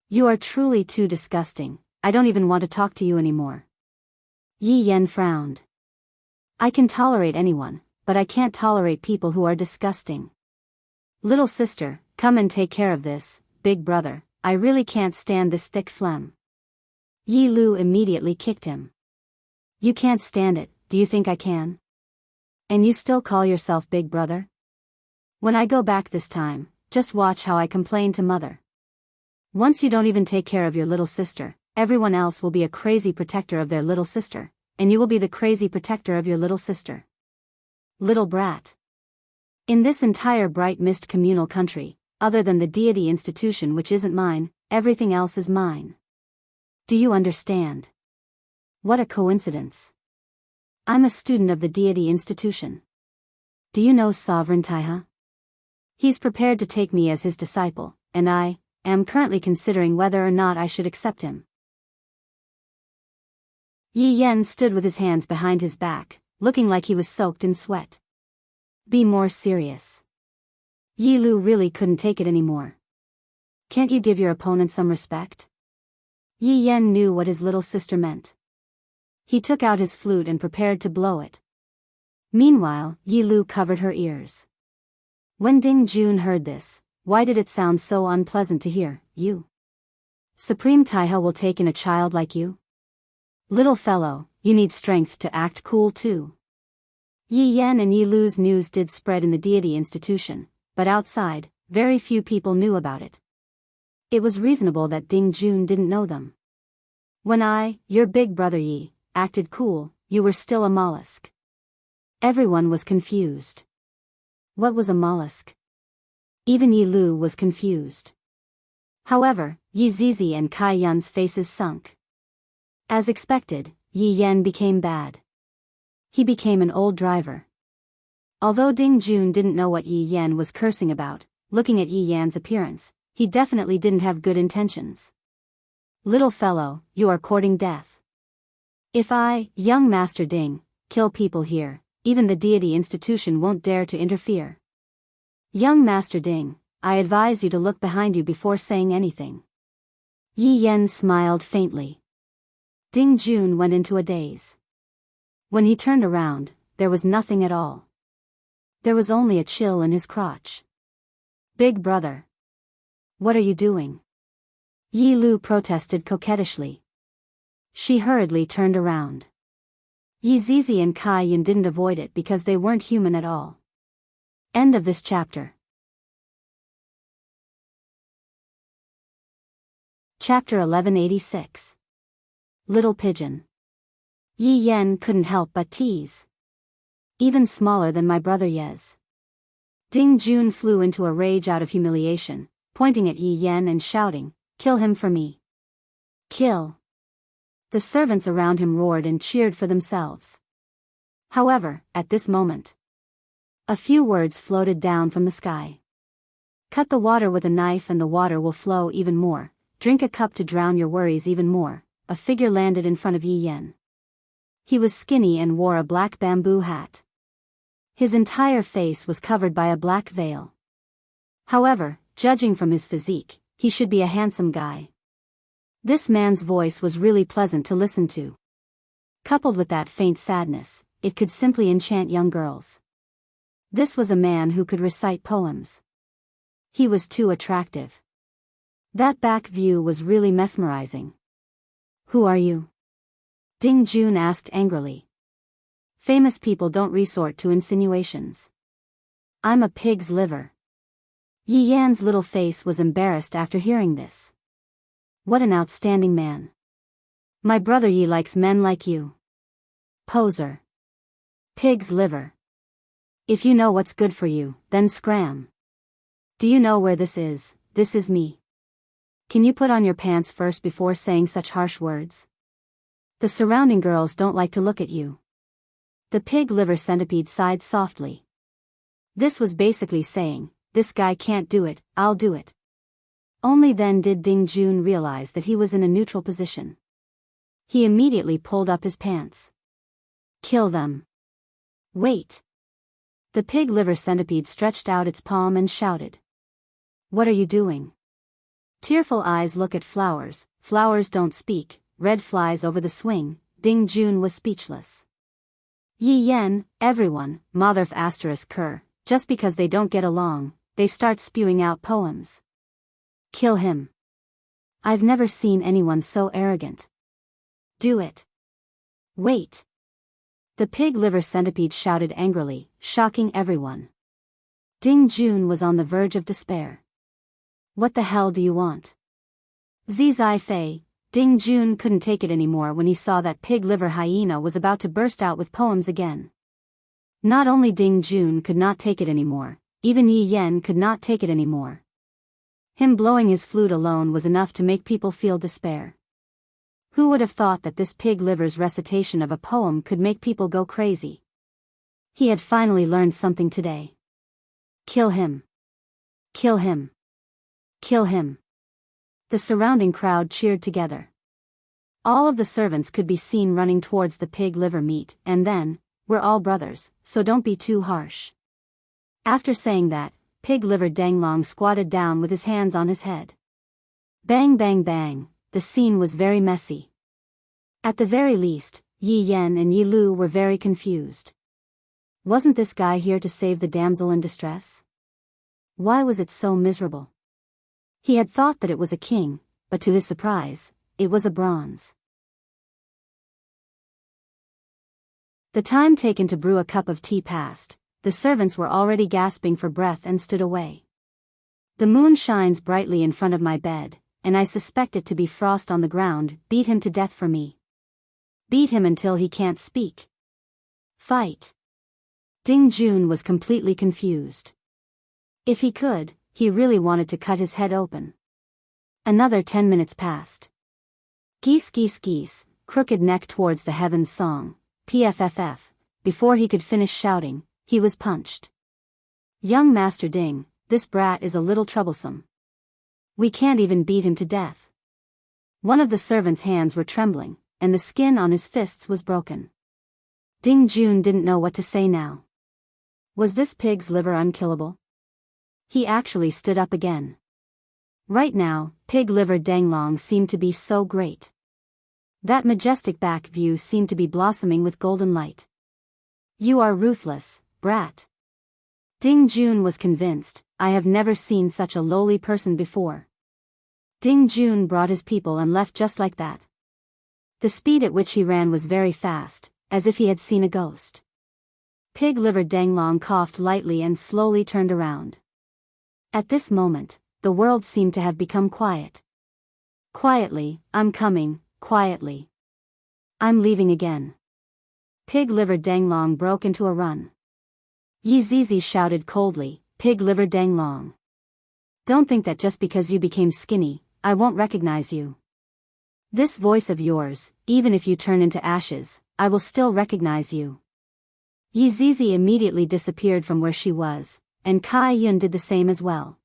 You are truly too disgusting, I don't even want to talk to you anymore. Yi Yan frowned. I can tolerate anyone, but I can't tolerate people who are disgusting. Little sister, come and take care of this, big brother, I really can't stand this thick phlegm. Yi Lu immediately kicked him. You can't stand it, do you think I can? And you still call yourself big brother? When I go back this time, just watch how I complain to mother. Once you don't even take care of your little sister, everyone else will be a crazy protector of their little sister, and you will be the crazy protector of your little sister. Little brat. In this entire bright mist communal country, other than the deity institution which isn't mine, everything else is mine. Do you understand? What a coincidence. I'm a student of the deity institution. Do you know Sovereign Taiha? He's prepared to take me as his disciple, and I am currently considering whether or not I should accept him. Yi Yan stood with his hands behind his back, looking like he was soaked in sweat. Be more serious. Yi Lu really couldn't take it anymore. Can't you give your opponent some respect? Yi Yan knew what his little sister meant. He took out his flute and prepared to blow it. Meanwhile, Yi Lu covered her ears. When Ding Jun heard this, why did it sound so unpleasant to hear, you? Supreme Taiha will take in a child like you? Little fellow, you need strength to act cool too. Yi Yan and Yi Lu's news did spread in the deity institution, but outside, very few people knew about it. It was reasonable that Ding Jun didn't know them. When I, your big brother Yi, acted cool, you were still a mollusk. Everyone was confused. What was a mollusk? Even Yi Lu was confused. However, Yi Zizi and Kai Yun's faces sunk. As expected, Yi Yan became bad. He became an old driver. Although Ding Jun didn't know what Yi Yan was cursing about, looking at Yi Yan's appearance, he definitely didn't have good intentions. Little fellow, you are courting death. If I, young Master Ding, kill people here, even the deity institution won't dare to interfere. Young Master Ding, I advise you to look behind you before saying anything. Yi Yan smiled faintly. Ding Jun went into a daze. When he turned around, there was nothing at all. There was only a chill in his crotch. Big brother. What are you doing? Yi Lu protested coquettishly. She hurriedly turned around. Yi Zizi and Kai Yun didn't avoid it because they weren't human at all. End of this chapter. Chapter 1186. Little Pigeon. Yi Yan couldn't help but tease. Even smaller than my brother Yez. Ding Jun flew into a rage out of humiliation, pointing at Yi Yan and shouting, "Kill him for me. Kill." The servants around him roared and cheered for themselves. However, at this moment, a few words floated down from the sky. Cut the water with a knife and the water will flow even more. Drink a cup to drown your worries even more. A figure landed in front of Yi Yan. He was skinny and wore a black bamboo hat. His entire face was covered by a black veil. However, judging from his physique, he should be a handsome guy. This man's voice was really pleasant to listen to. Coupled with that faint sadness, it could simply enchant young girls. This was a man who could recite poems. He was too attractive. That back view was really mesmerizing. Who are you? Ding Jun asked angrily. Famous people don't resort to insinuations. I'm a pig's liver. Yi Yan's little face was embarrassed after hearing this. What an outstanding man. My brother Yi likes men like you. Poser. Pig's liver. If you know what's good for you, then scram. Do you know where this is? This is me. Can you put on your pants first before saying such harsh words? The surrounding girls don't like to look at you. The pig liver centipede sighed softly. This was basically saying, this guy can't do it, I'll do it. Only then did Ding Jun realize that he was in a neutral position. He immediately pulled up his pants. Kill them. Wait. The pig liver centipede stretched out its palm and shouted. What are you doing? Tearful eyes look at flowers, flowers don't speak, red flies over the swing. Ding Jun was speechless. Yi Yan, everyone, motherf asterisk cur, just because they don't get along, they start spewing out poems. Kill him. I've never seen anyone so arrogant. Do it. Wait. The pig liver centipede shouted angrily, shocking everyone. Ding Jun was on the verge of despair. What the hell do you want? Zizai Fei. Ding Jun couldn't take it anymore when he saw that pig liver hyena was about to burst out with poems again. Not only Ding Jun could not take it anymore, even Yi Yan could not take it anymore. Him blowing his flute alone was enough to make people feel despair. Who would have thought that this pig liver's recitation of a poem could make people go crazy? He had finally learned something today. Kill him. Kill him. Kill him. The surrounding crowd cheered together. All of the servants could be seen running towards the pig liver meat, and then, we're all brothers, so don't be too harsh. After saying that, pig liver Danglong squatted down with his hands on his head. Bang bang bang, the scene was very messy. At the very least, Yi Yan and Yi Lu were very confused. Wasn't this guy here to save the damsel in distress? Why was it so miserable? He had thought that it was a king, but to his surprise, it was a bronze. The time taken to brew a cup of tea passed, the servants were already gasping for breath and stood away. The moon shines brightly in front of my bed, and I suspect it to be frost on the ground. Beat him to death for me. Beat him until he can't speak. Fight. Ding Jun was completely confused. If he could, he really wanted to cut his head open. Another 10 minutes passed. Geese geese geese, crooked neck towards the heavens song, PFFF. Before he could finish shouting, he was punched. Young Master Ding, this brat is a little troublesome. We can't even beat him to death. One of the servants' hands were trembling, and the skin on his fists was broken. Ding Jun didn't know what to say now. Was this pig's liver unkillable? He actually stood up again. Right now, pig liver Danglong seemed to be so great. That majestic back view seemed to be blossoming with golden light. You are ruthless, brat. Ding Jun was convinced, I have never seen such a lowly person before. Ding Jun brought his people and left just like that. The speed at which he ran was very fast, as if he had seen a ghost. Pig liver Danglong coughed lightly and slowly turned around. At this moment, the world seemed to have become quiet. Quietly, I'm coming, quietly. I'm leaving again. Pig liver Danglong broke into a run. Yi Zizi shouted coldly, Pig liver Danglong. Don't think that just because you became skinny, I won't recognize you. This voice of yours, even if you turn into ashes, I will still recognize you. Yi Zizi immediately disappeared from where she was, and Kai Yun did the same as well.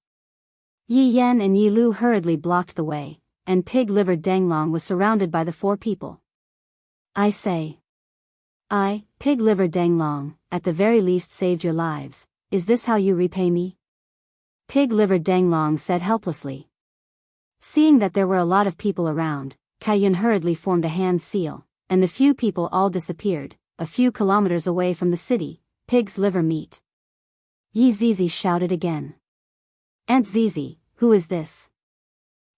Yi Yan and Yi Lu hurriedly blocked the way, and pig liver Danglong was surrounded by the four people. I say. I, pig liver Danglong, at the very least saved your lives. Is this how you repay me? Pig liver Danglong said helplessly. Seeing that there were a lot of people around, Kai Yun hurriedly formed a hand seal, and the few people all disappeared, a few kilometers away from the city. Pig's liver meat. Yi Zizi shouted again. Aunt Zizi, who is this?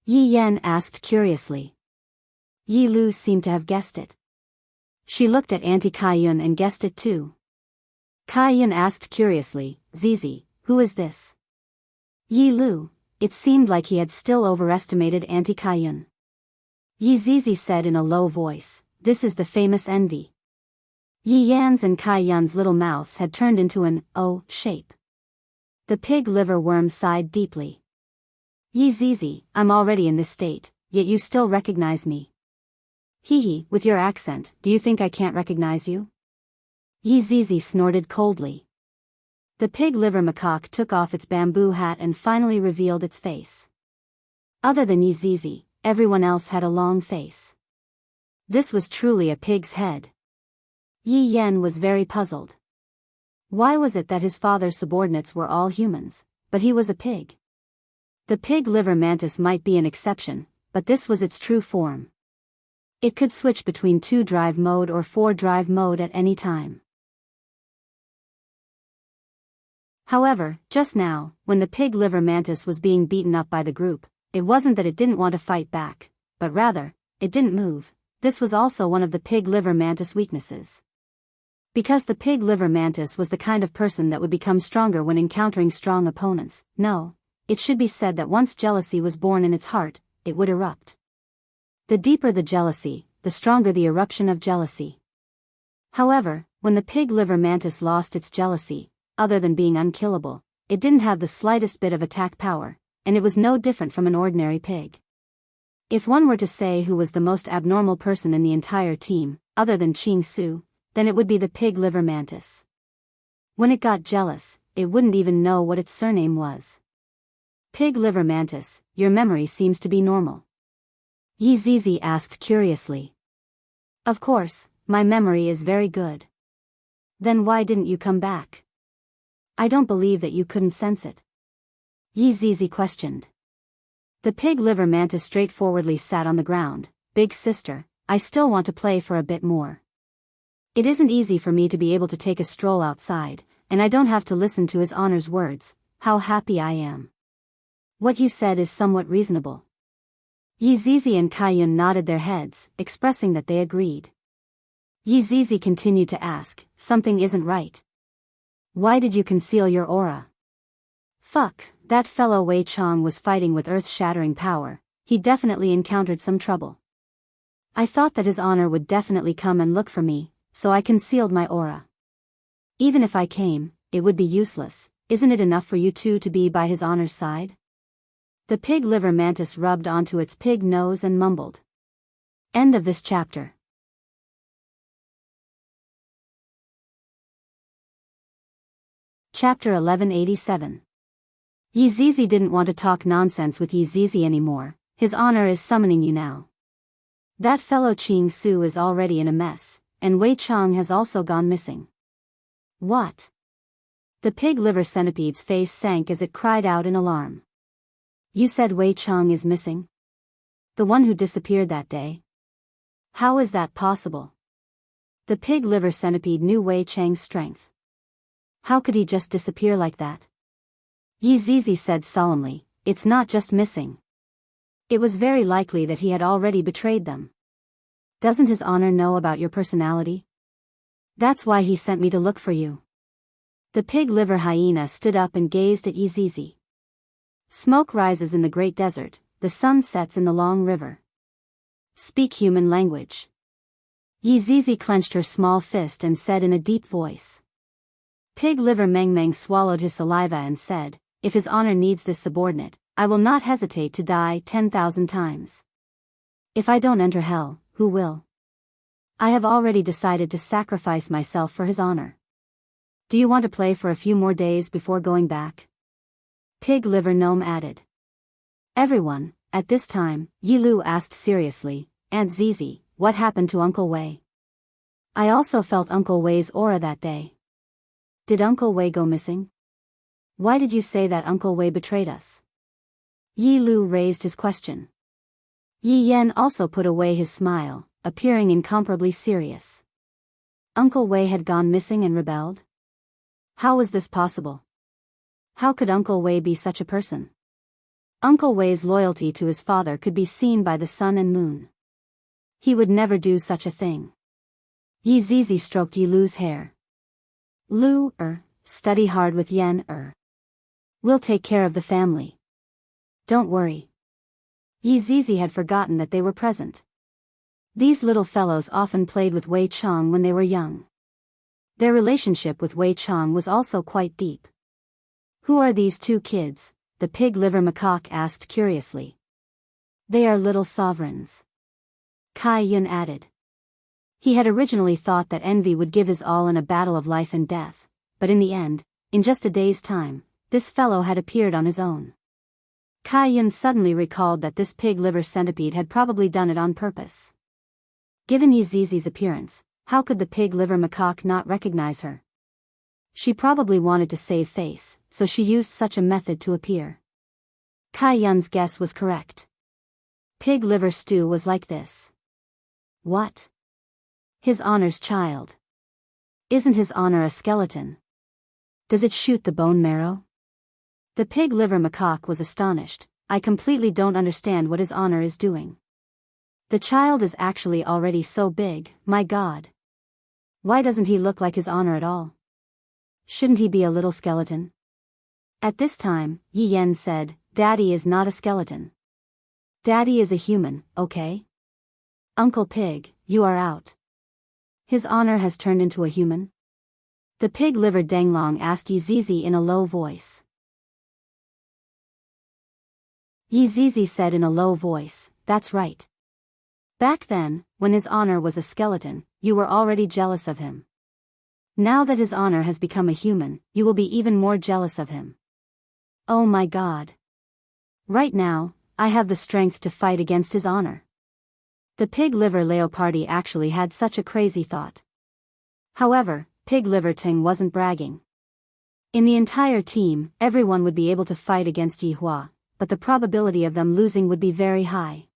Yi Yan asked curiously. Yi Lu seemed to have guessed it. She looked at Auntie Kaiyun and guessed it too. Kaiyun asked curiously, Zizi, who is this? Yi Lu. It seemed like he had still overestimated Auntie Kaiyun. Yi Zizi said in a low voice, this is the famous envy. Yi Yan's and Kaiyun's little mouths had turned into an O shape. The pig liver worm sighed deeply. Yi Zizi, I'm already in this state, yet you still recognize me. Hee hee, with your accent, do you think I can't recognize you? Yi Zizi snorted coldly. The pig liver macaque took off its bamboo hat and finally revealed its face. Other than Yi Zizi, everyone else had a long face. This was truly a pig's head. Yi Yan was very puzzled. Why was it that his father's subordinates were all humans, but he was a pig? The pig liver mantis might be an exception, but this was its true form. It could switch between 2-drive mode or 4-drive mode at any time. However, just now, when the pig liver mantis was being beaten up by the group, it wasn't that it didn't want to fight back, but rather, it didn't move. This was also one of the pig liver mantis weaknesses. Because the pig liver mantis was the kind of person that would become stronger when encountering strong opponents. No, it should be said that once jealousy was born in its heart, it would erupt. The deeper the jealousy, the stronger the eruption of jealousy. However, when the pig liver mantis lost its jealousy, other than being unkillable, it didn't have the slightest bit of attack power, and it was no different from an ordinary pig. If one were to say who was the most abnormal person in the entire team, other than Ching Su, then it would be the pig liver mantis. When it got jealous, it wouldn't even know what its surname was. Pig liver mantis, your memory seems to be normal. Yi Zizi asked curiously. Of course, my memory is very good. Then why didn't you come back? I don't believe that you couldn't sense it. Yi Zizi questioned. The pig liver mantis straightforwardly sat on the ground. Big sister, I still want to play for a bit more. It isn't easy for me to be able to take a stroll outside, and I don't have to listen to His Honor's words. How happy I am. What you said is somewhat reasonable. Yi Zizi and Kaiyun nodded their heads, expressing that they agreed. Yi Zizi continued to ask, something isn't right. Why did you conceal your aura? Fuck, that fellow Wei Chong was fighting with earth-shattering power. He definitely encountered some trouble. I thought that His Honor would definitely come and look for me, so I concealed my aura. Even if I came, it would be useless. Isn't it enough for you two to be by His Honor's side? The pig liver mantis rubbed onto its pig nose and mumbled. End of this chapter. Chapter 1187. Yi Zizi didn't want to talk nonsense with Yi Zizi anymore. His Honor is summoning you now. That fellow Ching Su is already in a mess, and Wei Chong has also gone missing. What? The pig liver centipede's face sank as it cried out in alarm. You said Wei Chong is missing? The one who disappeared that day? How is that possible? The pig liver centipede knew Wei Chang's strength. How could he just disappear like that? Yi Zizi said solemnly, it's not just missing. It was very likely that he had already betrayed them. Doesn't His Honor know about your personality? That's why he sent me to look for you. The pig liver hyena stood up and gazed at Yi Zizi. Smoke rises in the great desert, the sun sets in the long river. Speak human language. Yi Zizi clenched her small fist and said in a deep voice. Pig liver Meng Meng swallowed his saliva and said, if His Honor needs this subordinate, I will not hesitate to die 10,000 times. If I don't enter hell, who will? I have already decided to sacrifice myself for His Honor. Do you want to play for a few more days before going back? Pig liver gnome added. Everyone, at this time, Yi Lu asked seriously, Aunt Zizi, what happened to Uncle Wei? I also felt Uncle Wei's aura that day. Did Uncle Wei go missing? Why did you say that Uncle Wei betrayed us? Yi Lu raised his question. Yi Yan also put away his smile, appearing incomparably serious. Uncle Wei had gone missing and rebelled? How was this possible? How could Uncle Wei be such a person? Uncle Wei's loyalty to his father could be seen by the sun and moon. He would never do such a thing. Yi Zizi stroked Yi Lu's hair. Lu, study hard with Yen, We'll take care of the family. Don't worry. Yi Zizi had forgotten that they were present. These little fellows often played with Wei Chong when they were young. Their relationship with Wei Chong was also quite deep. Who are these two kids? The pig-liver macaque asked curiously. They are little sovereigns. Kai Yun added. He had originally thought that Envy would give his all in a battle of life and death, but in the end, in just a day's time, this fellow had appeared on his own. Kai Yun suddenly recalled that this pig-liver centipede had probably done it on purpose. Given Yi Zizi's appearance, how could the pig-liver macaque not recognize her? She probably wanted to save face, so she used such a method to appear. Kai Yun's guess was correct. Pig-liver stew was like this. What? His Honor's child. Isn't His Honor a skeleton? Does it shoot the bone marrow? The pig-liver macaque was astonished. I completely don't understand what His Honor is doing. The child is actually already so big, my God. Why doesn't he look like His Honor at all? Shouldn't he be a little skeleton? At this time, Yi Yen said, Daddy is not a skeleton. Daddy is a human, okay? Uncle Pig, you are out. His Honor has turned into a human? The pig-liver Danglong asked Yi Zizi in a low voice. Yi Zizi said in a low voice, that's right. Back then, when His Honor was a skeleton, you were already jealous of him. Now that His Honor has become a human, you will be even more jealous of him. Oh my God. Right now, I have the strength to fight against His Honor. The pig-liver Leopardi actually had such a crazy thought. However, Pig-liver Ting wasn't bragging. In the entire team, everyone would be able to fight against Yi Hua, but the probability of them losing would be very high.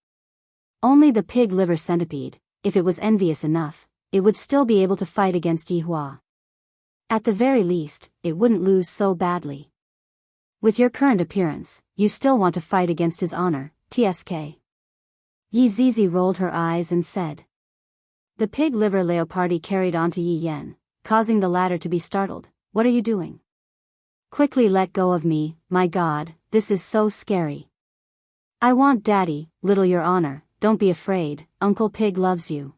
Only the pig-liver centipede, if it was envious enough, it would still be able to fight against Yi Hua. At the very least, it wouldn't lose so badly. With your current appearance, you still want to fight against His Honor, TSK. Yi Zizi rolled her eyes and said. The pig-liver Leopardi carried on to Yi Yen, causing the latter to be startled. What are you doing? Quickly let go of me, my God, this is so scary. I want Daddy, little Your Honor, don't be afraid, Uncle Pig loves you.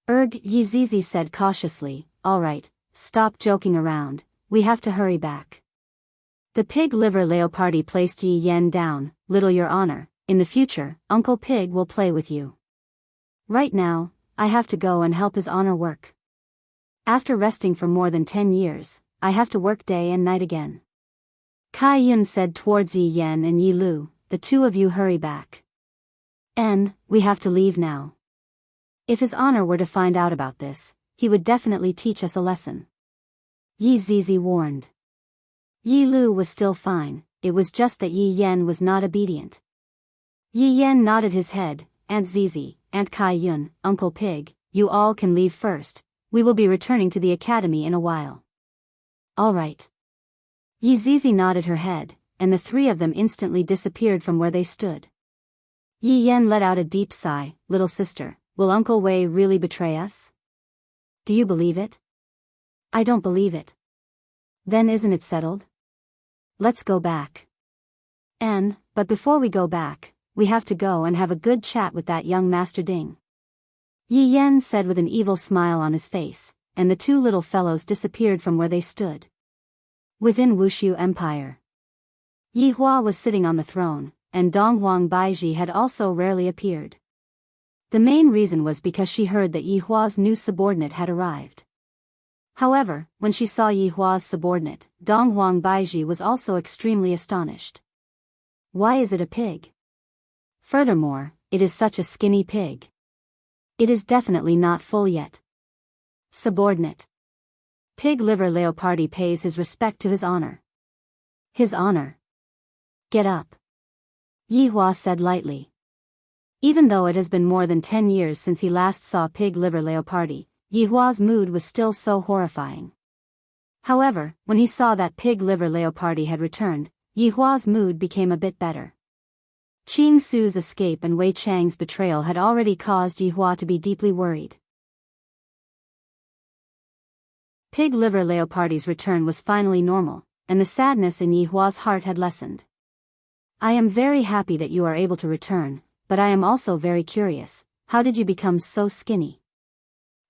Yi Zizi said cautiously, alright, stop joking around, we have to hurry back. The pig-liver Leopardi placed Yi Yen down, little Your Honor, in the future, Uncle Pig will play with you. Right now, I have to go and help His Honor work. After resting for more than 10 years, I have to work day and night again. Kai Yun said towards Yi Yen and Yi Lu, the two of you hurry back. We have to leave now. If His Honor were to find out about this, he would definitely teach us a lesson. Yi Zizi warned. Yi Lu was still fine, it was just that Yi Yen was not obedient. Yi Yen nodded his head, Aunt Zizi, Aunt Kai Yun, Uncle Pig, you all can leave first, we will be returning to the academy in a while. Alright. Yi Zizi nodded her head, and the three of them instantly disappeared from where they stood. Yi Yen let out a deep sigh, little sister, will Uncle Wei really betray us? Do you believe it? I don't believe it. Then isn't it settled? Let's go back. But before we go back, we have to go and have a good chat with that young Master Ding. Yi Yen said with an evil smile on his face, and the two little fellows disappeared from where they stood. Within Wushu Empire, Yi Hua was sitting on the throne, and Donghuang Baiji had also rarely appeared. The main reason was because she heard that Yi Hua's new subordinate had arrived. However, when she saw Yi Hua's subordinate, Donghuang Baiji was also extremely astonished. Why is it a pig? Furthermore, it is such a skinny pig. It is definitely not full yet. Subordinate. Pig-liver Leopardi pays his respect to His Honor. His Honor. Get up. Yi Hua said lightly. Even though it has been more than 10 years since he last saw Pig-liver Leopardi, Yi Hua's mood was still so horrifying. However, when he saw that Pig-liver Leopardi had returned, Yi Hua's mood became a bit better. Qing Su's escape and Wei Chang's betrayal had already caused Yi Hua to be deeply worried. Pig Liver Leopardi's return was finally normal, and the sadness in Yi Hua's heart had lessened. I am very happy that you are able to return, but I am also very curious, how did you become so skinny?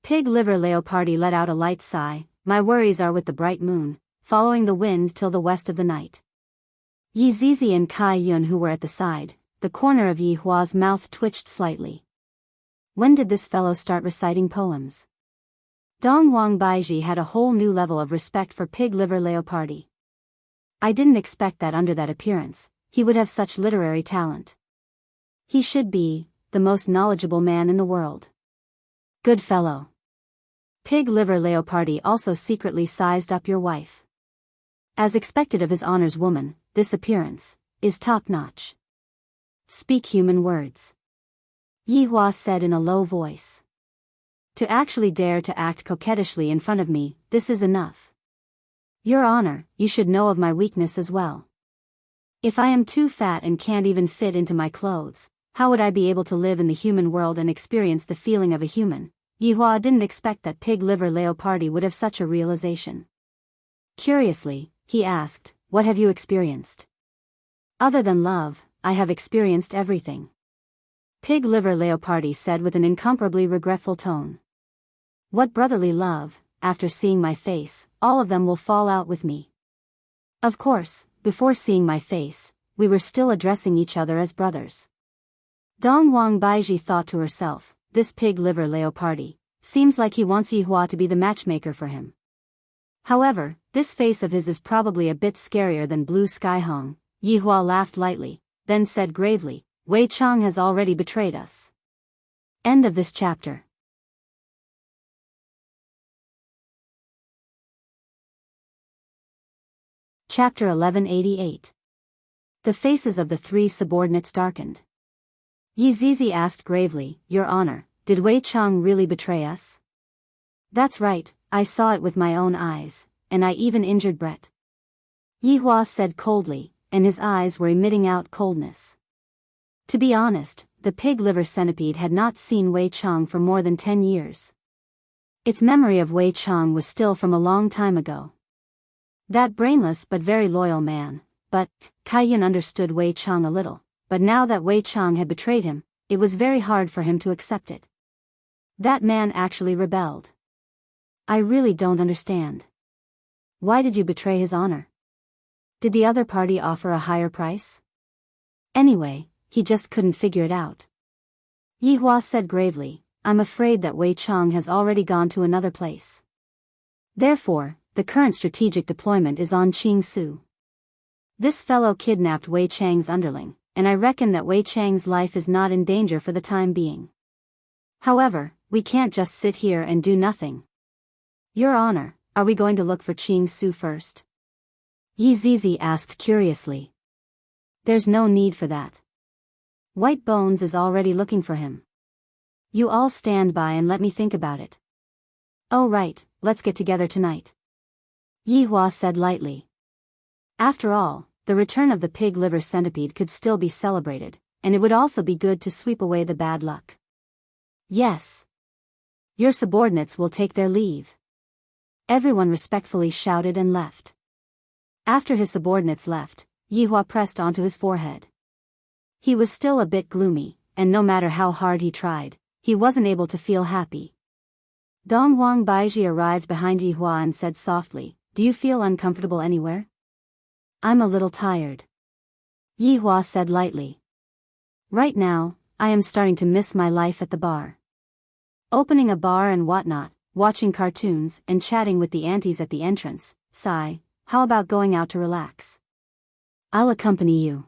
Pig Liver Leopardi let out a light sigh. My worries are with the bright moon, following the wind till the west of the night. Yi Zizi and Kai Yun, who were at the side, the corner of Yi Hua's mouth twitched slightly. When did this fellow start reciting poems? Dong Wang Baiji had a whole new level of respect for Pig Liver Leopardi. I didn't expect that under that appearance, he would have such literary talent. He should be the most knowledgeable man in the world. Good fellow. Pig Liver Leopardi also secretly sized up your wife. As expected of his honor's woman, this appearance is top-notch. Speak human words. Yi Hua said in a low voice. To actually dare to act coquettishly in front of me, this is enough. Your honor, you should know of my weakness as well. If I am too fat and can't even fit into my clothes, how would I be able to live in the human world and experience the feeling of a human? Yi Hua didn't expect that Pig Liver Leopardi would have such a realization. Curiously, he asked, what have you experienced? Other than love, I have experienced everything. Pig Liver Leopardi said with an incomparably regretful tone. What brotherly love, after seeing my face, all of them will fall out with me. Of course, before seeing my face, we were still addressing each other as brothers. Dong Wang Baiji thought to herself, this Pig Liver Leopardi seems like he wants Yi Hua to be the matchmaker for him. However, this face of his is probably a bit scarier than Blue Sky Hong. Yi Hua laughed lightly, then said gravely, Wei Chang has already betrayed us. End of this chapter. Chapter 1188. The faces of the three subordinates darkened. Yi Zizi asked gravely, Your honor, did Wei Chang really betray us? That's right, I saw it with my own eyes, and I even injured Brett. Yi Hua said coldly, and his eyes were emitting out coldness. To be honest, the Pig Liver Centipede had not seen Wei Chang for more than 10 years. Its memory of Wei Chang was still from a long time ago. That brainless but very loyal man, but Kai Yun understood Wei Chang a little, but now that Wei Chang had betrayed him, it was very hard for him to accept it. That man actually rebelled. I really don't understand. Why did you betray his honor? Did the other party offer a higher price? Anyway, he just couldn't figure it out. Yi Hua said gravely, I'm afraid that Wei Chang has already gone to another place. Therefore, the current strategic deployment is on Qing Su. This fellow kidnapped Wei Chang's underling, and I reckon that Wei Chang's life is not in danger for the time being. However, we can't just sit here and do nothing. Your honor, are we going to look for Qing Su first? Yi Zizi asked curiously. There's no need for that. White Bones is already looking for him. You all stand by and let me think about it. Oh right, let's get together tonight. Yi Hua said lightly. After all, the return of the Pig Liver Centipede could still be celebrated, and it would also be good to sweep away the bad luck. Yes. Your subordinates will take their leave. Everyone respectfully shouted and left. After his subordinates left, Yi Hua pressed onto his forehead. He was still a bit gloomy, and no matter how hard he tried, he wasn't able to feel happy. Dong Wang Baiji arrived behind Yi Hua and said softly, Do you feel uncomfortable anywhere? I'm a little tired. Yi Hua said lightly. Right now, I am starting to miss my life at the bar. Opening a bar and whatnot, watching cartoons and chatting with the aunties at the entrance. Sigh, how about going out to relax? I'll accompany you.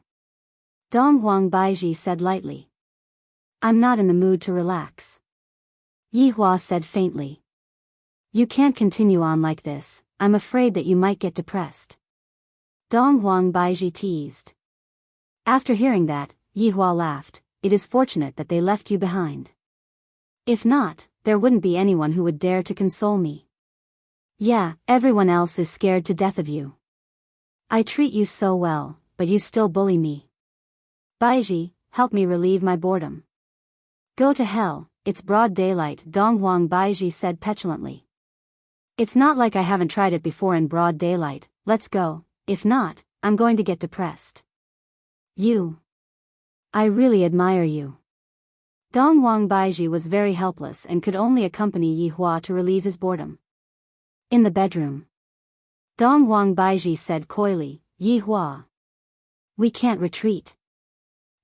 Dong Huang Baiji said lightly. I'm not in the mood to relax. Yi Hua said faintly. You can't continue on like this, I'm afraid that you might get depressed. Dong Huang Baiji teased. After hearing that, Yi Hua laughed, it is fortunate that they left you behind. If not, there wouldn't be anyone who would dare to console me. Yeah, everyone else is scared to death of you. I treat you so well, but you still bully me. Baiji, help me relieve my boredom. Go to hell, it's broad daylight, Donghuang Baiji said petulantly. It's not like I haven't tried it before in broad daylight, let's go, if not, I'm going to get depressed. I really admire you. Donghuang Baiji was very helpless and could only accompany Yi Hua to relieve his boredom. In the bedroom. Donghuang Baiji said coyly, Yi Hua. We can't retreat.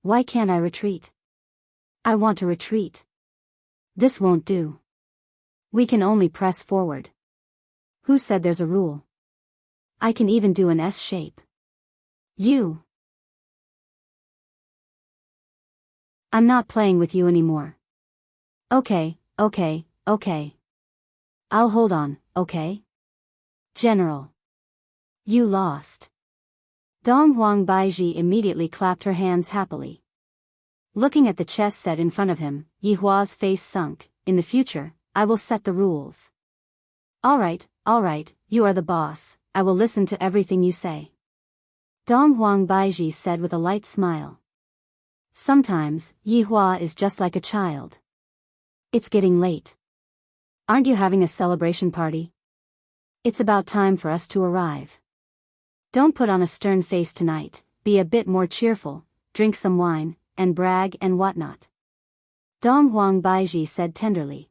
Why can't I retreat? I want to retreat. This won't do. We can only press forward. Who said there's a rule? I can even do an S shape. I'm not playing with you anymore. Okay. I'll hold on, okay? General. You lost. Donghuang Baiji immediately clapped her hands happily. Looking at the chess set in front of him, Yi Hua's face sunk. In the future, I will set the rules. All right, you are the boss, I will listen to everything you say. Donghuang Baiji said with a light smile. Sometimes, Yi Hua is just like a child. It's getting late. Aren't you having a celebration party? It's about time for us to arrive. Don't put on a stern face tonight, be a bit more cheerful, drink some wine, and brag and whatnot. Donghuang Baiji said tenderly.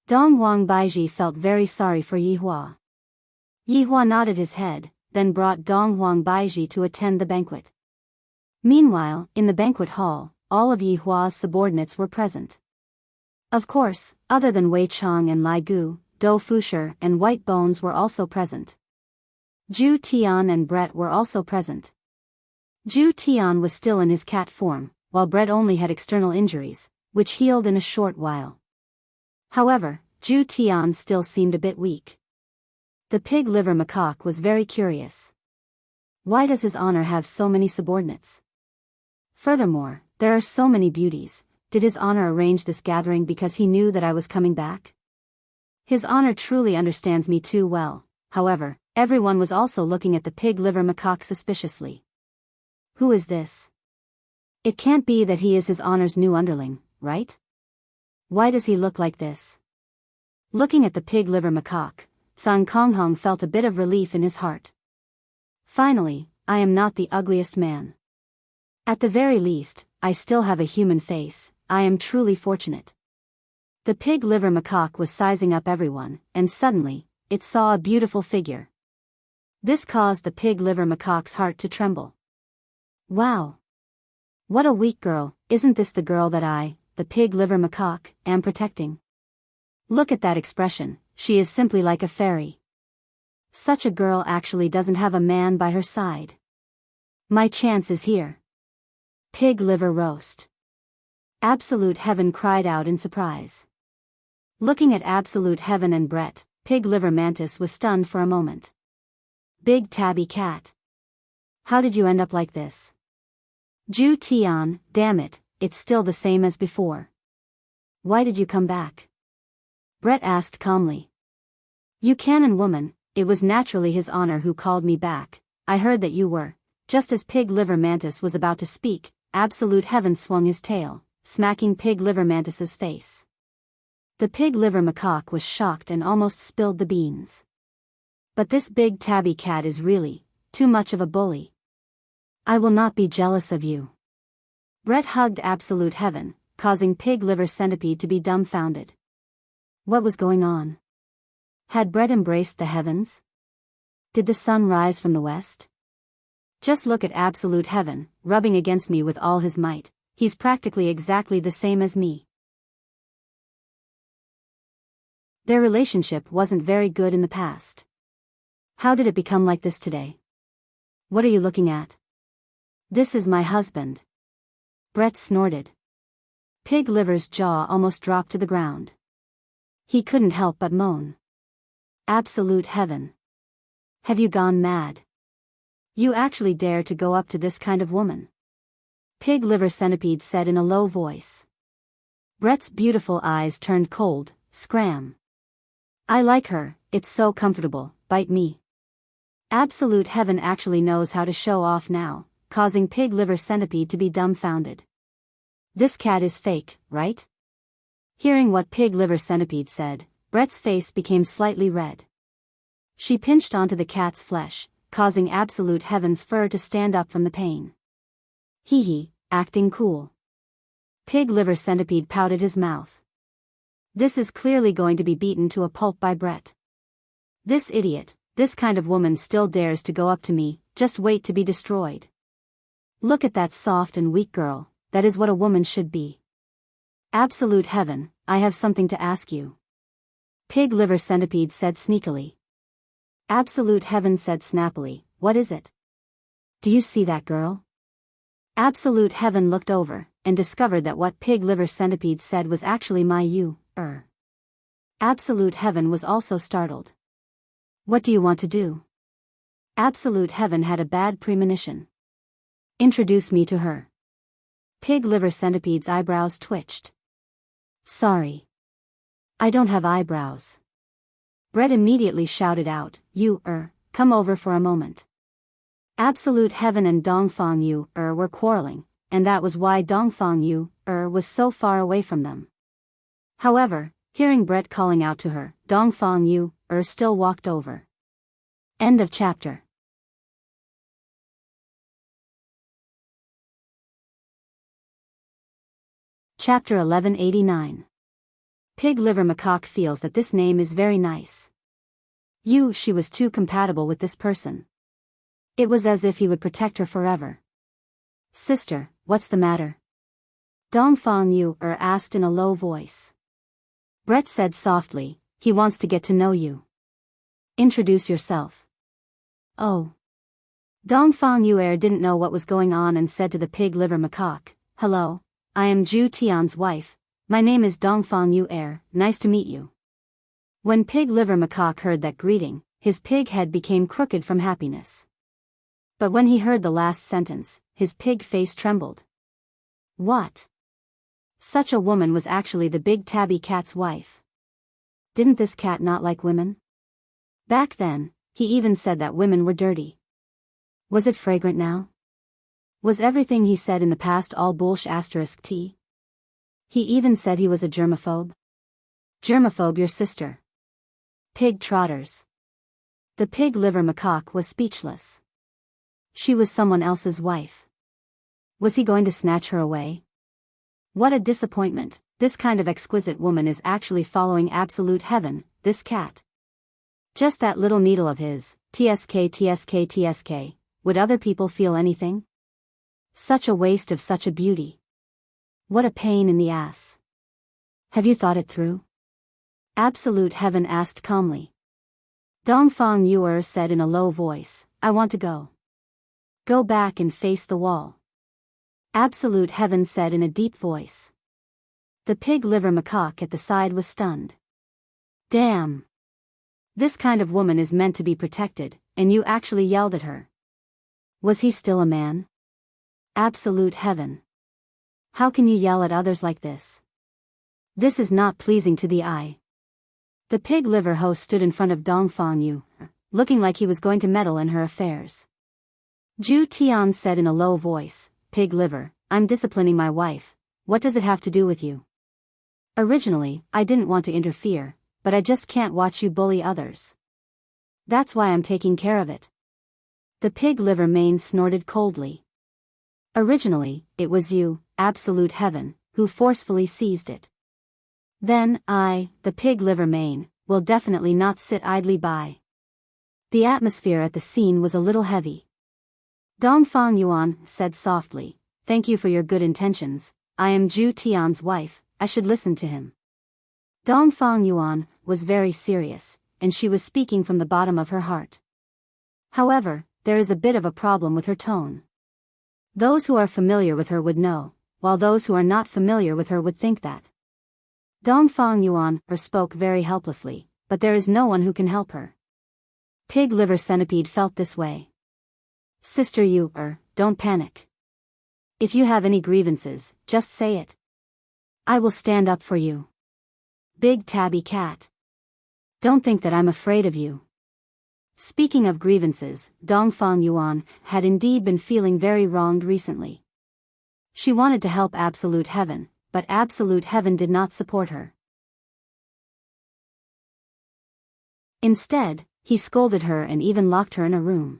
Donghuang Baiji felt very sorry for Yi Hua. Yi Hua nodded his head, then brought Donghuang Baiji to attend the banquet. Meanwhile, in the banquet hall, all of Yi Hua's subordinates were present. Of course, other than Wei Chong and Lai Gu, Dou Fusher and White Bones were also present. Zhu Tian and Brett were also present. Zhu Tian was still in his cat form, while Brett only had external injuries, which healed in a short while. However, Zhu Tian still seemed a bit weak. The pig liver macaque was very curious. Why does His Honor have so many subordinates? Furthermore, there are so many beauties. Did His Honor arrange this gathering because he knew that I was coming back? His Honor truly understands me too well. However, everyone was also looking at the pig liver macaque suspiciously. Who is this? It can't be that he is His Honor's new underling, right? Why does he look like this? Looking at the pig liver macaque, Sun Konghong felt a bit of relief in his heart. Finally, I am not the ugliest man. At the very least, I still have a human face. I am truly fortunate. The pig liver macaque was sizing up everyone, and suddenly, it saw a beautiful figure. This caused the pig liver macaque's heart to tremble. Wow! What a weak girl, isn't this the girl that I, the pig liver macaque, am protecting? Look at that expression, she is simply like a fairy. Such a girl actually doesn't have a man by her side. My chance is here. Pig liver roast. Absolute Heaven cried out in surprise. Looking at Absolute Heaven and Brett, Pig Liver Mantis was stunned for a moment. Big Tabby Cat. How did you end up like this? Zhu Tian, damn it, it's still the same as before. Why did you come back? Brett asked calmly. You canon woman, it was naturally His Honor who called me back. I heard that you were. Just as Pig Liver Mantis was about to speak, Absolute Heaven swung his tail, smacking Pig Liver Mantis's face. The pig liver macaque was shocked and almost spilled the beans. But this big tabby cat is really too much of a bully. I will not be jealous of you. Brett hugged Absolute Heaven, causing Pig Liver Centipede to be dumbfounded. What was going on? Had Brett embraced the heavens? Did the sun rise from the west? Just look at Absolute Heaven, rubbing against me with all his might. He's practically exactly the same as me. Their relationship wasn't very good in the past. How did it become like this today? What are you looking at? This is my husband. Brett snorted. Pig Liver's jaw almost dropped to the ground. He couldn't help but moan. Absolute Heaven. Have you gone mad? You actually dare to go up to this kind of woman? Pig Liver Centipede said in a low voice. Brett's beautiful eyes turned cold. Scram. I like her, it's so comfortable, bite me. Absolute Heaven actually knows how to show off now, causing Pig Liver Centipede to be dumbfounded. This cat is fake, right? Hearing what Pig Liver Centipede said, Brett's face became slightly red. She pinched onto the cat's flesh, causing Absolute Heaven's fur to stand up from the pain. Hee hee, acting cool. Pig Liver Centipede pouted his mouth. This is clearly going to be beaten to a pulp by Brett. This idiot, this kind of woman still dares to go up to me, just wait to be destroyed. Look at that soft and weak girl, that is what a woman should be. Absolute Heaven, I have something to ask you. Pig Liver Centipede said sneakily. Absolute Heaven said snappily, what is it? Do you see that girl? Absolute Heaven looked over, and discovered that what Pig Liver Centipede said was actually Absolute Heaven was also startled. What do you want to do? Absolute Heaven had a bad premonition. Introduce me to her. Pig Liver Centipede's eyebrows twitched. Sorry. I don't have eyebrows. Brett immediately shouted out, come over for a moment. Absolute Heaven and Dongfang Yu were quarreling, and that was why Dongfang Yu was so far away from them. However, hearing Brett calling out to her, Dongfang Yu still walked over. End of chapter. Chapter 1189. Pig Liver Macaque feels that this name is very nice. She was too compatible with this person. It was as if he would protect her forever. Sister, what's the matter? Dongfang Yu asked in a low voice. Brett said softly, he wants to get to know you. Introduce yourself. Oh. Dongfang Yu didn't know what was going on and said to the Pig Liver Macaque, hello, I am Zhu Tian's wife, my name is Dongfang Yu nice to meet you. When Pig Liver Macaque heard that greeting, his pig head became crooked from happiness. But when he heard the last sentence, his pig face trembled. What? Such a woman was actually the big tabby cat's wife. Didn't this cat not like women? Back then, he even said that women were dirty. Was it fragrant now? Was everything he said in the past all bullsh***t? He even said he was a germaphobe. Germaphobe your sister. Pig trotters. The Pig Liver Macaque was speechless. She was someone else's wife. Was he going to snatch her away? What a disappointment, this kind of exquisite woman is actually following Absolute Heaven, this cat. Just that little needle of his, tsk. Would other people feel anything? Such a waste of such a beauty. What a pain in the ass. Have you thought it through? Absolute Heaven asked calmly. Dongfang Yu said in a low voice, I want to go. Go back and face the wall. Absolute Heaven said in a deep voice. The Pig Liver Macaque at the side was stunned. Damn. This kind of woman is meant to be protected, and you actually yelled at her. Was he still a man? Absolute Heaven. How can you yell at others like this? This is not pleasing to the eye. The Pig Liver host stood in front of Dongfang Yu, looking like he was going to meddle in her affairs. Zhu Tian said in a low voice, Pig Liver, I'm disciplining my wife, what does it have to do with you? Originally, I didn't want to interfere, but I just can't watch you bully others. That's why I'm taking care of it. The Pig Liver Mane snorted coldly. Originally, it was you, Absolute Heaven, who forcefully seized it. Then I, the Pig Liver Mane, will definitely not sit idly by. The atmosphere at the scene was a little heavy. Dongfang Yuan said softly, thank you for your good intentions, I am Zhu Tian's wife, I should listen to him. Dongfang Yuan was very serious, and she was speaking from the bottom of her heart. However, there is a bit of a problem with her tone. Those who are familiar with her would know, while those who are not familiar with her would think that. Dongfang Yuan spoke very helplessly, but there is no one who can help her. Pig Liver Centipede felt this way. Sister Yu, don't panic. If you have any grievances, just say it. I will stand up for you. Big tabby cat. Don't think that I'm afraid of you. Speaking of grievances, Dongfang Yuan had indeed been feeling very wronged recently. She wanted to help Absolute Heaven, but Absolute Heaven did not support her. Instead, he scolded her and even locked her in a room.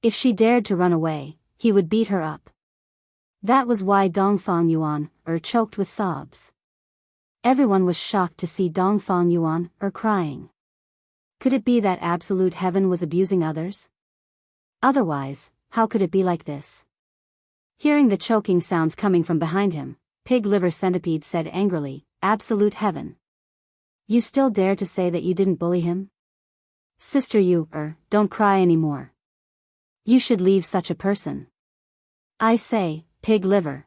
If she dared to run away, he would beat her up. That was why Dongfang Yuan choked with sobs. Everyone was shocked to see Dongfang Yuan crying. Could it be that Absolute Heaven was abusing others? Otherwise, how could it be like this? Hearing the choking sounds coming from behind him, Pig Liver Centipede said angrily, Absolute Heaven. You still dare to say that you didn't bully him? Sister, you, don't cry anymore. You should leave such a person. I say, Pig Liver.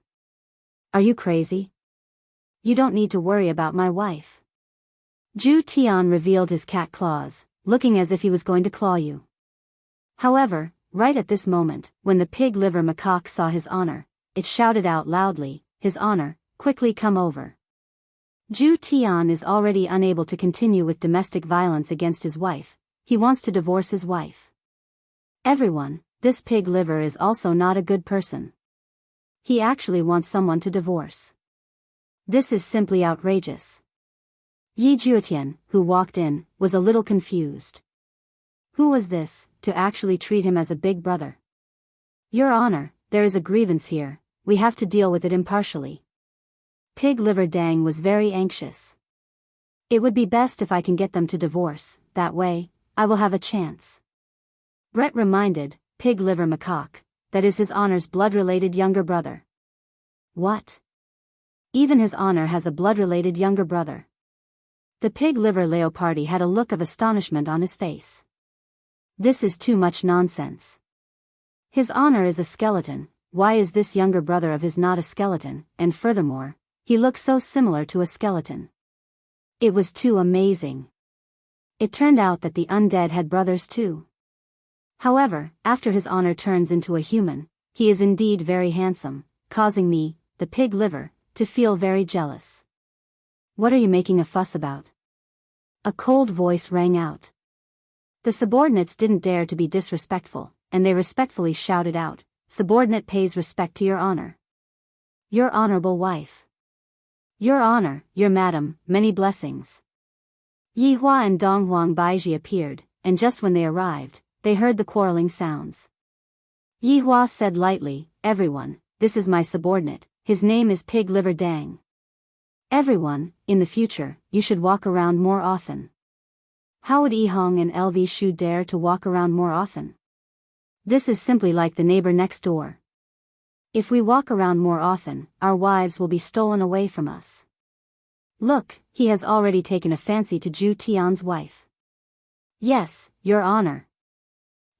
Are you crazy? You don't need to worry about my wife. Zhu Tian revealed his cat claws, looking as if he was going to claw you. However, right at this moment, when the Pig Liver Macaque saw his honor, it shouted out loudly, His Honor, quickly come over. Zhu Tian is already unable to continue with domestic violence against his wife. He wants to divorce his wife. Everyone, this Pig Liver is also not a good person. He actually wants someone to divorce. This is simply outrageous. Yi Juetian, who walked in, was a little confused. Who was this, to actually treat him as a big brother? Your Honor, there is a grievance here, we have to deal with it impartially. Pig Liver Dang was very anxious. It would be best if I can get them to divorce, that way, I will have a chance. Brett reminded, Pig Liver Macaque, that is His Honor's blood-related younger brother. What? Even His Honor has a blood-related younger brother. The Pig Liver Leopardi had a look of astonishment on his face. This is too much nonsense. His Honor is a skeleton, why is this younger brother of his not a skeleton, and furthermore, he looks so similar to a skeleton. It was too amazing. It turned out that the undead had brothers too. However, after His Honor turns into a human, he is indeed very handsome, causing me, the Pig Liver, to feel very jealous. What are you making a fuss about? A cold voice rang out. The subordinates didn't dare to be disrespectful, and they respectfully shouted out, Subordinate pays respect to Your Honor. Your honorable wife. Your Honor, Your Madam, many blessings. Yi Hua and Dong Huang Baiji appeared, and just when they arrived, they heard the quarreling sounds. Yi Hua said lightly, Everyone, this is my subordinate, his name is Pig Liver Dang. Everyone, in the future, you should walk around more often. How would Yi Hong and LV Shu dare to walk around more often? This is simply like the neighbor next door. If we walk around more often, our wives will be stolen away from us. Look, he has already taken a fancy to Zhu Tian's wife. Yes, Your Honor.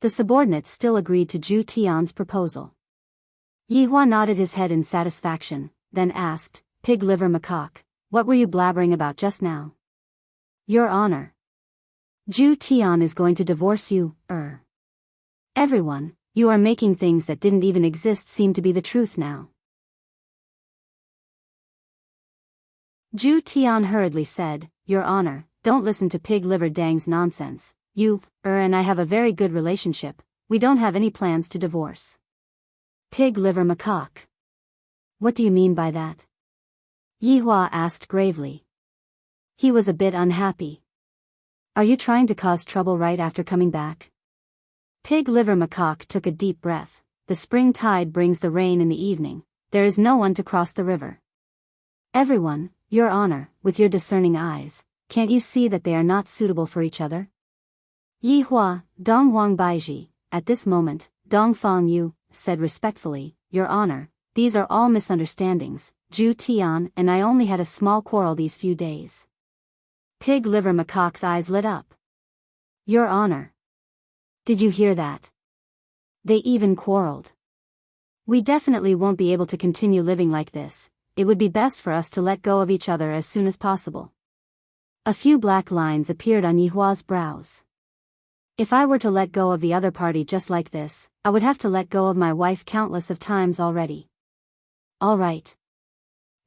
The subordinates still agreed to Zhu Tian's proposal. Yi Hua nodded his head in satisfaction, then asked, Pig Liver Macaque, what were you blabbering about just now? Your Honor. Zhu Tian is going to divorce you, Everyone, you are making things that didn't even exist seem to be the truth now. Zhu Tian hurriedly said, Your Honor, don't listen to Pig Liver Dang's nonsense. You, and I have a very good relationship, we don't have any plans to divorce. Pig Liver Macaque. What do you mean by that? Yi Hua asked gravely. He was a bit unhappy. Are you trying to cause trouble right after coming back? Pig Liver Macaque took a deep breath. The spring tide brings the rain in the evening. There is no one to cross the river. Everyone, Your Honor, with your discerning eyes, can't you see that they are not suitable for each other? Yi Hua, Dong Huang Baiji, at this moment, Dong Fang Yu, said respectfully, Your Honor, these are all misunderstandings. Zhu Tian and I only had a small quarrel these few days. Pig Liver Macaque's eyes lit up. Your Honor. Did you hear that? They even quarreled. We definitely won't be able to continue living like this. It would be best for us to let go of each other as soon as possible. A few black lines appeared on Yi Hua's brows. If I were to let go of the other party just like this, I would have to let go of my wife countless of times already. All right.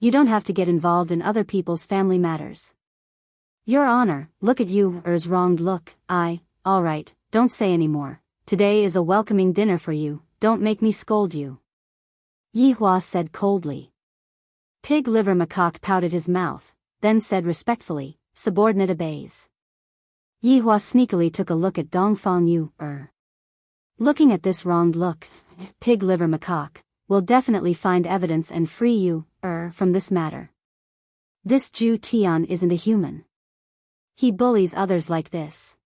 You don't have to get involved in other people's family matters. Your Honor, look at you's wronged look. All right, don't say any more. Today is a welcoming dinner for you, don't make me scold you. Yihua said coldly. Pig Liver Macaque pouted his mouth, then said respectfully, subordinate obeys. Yihua sneakily took a look at Dongfang Yu. Looking at this wronged look, Pig Liver Macaque will definitely find evidence and free you, from this matter. This Zhu Tian isn't a human. He bullies others like this.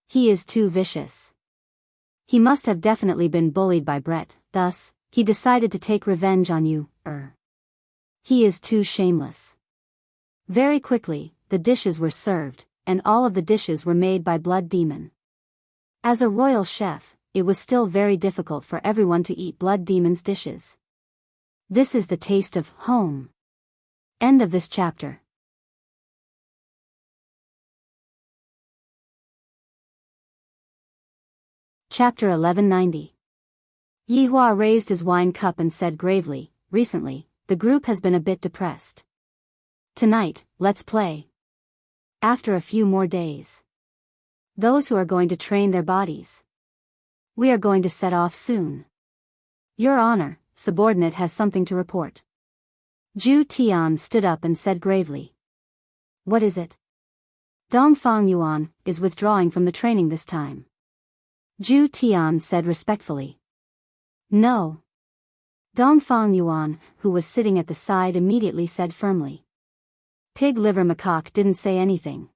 He is too vicious. He must have definitely been bullied by Brett, thus, he decided to take revenge on you, He is too shameless. Very quickly, the dishes were served, and all of the dishes were made by Blood Demon. As a royal chef, it was still very difficult for everyone to eat Blood Demon's dishes. This is the taste of home. End of this chapter. Chapter 1190. Yihua raised his wine cup and said gravely, recently, the group has been a bit depressed. Tonight, let's play. After a few more days. Those who are going to train their bodies. We are going to set off soon. Your Honor, subordinate has something to report. Zhu Tian stood up and said gravely. What is it? Dongfang Yuan is withdrawing from the training this time. Zhu Tian said respectfully. No. Dongfang Yuan, who was sitting at the side, immediately said firmly. Pig Liver Macaque didn't say anything.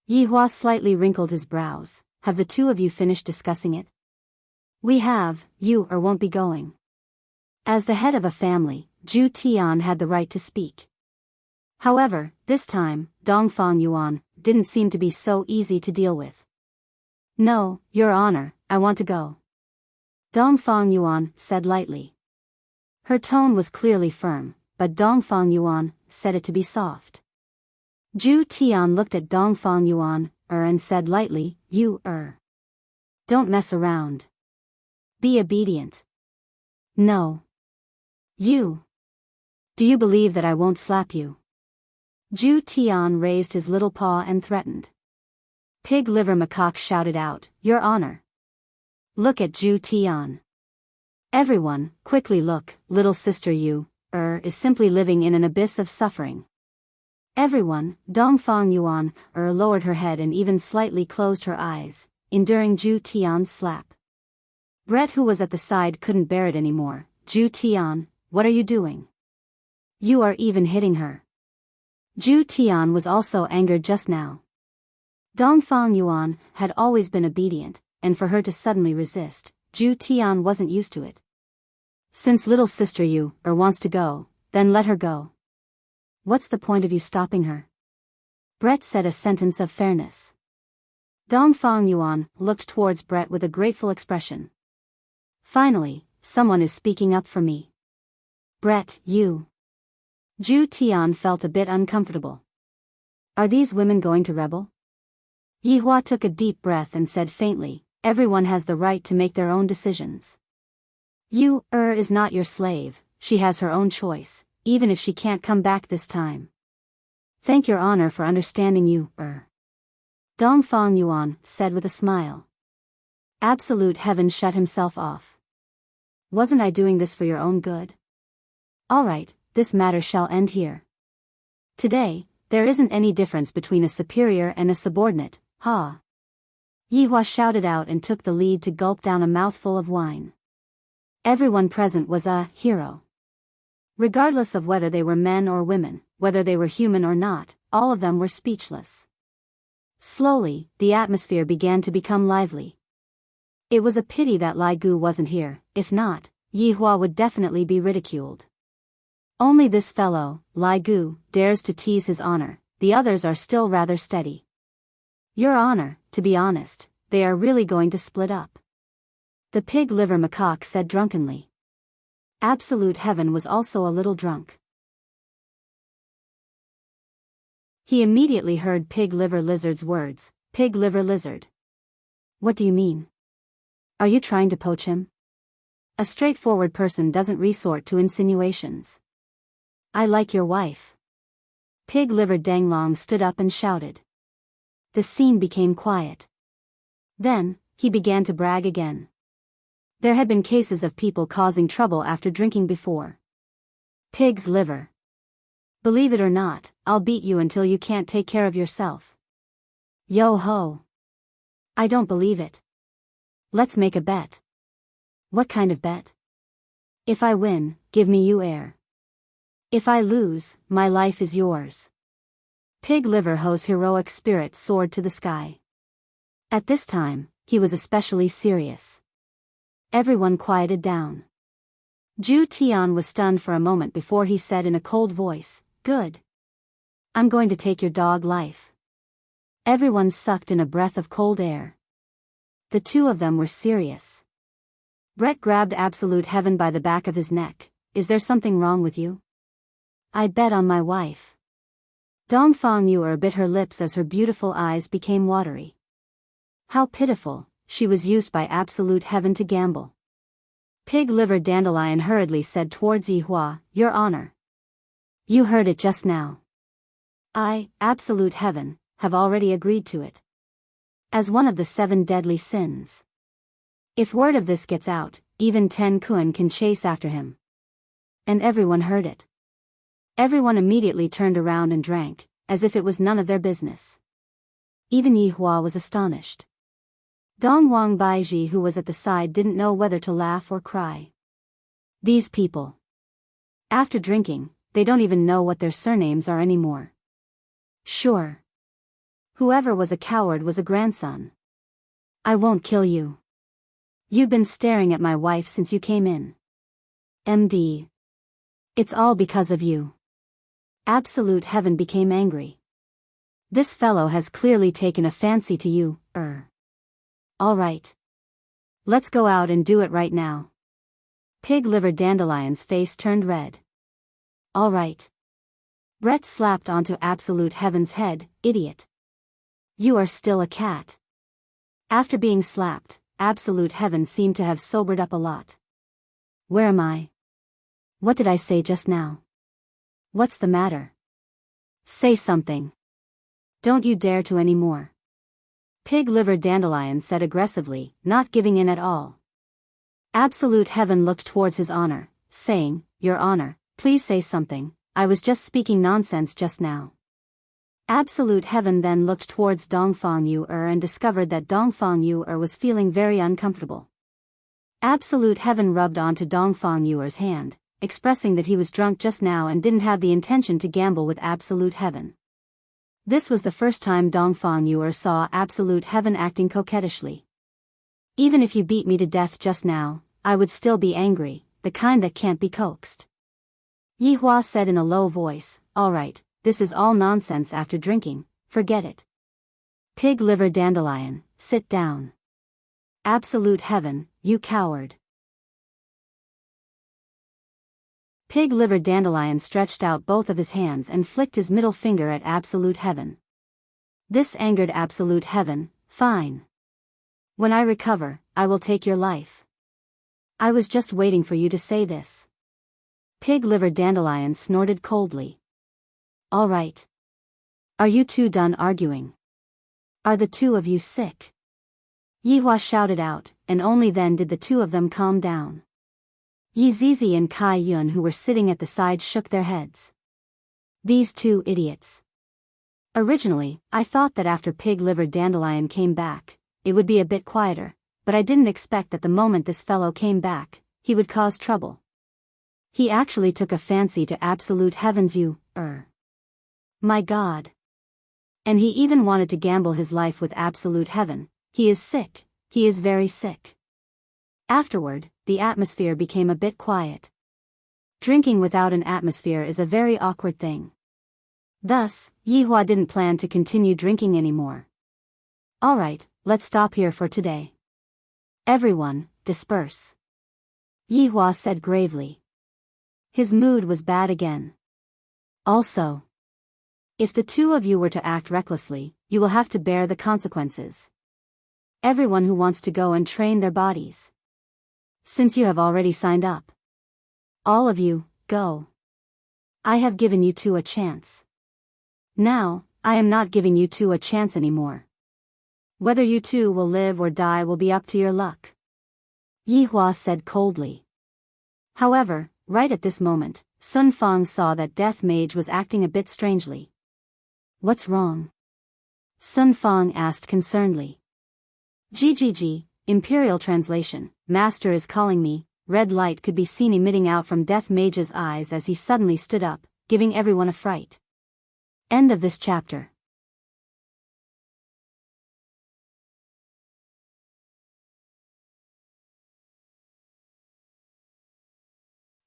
Yihua slightly wrinkled his brows. Have the two of you finished discussing it? We have, you won't be going. As the head of a family, Zhu Tian had the right to speak. However, this time, Dongfang Yuan didn't seem to be so easy to deal with. No, Your Honor, I want to go. Dongfang Yuan said lightly. Her tone was clearly firm, but Dongfang Yuan said it to be soft. Zhu Tian looked at Dongfang Yuan, and said lightly, you, don't mess around. Be obedient. No. You. Do you believe that I won't slap you? Zhu Tian raised his little paw and threatened. Pig Liver Macaque shouted out, Your Honor. Look at Zhu Tian. Everyone, quickly look, little sister Yu, is simply living in an abyss of suffering. Everyone, Dongfang Yuan, lowered her head and even slightly closed her eyes, enduring Zhu Tian's slap. Brett, who was at the side, couldn't bear it anymore. Zhu Tian, what are you doing? You are even hitting her. Zhu Tian was also angered just now. Dongfang Yuan had always been obedient, and for her to suddenly resist, Zhu Tian wasn't used to it. Since little sister Yu wants to go, then let her go. What's the point of you stopping her? Brett said a sentence of fairness. Dongfang Yuan looked towards Brett with a grateful expression. Finally, someone is speaking up for me. Brett, you. Zhu Tian felt a bit uncomfortable. Are these women going to rebel? Yihua took a deep breath and said faintly, everyone has the right to make their own decisions. Yu, is not your slave, she has her own choice, even if she can't come back this time. Thank Your Honor for understanding Yu, Dongfang Yuan said with a smile. Absolute heaven shut himself off. Wasn't I doing this for your own good? Alright, this matter shall end here. Today, there isn't any difference between a superior and a subordinate, ha. Yihua shouted out and took the lead to gulp down a mouthful of wine. Everyone present was a hero. Regardless of whether they were men or women, whether they were human or not, all of them were speechless. Slowly, the atmosphere began to become lively. It was a pity that Lai Gu wasn't here, if not, Yihua would definitely be ridiculed. Only this fellow, Lai Gu, dares to tease his honor, the others are still rather steady. Your Honor, to be honest, they are really going to split up. The Pig Liver Macaque said drunkenly. Absolute Heaven was also a little drunk. He immediately heard Pig Liver Lizard's words, Pig Liver Lizard. What do you mean? Are you trying to poach him? A straightforward person doesn't resort to insinuations. I like your wife. Pig Liver Danglong stood up and shouted. The scene became quiet. Then, he began to brag again. There had been cases of people causing trouble after drinking before. Pig's liver. Believe it or not, I'll beat you until you can't take care of yourself. Yo ho. I don't believe it. Let's make a bet. What kind of bet? If I win, give me you air. If I lose, my life is yours. Pig Liver Ho's heroic spirit soared to the sky. At this time, he was especially serious. Everyone quieted down. Ju Tian was stunned for a moment before he said in a cold voice, "Good. I'm going to take your dog life." Everyone sucked in a breath of cold air. The two of them were serious. Brett grabbed Absolute Heaven by the back of his neck. "Is there something wrong with you?" "I bet on my wife." Dongfang Yuer bit her lips as her beautiful eyes became watery. How pitiful, she was used by Absolute Heaven to gamble. Pig Liver Dandelion hurriedly said towards Yihua, "Your Honor. You heard it just now. I, Absolute Heaven, have already agreed to it. As one of the 7 deadly sins. If word of this gets out, even Ten Kun can chase after him." And everyone heard it. Everyone immediately turned around and drank, as if it was none of their business. Even Yihua was astonished. Dongwang Baiji, who was at the side, didn't know whether to laugh or cry. These people. After drinking, they don't even know what their surnames are anymore. Sure. Whoever was a coward was a grandson. "I won't kill you. You've been staring at my wife since you came in. MD. It's all because of you." Absolute Heaven became angry. "This fellow has clearly taken a fancy to you, All right. Let's go out and do it right now." Pig Liver Dandelion's face turned red. "All right." Brett slapped onto Absolute Heaven's head, "Idiot. You are still a cat." After being slapped, Absolute Heaven seemed to have sobered up a lot. "Where am I? What did I say just now? What's the matter? Say something. Don't you dare to any more." Pig Liver Dandelion said aggressively, not giving in at all. Absolute Heaven looked towards his honor, saying, "Your Honor, please say something, I was just speaking nonsense just now." Absolute Heaven then looked towards Dongfang Yuer and discovered that Dongfang Yuer was feeling very uncomfortable. Absolute Heaven rubbed onto Dongfang Yuer's hand, expressing that he was drunk just now and didn't have the intention to gamble with Absolute Heaven. This was the first time Dongfang Yuer saw Absolute Heaven acting coquettishly. "Even if you beat me to death just now, I would still be angry, the kind that can't be coaxed." Yihua said in a low voice, "All right, this is all nonsense after drinking, forget it. Pig Liver Dandelion, sit down. Absolute Heaven, you coward." Pig Liver Dandelion stretched out both of his hands and flicked his middle finger at Absolute Heaven. This angered Absolute Heaven. "Fine. When I recover, I will take your life. I was just waiting for you to say this." Pig Liver Dandelion snorted coldly. "All right. Are you two done arguing? Are the two of you sick?" Yihua shouted out, and only then did the two of them calm down. Yi Zizi and Kai Yun, who were sitting at the side, shook their heads. These two idiots. Originally, I thought that after Pig Liver Dandelion came back, it would be a bit quieter, but I didn't expect that the moment this fellow came back, he would cause trouble. He actually took a fancy to Absolute Heaven's My God. And he even wanted to gamble his life with Absolute Heaven. He is sick, he is very sick. Afterward, the atmosphere became a bit quiet. Drinking without an atmosphere is a very awkward thing. Thus, Yihua didn't plan to continue drinking anymore. "All right, let's stop here for today. Everyone, disperse," Yihua said gravely. His mood was bad again. "Also, if the two of you were to act recklessly, you will have to bear the consequences. Everyone who wants to go and train their bodies. Since you have already signed up. All of you, go. I have given you two a chance. Now, I am not giving you two a chance anymore. Whether you two will live or die will be up to your luck." Yihua said coldly. However, right at this moment, Sun Fang saw that Death Mage was acting a bit strangely. What's wrong? Sun Fang asked concernedly. GGG, Imperial Translation, Master is calling me. Red light could be seen emitting out from Death Mage's eyes as he suddenly stood up, giving everyone a fright. End of this chapter.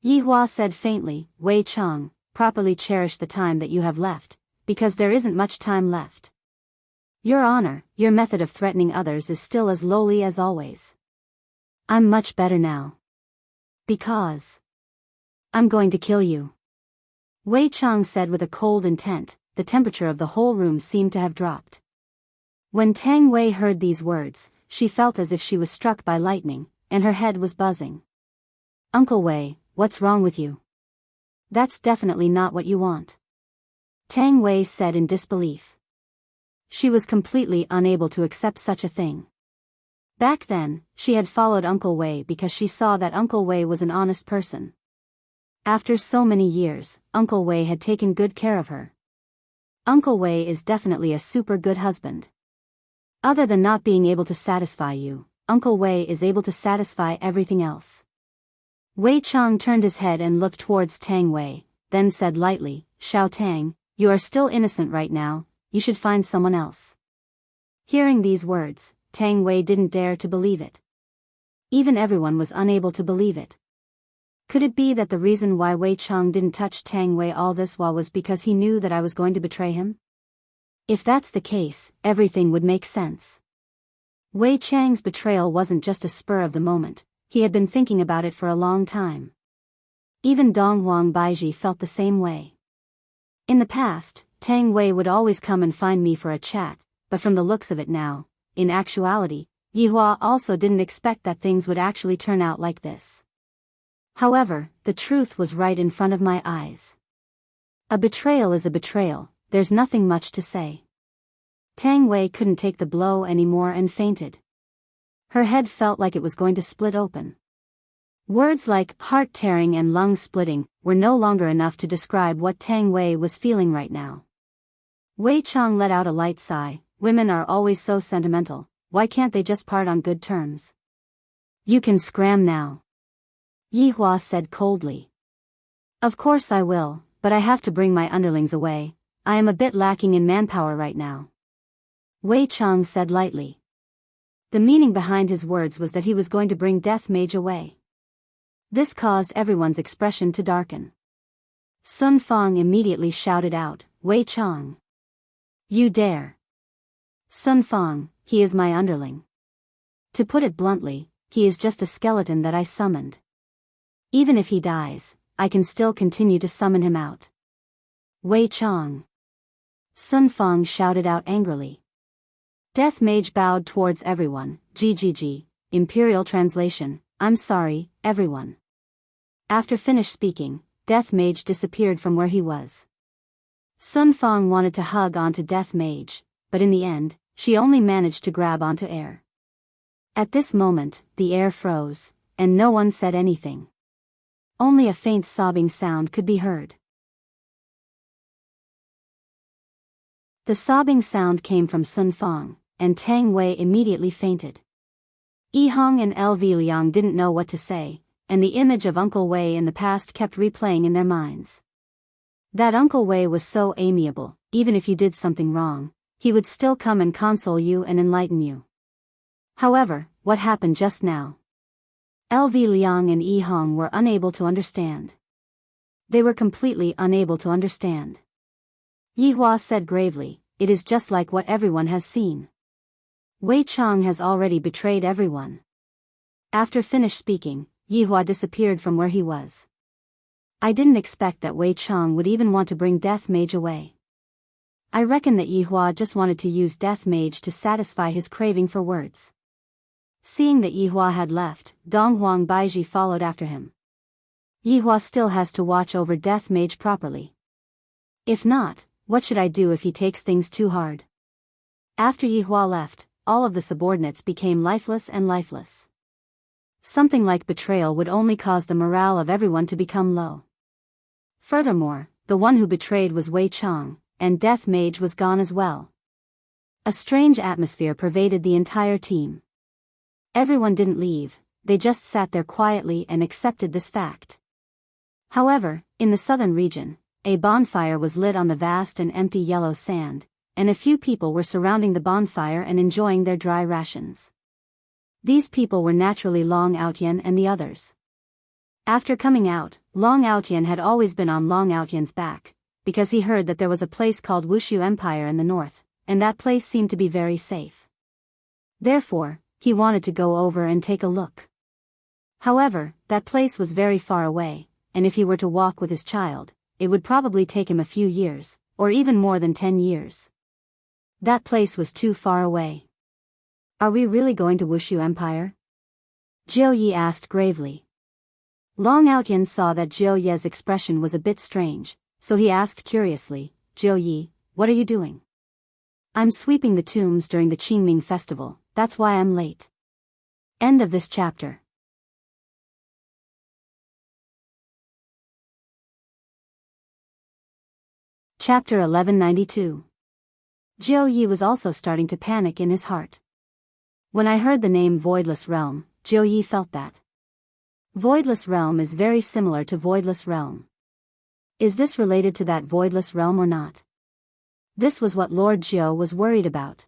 Yihua said faintly, Wei Chang, properly cherish the time that you have left, because there isn't much time left. Your honor, your method of threatening others is still as lowly as always. I'm much better now. Because I'm going to kill you. Wei Chang said with a cold intent. The temperature of the whole room seemed to have dropped. When Tang Wei heard these words, she felt as if she was struck by lightning, and her head was buzzing. Uncle Wei, what's wrong with you? That's definitely not what you want. Tang Wei said in disbelief. She was completely unable to accept such a thing. Back then, she had followed Uncle Wei because she saw that Uncle Wei was an honest person. After so many years, Uncle Wei had taken good care of her. Uncle Wei is definitely a super good husband. Other than not being able to satisfy you, Uncle Wei is able to satisfy everything else. Wei Chang turned his head and looked towards Tang Wei, then said lightly, Xiao Tang, you are still innocent right now, you should find someone else. Hearing these words, Tang Wei didn't dare to believe it. Even everyone was unable to believe it. Could it be that the reason why Wei Chang didn't touch Tang Wei all this while was because he knew that I was going to betray him? If that's the case, everything would make sense. Wei Chang's betrayal wasn't just a spur of the moment, he had been thinking about it for a long time. Even Dong Huang Baiji felt the same way. In the past, Tang Wei would always come and find me for a chat, but from the looks of it now, in actuality, Yihua also didn't expect that things would actually turn out like this. However, the truth was right in front of my eyes. A betrayal is a betrayal, there's nothing much to say. Tang Wei couldn't take the blow anymore and fainted. Her head felt like it was going to split open. Words like heart-tearing and lung-splitting were no longer enough to describe what Tang Wei was feeling right now. Wei Chang let out a light sigh. Women are always so sentimental, why can't they just part on good terms? You can scram now. Yihua said coldly. Of course I will, but I have to bring my underlings away. I am a bit lacking in manpower right now. Wei Chang said lightly. The meaning behind his words was that he was going to bring Death Mage away. This caused everyone's expression to darken. Sun Fang immediately shouted out, Wei Chang. You dare. Sun Fang, he is my underling. To put it bluntly, he is just a skeleton that I summoned. Even if he dies, I can still continue to summon him out. Wei Chang. Sun Fang shouted out angrily. Death Mage bowed towards everyone. GGG, Imperial Translation, I'm sorry, everyone. After finished speaking, Death Mage disappeared from where he was. Sun Fang wanted to hug onto Death Mage, but in the end, she only managed to grab onto air. At this moment, the air froze, and no one said anything. Only a faint sobbing sound could be heard. The sobbing sound came from Sun Fang, and Tang Wei immediately fainted. Yi Hong and LV Liang didn't know what to say, and the image of Uncle Wei in the past kept replaying in their minds. That Uncle Wei was so amiable, even if you did something wrong, he would still come and console you and enlighten you. However, what happened just now? LV Liang and Yi Hong were unable to understand. They were completely unable to understand. Yihua said gravely, it is just like what everyone has seen. Wei Chang has already betrayed everyone. After finished speaking, Yihua disappeared from where he was. I didn't expect that Wei Chang would even want to bring Death Mage away. I reckon that Yihua just wanted to use Death Mage to satisfy his craving for words. Seeing that Yihua had left, Dong Huang Baiji followed after him. Yihua still has to watch over Death Mage properly. If not, what should I do if he takes things too hard? After Yihua left, all of the subordinates became lifeless and lifeless. Something like betrayal would only cause the morale of everyone to become low. Furthermore, the one who betrayed was Wei Chong, and Death Mage was gone as well. A strange atmosphere pervaded the entire team. Everyone didn't leave, they just sat there quietly and accepted this fact. However, in the southern region, a bonfire was lit on the vast and empty yellow sand, and a few people were surrounding the bonfire and enjoying their dry rations. These people were naturally Long Outyan and the others. After coming out, Long Outyan had always been on Long Outyan's back, because he heard that there was a place called Wushu Empire in the north, and that place seemed to be very safe. Therefore, he wanted to go over and take a look. However, that place was very far away, and if he were to walk with his child, it would probably take him a few years, or even more than 10 years. That place was too far away. Are we really going to Wushu Empire? Jiu Yi asked gravely. Long Outyan saw that Jiu Ye's expression was a bit strange, so he asked curiously, Jiu Yi, what are you doing? I'm sweeping the tombs during the Qingming festival, that's why I'm late. End of this chapter. Chapter 1192. Jiu Yi was also starting to panic in his heart. When I heard the name Voidless Realm, Jiu Yi felt that. Voidless Realm is very similar to Voidless Realm. Is this related to that Voidless Realm or not? This was what Lord Jiu was worried about.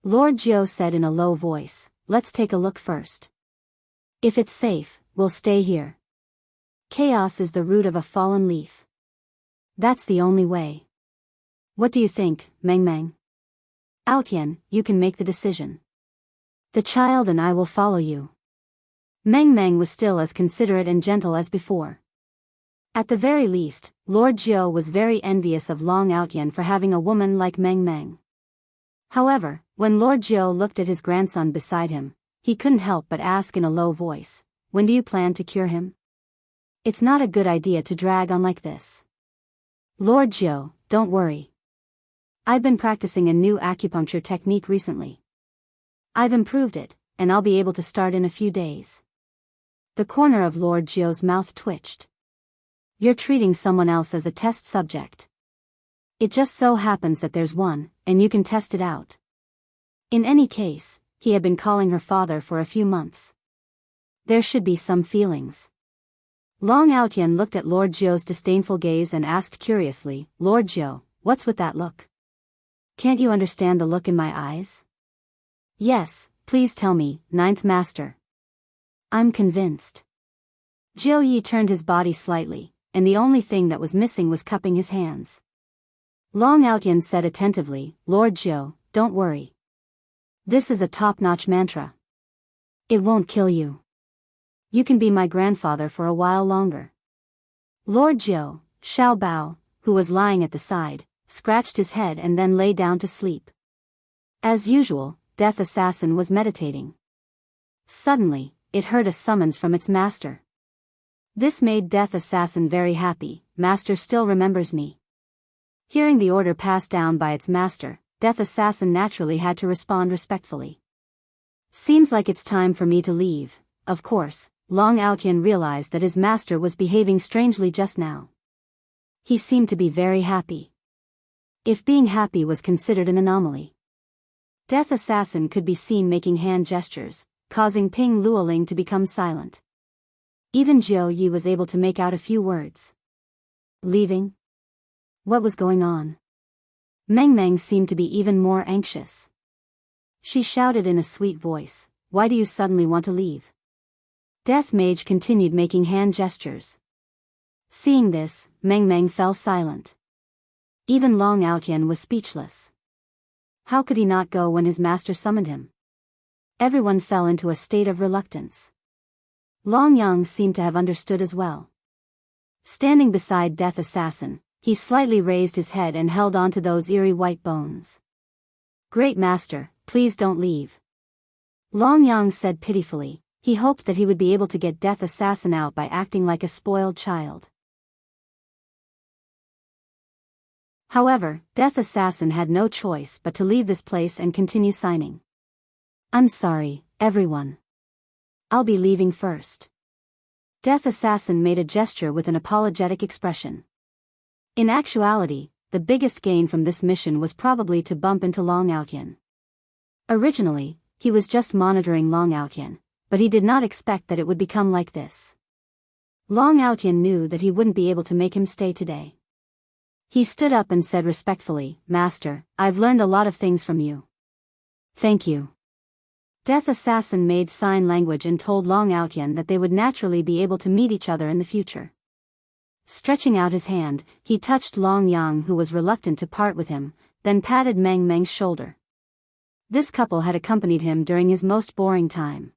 Lord Jiu said in a low voice, let's take a look first. If it's safe, we'll stay here. Chaos is the root of a fallen leaf. That's the only way. What do you think, Meng Meng? Outyan, you can make the decision. The child and I will follow you. Meng Meng was still as considerate and gentle as before. At the very least, Lord Jiu was very envious of Long Outyan for having a woman like Meng Meng. However, when Lord Jiu looked at his grandson beside him, he couldn't help but ask in a low voice, when do you plan to cure him? It's not a good idea to drag on like this. Lord Jiu, don't worry. I've been practicing a new acupuncture technique recently. I've improved it, and I'll be able to start in a few days. The corner of Lord Jiu's mouth twitched. You're treating someone else as a test subject. It just so happens that there's one, and you can test it out. In any case, he had been calling her father for a few months. There should be some feelings. Long Outyan looked at Lord Jiu's disdainful gaze and asked curiously, Lord Jiu, what's with that look? Can't you understand the look in my eyes? Yes, please tell me, Ninth Master. I'm convinced. Jiu Yi turned his body slightly, and the only thing that was missing was cupping his hands. Long Outyan said attentively, Lord Jiu, don't worry. This is a top-notch mantra. It won't kill you. You can be my grandfather for a while longer. Lord Jiu, Xiao Bao, who was lying at the side, scratched his head and then lay down to sleep. As usual, Death Assassin was meditating. Suddenly, it heard a summons from its master. This made Death Assassin very happy, Master still remembers me. Hearing the order passed down by its master, Death Assassin naturally had to respond respectfully. Seems like it's time for me to leave. Of course, Long Outyan realized that his master was behaving strangely just now. He seemed to be very happy. If being happy was considered an anomaly. Death Assassin could be seen making hand gestures, causing Ping Luoling to become silent. Even Jiu Yi was able to make out a few words. Leaving? What was going on? Meng Meng seemed to be even more anxious. She shouted in a sweet voice, why do you suddenly want to leave? Death Mage continued making hand gestures. Seeing this, Meng Meng fell silent. Even Long Outyan was speechless. How could he not go when his master summoned him? Everyone fell into a state of reluctance. Long Yang seemed to have understood as well. Standing beside Death Assassin, he slightly raised his head and held on to those eerie white bones. Great Master, please don't leave. Long Yang said pitifully. He hoped that he would be able to get Death Assassin out by acting like a spoiled child. However, Death Assassin had no choice but to leave this place and continue signing. I'm sorry, everyone. I'll be leaving first. Death Assassin made a gesture with an apologetic expression. In actuality, the biggest gain from this mission was probably to bump into Long Outyen. Originally, he was just monitoring Long Outyen, but he did not expect that it would become like this. Long Outyen knew that he wouldn't be able to make him stay today. He stood up and said respectfully, "Master, I've learned a lot of things from you." "Thank you." Death Assassin made sign language and told Long Outyen that they would naturally be able to meet each other in the future. Stretching out his hand, he touched Long Yang, who was reluctant to part with him, then patted Meng Meng's shoulder. This couple had accompanied him during his most boring time.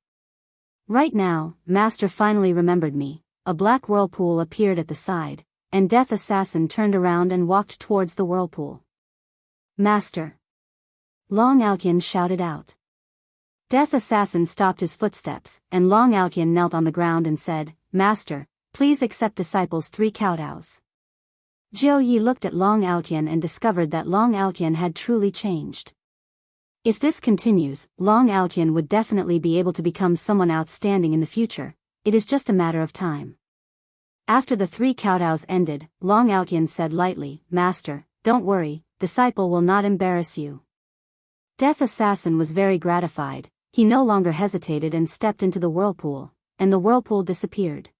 Right now, Master finally remembered me. A black whirlpool appeared at the side, and Death Assassin turned around and walked towards the whirlpool. "Master!" Long Outyen shouted out. Death Assassin stopped his footsteps, and Long Outyen knelt on the ground and said, "Master, please accept disciples 3 kowtows." Jiu Yi looked at Long Outyen and discovered that Long Outyen had truly changed. If this continues, Long Outyen would definitely be able to become someone outstanding in the future. It is just a matter of time. After the 3 kowtows ended, Long Outyen said lightly, "Master, don't worry, disciple will not embarrass you." Death Assassin was very gratified. He no longer hesitated and stepped into the whirlpool, and the whirlpool disappeared.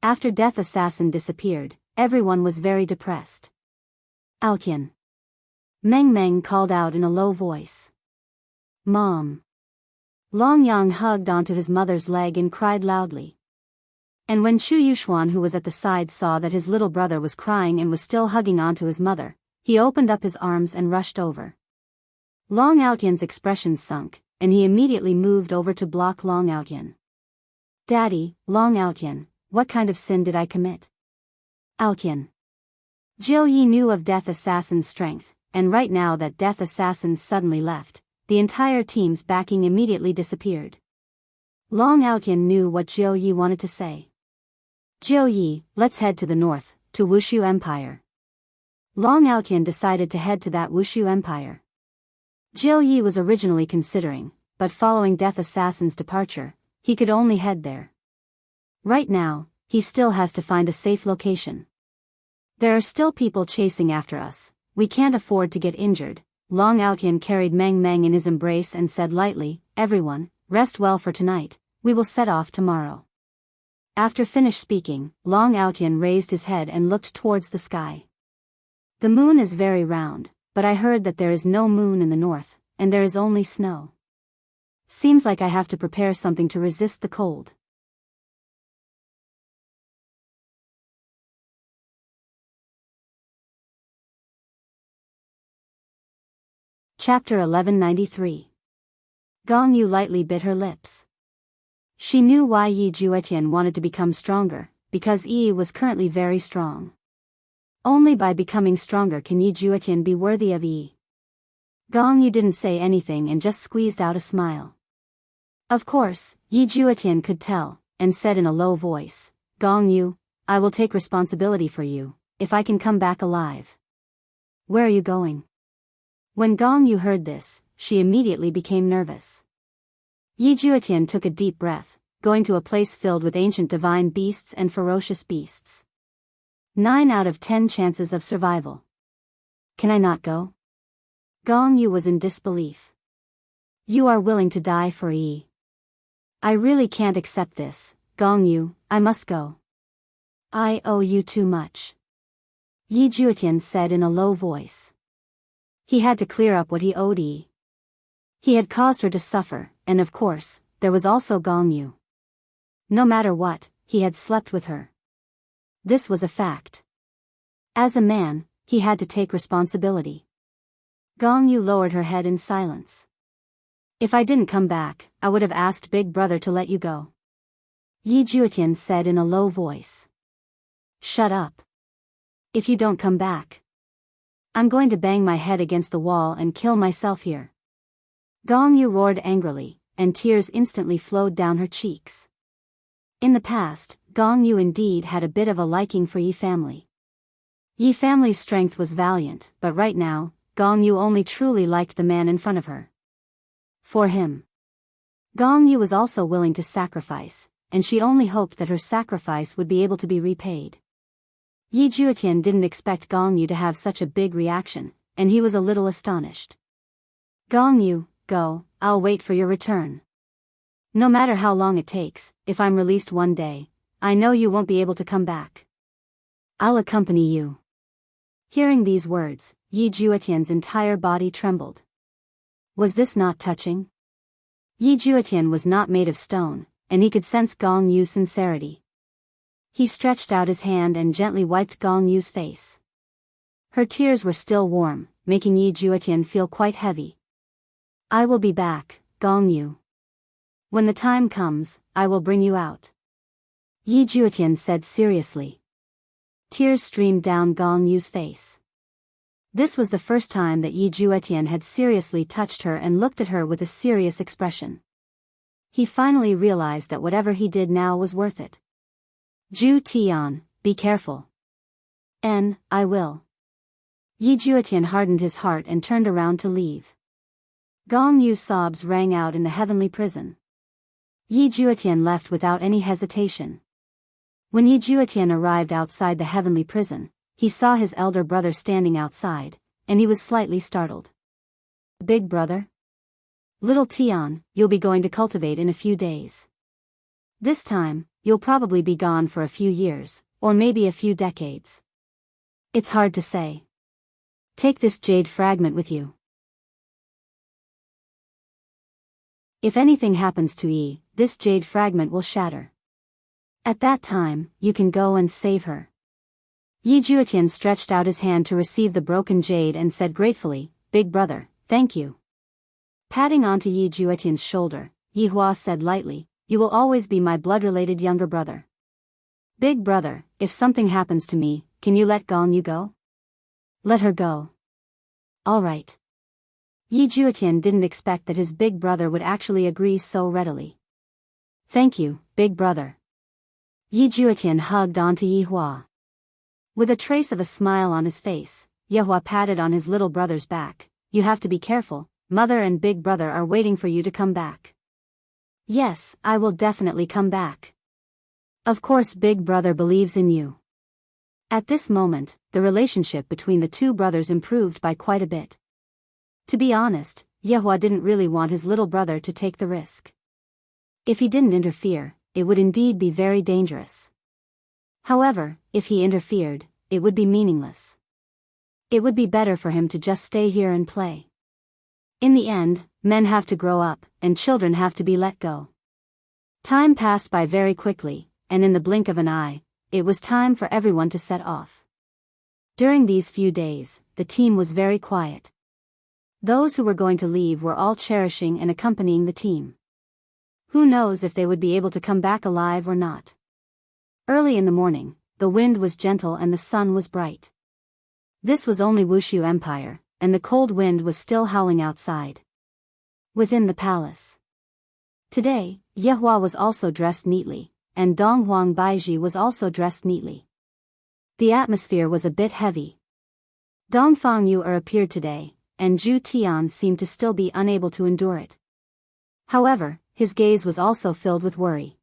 After Death Assassin disappeared, everyone was very depressed. "Outyen." Meng Meng called out in a low voice. "Mom." Long Yang hugged onto his mother's leg and cried loudly. And when Chu Yuxuan, who was at the side, saw that his little brother was crying and was still hugging onto his mother, he opened up his arms and rushed over. Long Outyen's expression sunk, and he immediately moved over to block Long Outyen. "Daddy, Long Outyen, what kind of sin did I commit?" "Outyen." Jiu Yi knew of Death Assassin's strength, and right now that Death Assassin suddenly left, the entire team's backing immediately disappeared. Long Outyen knew what Jiu Yi wanted to say. "Jiu Yi, let's head to the north, to Wushu Empire." Long Outyen decided to head to that Wushu Empire. Jiu Yi was originally considering, but following Death Assassin's departure, he could only head there. Right now, he still has to find a safe location. "There are still people chasing after us, we can't afford to get injured." Long Outyen carried Meng Meng in his embrace and said lightly, "Everyone, rest well for tonight, we will set off tomorrow." After finished speaking, Long Outyen raised his head and looked towards the sky. "The moon is very round, but I heard that there is no moon in the north, and there is only snow. Seems like I have to prepare something to resist the cold." Chapter 1193. Gong Yu lightly bit her lips. She knew why Yi Juetian wanted to become stronger, because Yi was currently very strong. Only by becoming stronger can Yi Juetian be worthy of Yi. Gong Yu didn't say anything and just squeezed out a smile. Of course, Yi Juetian could tell, and said in a low voice, "Gong Yu, I will take responsibility for you, if I can come back alive." "Where are you going?" When Gong Yu heard this, she immediately became nervous. Yi Juetian took a deep breath, going to a place filled with ancient divine beasts and ferocious beasts. 9 out of 10 chances of survival. "Can I not go?" Gong Yu was in disbelief. "You are willing to die for Yi. I really can't accept this, Gong Yu, I must go. I owe you too much." Yi Juetian said in a low voice. He had to clear up what he owed Yi. He had caused her to suffer, and of course, there was also Gong Yu. No matter what, he had slept with her. This was a fact. As a man, he had to take responsibility. Gong Yu lowered her head in silence. "If I didn't come back, I would have asked Big Brother to let you go." Yi Juetian said in a low voice. "Shut up. If you don't come back, I'm going to bang my head against the wall and kill myself here." Gong Yu roared angrily, and tears instantly flowed down her cheeks. In the past, Gong Yu indeed had a bit of a liking for Yi family. Yi family's strength was valiant, but right now, Gong Yu only truly liked the man in front of her. For him, Gong Yu was also willing to sacrifice, and she only hoped that her sacrifice would be able to be repaid. Yi Juetian didn't expect Gong Yu to have such a big reaction, and he was a little astonished. Gong Yu, go, I'll wait for your return. No matter how long it takes, if I'm released one day, I know you won't be able to come back. I'll accompany you. Hearing these words, Yi Juetian's entire body trembled. Was this not touching? Yi Juetian was not made of stone, and he could sense Gong Yu's sincerity. He stretched out his hand and gently wiped Gong Yu's face. Her tears were still warm, making Yi Juetian feel quite heavy. I will be back, Gong Yu. When the time comes, I will bring you out. Yi Juetian said seriously. Tears streamed down Gong Yu's face. This was the first time that Yi Juetian had seriously touched her and looked at her with a serious expression. He finally realized that whatever he did now was worth it. Ju Tian, be careful. I will. Yi Juetian hardened his heart and turned around to leave. Gong Yu's sobs rang out in the heavenly prison. Yi Juetian left without any hesitation. When Yi Juetian arrived outside the heavenly prison, he saw his elder brother standing outside, and he was slightly startled. Big brother? Little Tian, you'll be going to cultivate in a few days. This time, you'll probably be gone for a few years, or maybe a few decades. It's hard to say. Take this jade fragment with you. If anything happens to Yi, this jade fragment will shatter. At that time, you can go and save her. Yi Juetian stretched out his hand to receive the broken jade and said gratefully, Big brother, thank you. Patting onto Yi Juetian's shoulder, Yi Hua said lightly, You will always be my blood-related younger brother. Big brother, if something happens to me, can you let Gong Yu go? Let her go. All right. Yi Juetian didn't expect that his big brother would actually agree so readily. Thank you, big brother. Yi Juetian hugged onto Yi Hua. With a trace of a smile on his face, Yi Hua patted on his little brother's back. You have to be careful, mother and big brother are waiting for you to come back. Yes, I will definitely come back. Of course big brother believes in you. At this moment, the relationship between the two brothers improved by quite a bit. To be honest, Yi Hua didn't really want his little brother to take the risk. If he didn't interfere, it would indeed be very dangerous. However, if he interfered, it would be meaningless. It would be better for him to just stay here and play. In the end, men have to grow up, and children have to be let go. Time passed by very quickly, and in the blink of an eye, it was time for everyone to set off. During these few days, the team was very quiet. Those who were going to leave were all cherishing and accompanying the team. Who knows if they would be able to come back alive or not. Early in the morning, the wind was gentle and the sun was bright. This was only Wushu Empire, and the cold wind was still howling outside. Within the palace. Today, Ye Hua was also dressed neatly, and Dong Huang Baiji was also dressed neatly. The atmosphere was a bit heavy. Dong Fang Yu appeared today, and Ju Tian seemed to still be unable to endure it. However, his gaze was also filled with worry.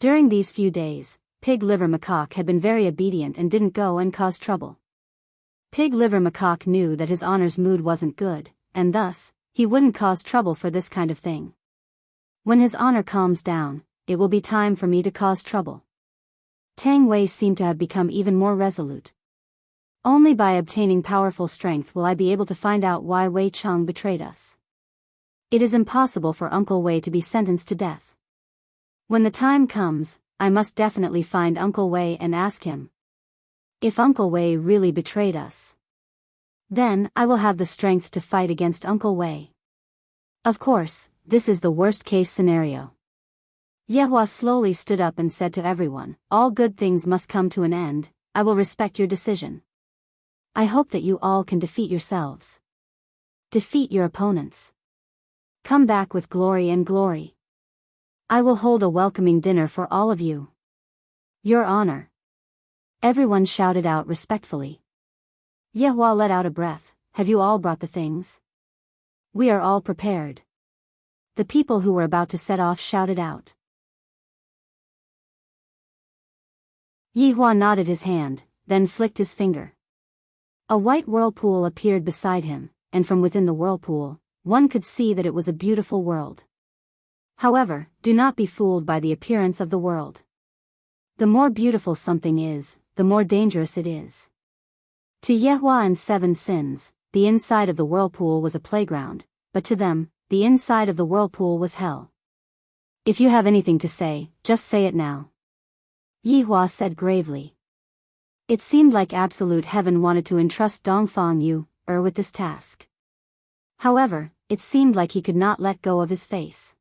During these few days, Pig Liver Macaque had been very obedient and didn't go and cause trouble. Pig Liver Macaque knew that his honor's mood wasn't good, and thus, he wouldn't cause trouble for this kind of thing. When his honor calms down, it will be time for me to cause trouble. Tang Wei seemed to have become even more resolute. Only by obtaining powerful strength will I be able to find out why Wei Cheng betrayed us. It is impossible for Uncle Wei to be sentenced to death. When the time comes, I must definitely find Uncle Wei and ask him. If Uncle Wei really betrayed us, then I will have the strength to fight against Uncle Wei. Of course, this is the worst case scenario. Ye Hua slowly stood up and said to everyone, all good things must come to an end, I will respect your decision. I hope that you all can defeat yourselves. Defeat your opponents. Come back with glory and glory. I will hold a welcoming dinner for all of you. Your honor. Everyone shouted out respectfully. Ye Hua let out a breath. Have you all brought the things? We are all prepared. the people who were about to set off shouted out. Yi Hua nodded his hand, then flicked his finger. A white whirlpool appeared beside him, and from within the whirlpool, one could see that it was a beautiful world. However, do not be fooled by the appearance of the world. The more beautiful something is, the more dangerous it is. To Yehua and Seven Sins, the inside of the whirlpool was a playground, but to them, the inside of the whirlpool was hell. If you have anything to say, just say it now. Yihua said gravely. It seemed like absolute heaven wanted to entrust Dongfang Yu with this task. However, it seemed like he could not let go of his face.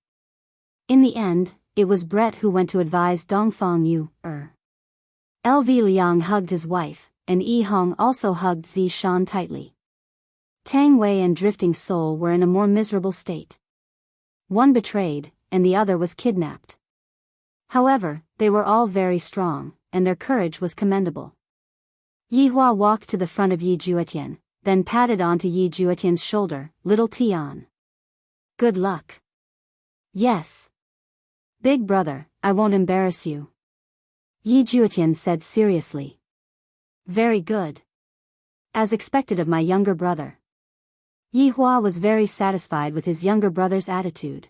In the end, it was Brett who went to advise Dongfang Yu. LV Liang hugged his wife, and Yi Hong also hugged Zi Shan tightly. Tang Wei and Drifting Soul were in a more miserable state. One betrayed, and the other was kidnapped. However, they were all very strong, and their courage was commendable. Yihua walked to the front of Yi Juetian, then patted onto Yi Juetian's shoulder. Little Tian. Good luck. Yes. Big brother, I won't embarrass you. Yi Juetian said seriously. Very good. As expected of my younger brother. Yihua was very satisfied with his younger brother's attitude.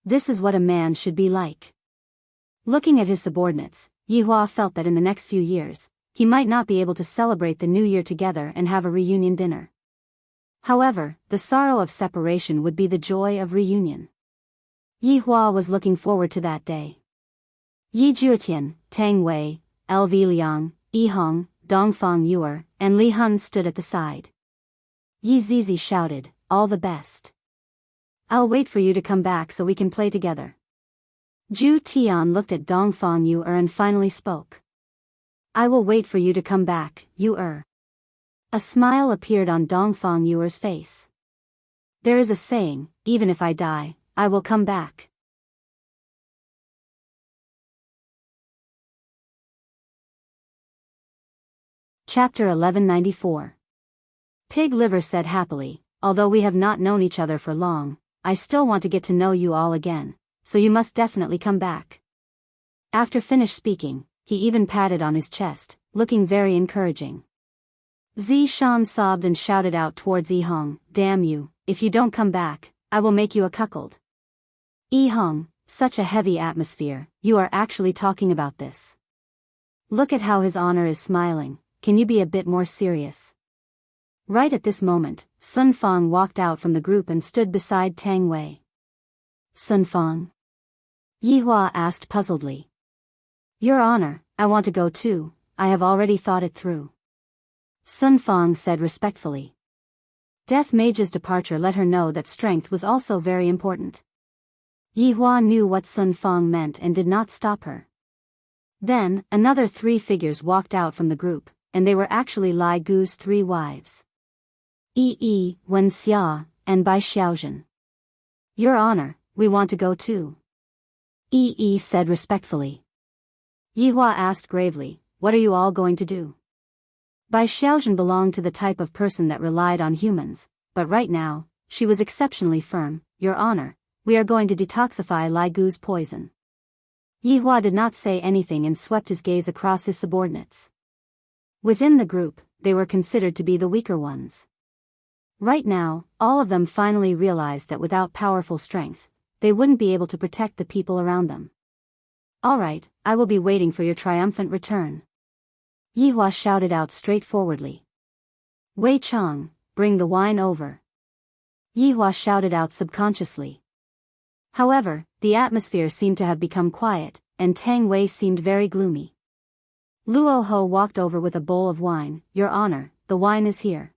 This is what a man should be like. Looking at his subordinates, Yihua felt that in the next few years, he might not be able to celebrate the new year together and have a reunion dinner. However, the sorrow of separation would be the joy of reunion. Yihua was looking forward to that day. Yi Juetian, Tang Wei, LV Liang, Yi Hong, Dongfang Yu and Li Hun stood at the side. Yi Zizi shouted, all the best. I'll wait for you to come back so we can play together. Zhu Tian looked at Dongfang Yu and finally spoke. I will wait for you to come back, Yu. A smile appeared on Dongfang Yu's face. There is a saying, even if I die, I will come back. Chapter 1194. Pig Liver said happily, although we have not known each other for long, I still want to get to know you all again, so you must definitely come back. After finished speaking, he even patted on his chest, looking very encouraging. Zi Shan sobbed and shouted out towards Yi Hong, damn you, if you don't come back, I will make you a cuckold. Yi Hong, such a heavy atmosphere, you are actually talking about this. Look at how his honor is smiling, can you be a bit more serious? Right at this moment, Sun Fang walked out from the group and stood beside Tang Wei. Sun Fang? Yihua asked puzzledly. Your Honor, I want to go too, I have already thought it through. Sun Fang said respectfully. Death Mage's departure let her know that strength was also very important. Yihua knew what Sun Fang meant and did not stop her. Then, another 3 figures walked out from the group, and they were actually Lai Gu's 3 wives. Yi, Wen Xia, and Bai Xiaozhen. Your Honor, we want to go too. Yi said respectfully. Yihua asked gravely, what are you all going to do? Bai Xiaozhen belonged to the type of person that relied on humans, but right now, she was exceptionally firm. Your Honor, we are going to detoxify Lai Gu's poison. Yihua did not say anything and swept his gaze across his subordinates. Within the group, they were considered to be the weaker ones. Right now, all of them finally realized that without powerful strength, they wouldn't be able to protect the people around them. Alright, I will be waiting for your triumphant return. Yihua shouted out straightforwardly. Wei Chang, bring the wine over. Yihua shouted out subconsciously. However, the atmosphere seemed to have become quiet, and Tang Wei seemed very gloomy. Luo Ho walked over with a bowl of wine. Your Honor, the wine is here.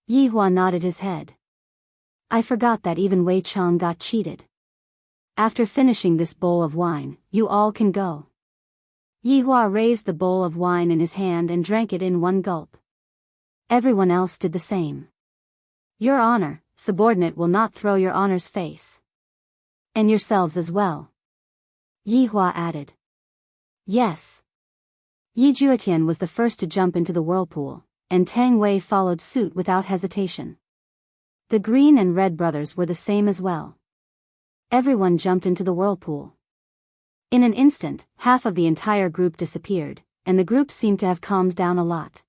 Yihua nodded his head. I forgot that even Wei Chang got cheated. After finishing this bowl of wine, you all can go. Yihua raised the bowl of wine in his hand and drank it in one gulp. Everyone else did the same. Your Honor, subordinate will not throw your Honor's face. And yourselves as well. Yihua added. Yes. Yi Juetian was the first to jump into the whirlpool, and Tang Wei followed suit without hesitation. The green and red brothers were the same as well. Everyone jumped into the whirlpool. In an instant, half of the entire group disappeared, and the group seemed to have calmed down a lot.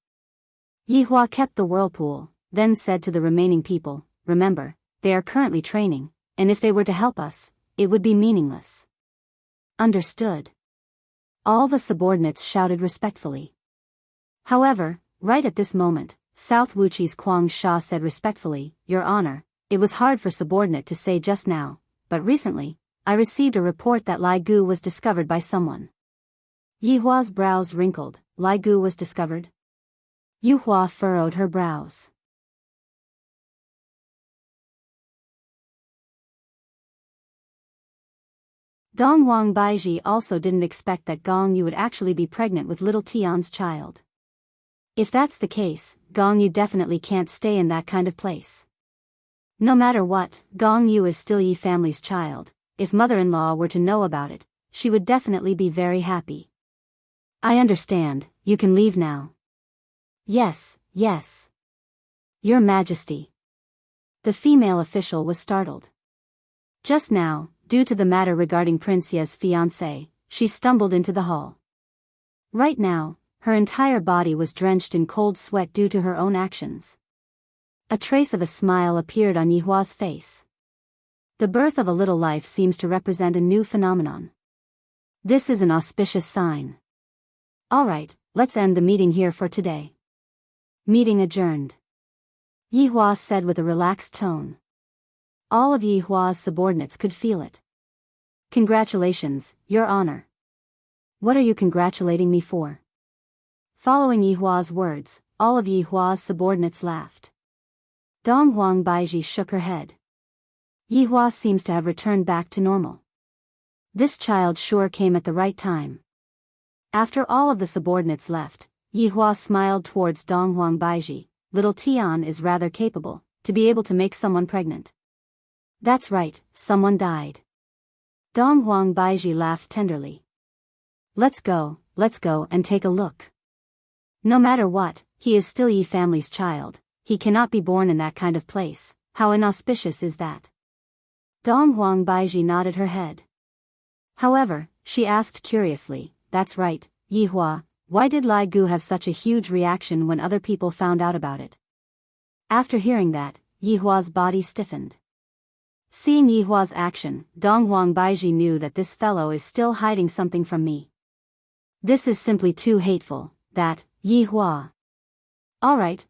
Yihua kept the whirlpool, then said to the remaining people, "Remember, they are currently training, and if they were to help us, it would be meaningless." Understood. All the subordinates shouted respectfully. However, right at this moment, South Wuchi's Kwang Sha said respectfully, "Your Honor, it was hard for subordinate to say just now, but recently, I received a report that Lai Gu was discovered by someone." Yihua's brows wrinkled. Lai Gu was discovered? Yuhua furrowed her brows. Dong Wang Baiji also didn't expect that Gong Yu would actually be pregnant with little Tian's child. If that's the case, Gong Yu definitely can't stay in that kind of place. No matter what, Gong Yu is still Yi family's child. If mother-in-law were to know about it, she would definitely be very happy. "I understand, you can leave now." "Yes, yes. Your Majesty." The female official was startled. Just now, due to the matter regarding Prince Ye's fiancé, she stumbled into the hall. Right now, her entire body was drenched in cold sweat due to her own actions. A trace of a smile appeared on Yihua's face. The birth of a little life seems to represent a new phenomenon. This is an auspicious sign. Alright, let's end the meeting here for today. Meeting adjourned. Yihua said with a relaxed tone. All of Yihua's subordinates could feel it. "Congratulations, Your Honor." "What are you congratulating me for?" Following Yihua's words, all of Yihua's subordinates laughed. Dong Huang Baiji shook her head. Yihua seems to have returned back to normal. This child sure came at the right time. After all of the subordinates left, Yihua smiled towards Dong Huang Baiji. "Little Tian is rather capable, to be able to make someone pregnant." "That's right, someone died." Dong Huang Baiji laughed tenderly. Let's go and take a look." No matter what, he is still Yi family's child. He cannot be born in that kind of place. How inauspicious is that? Dong Huang Baiji nodded her head. However, she asked curiously, "That's right, Yihua, why did Lai Gu have such a huge reaction when other people found out about it?" After hearing that, Yihua's body stiffened. Seeing Yihua's action, Dong Huang Baiji knew that this fellow is still hiding something from me. This is simply too hateful, that, Yihua. Alright,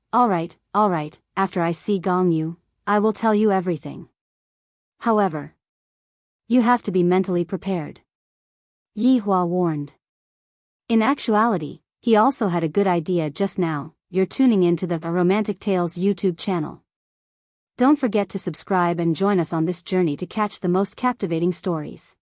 after I see Gong Yu, I will tell you everything. However, you have to be mentally prepared. Yihua warned. In actuality, he also had a good idea just now. You're tuning into the Romantic Tales YouTube channel. Don't forget to subscribe and join us on this journey to catch the most captivating stories.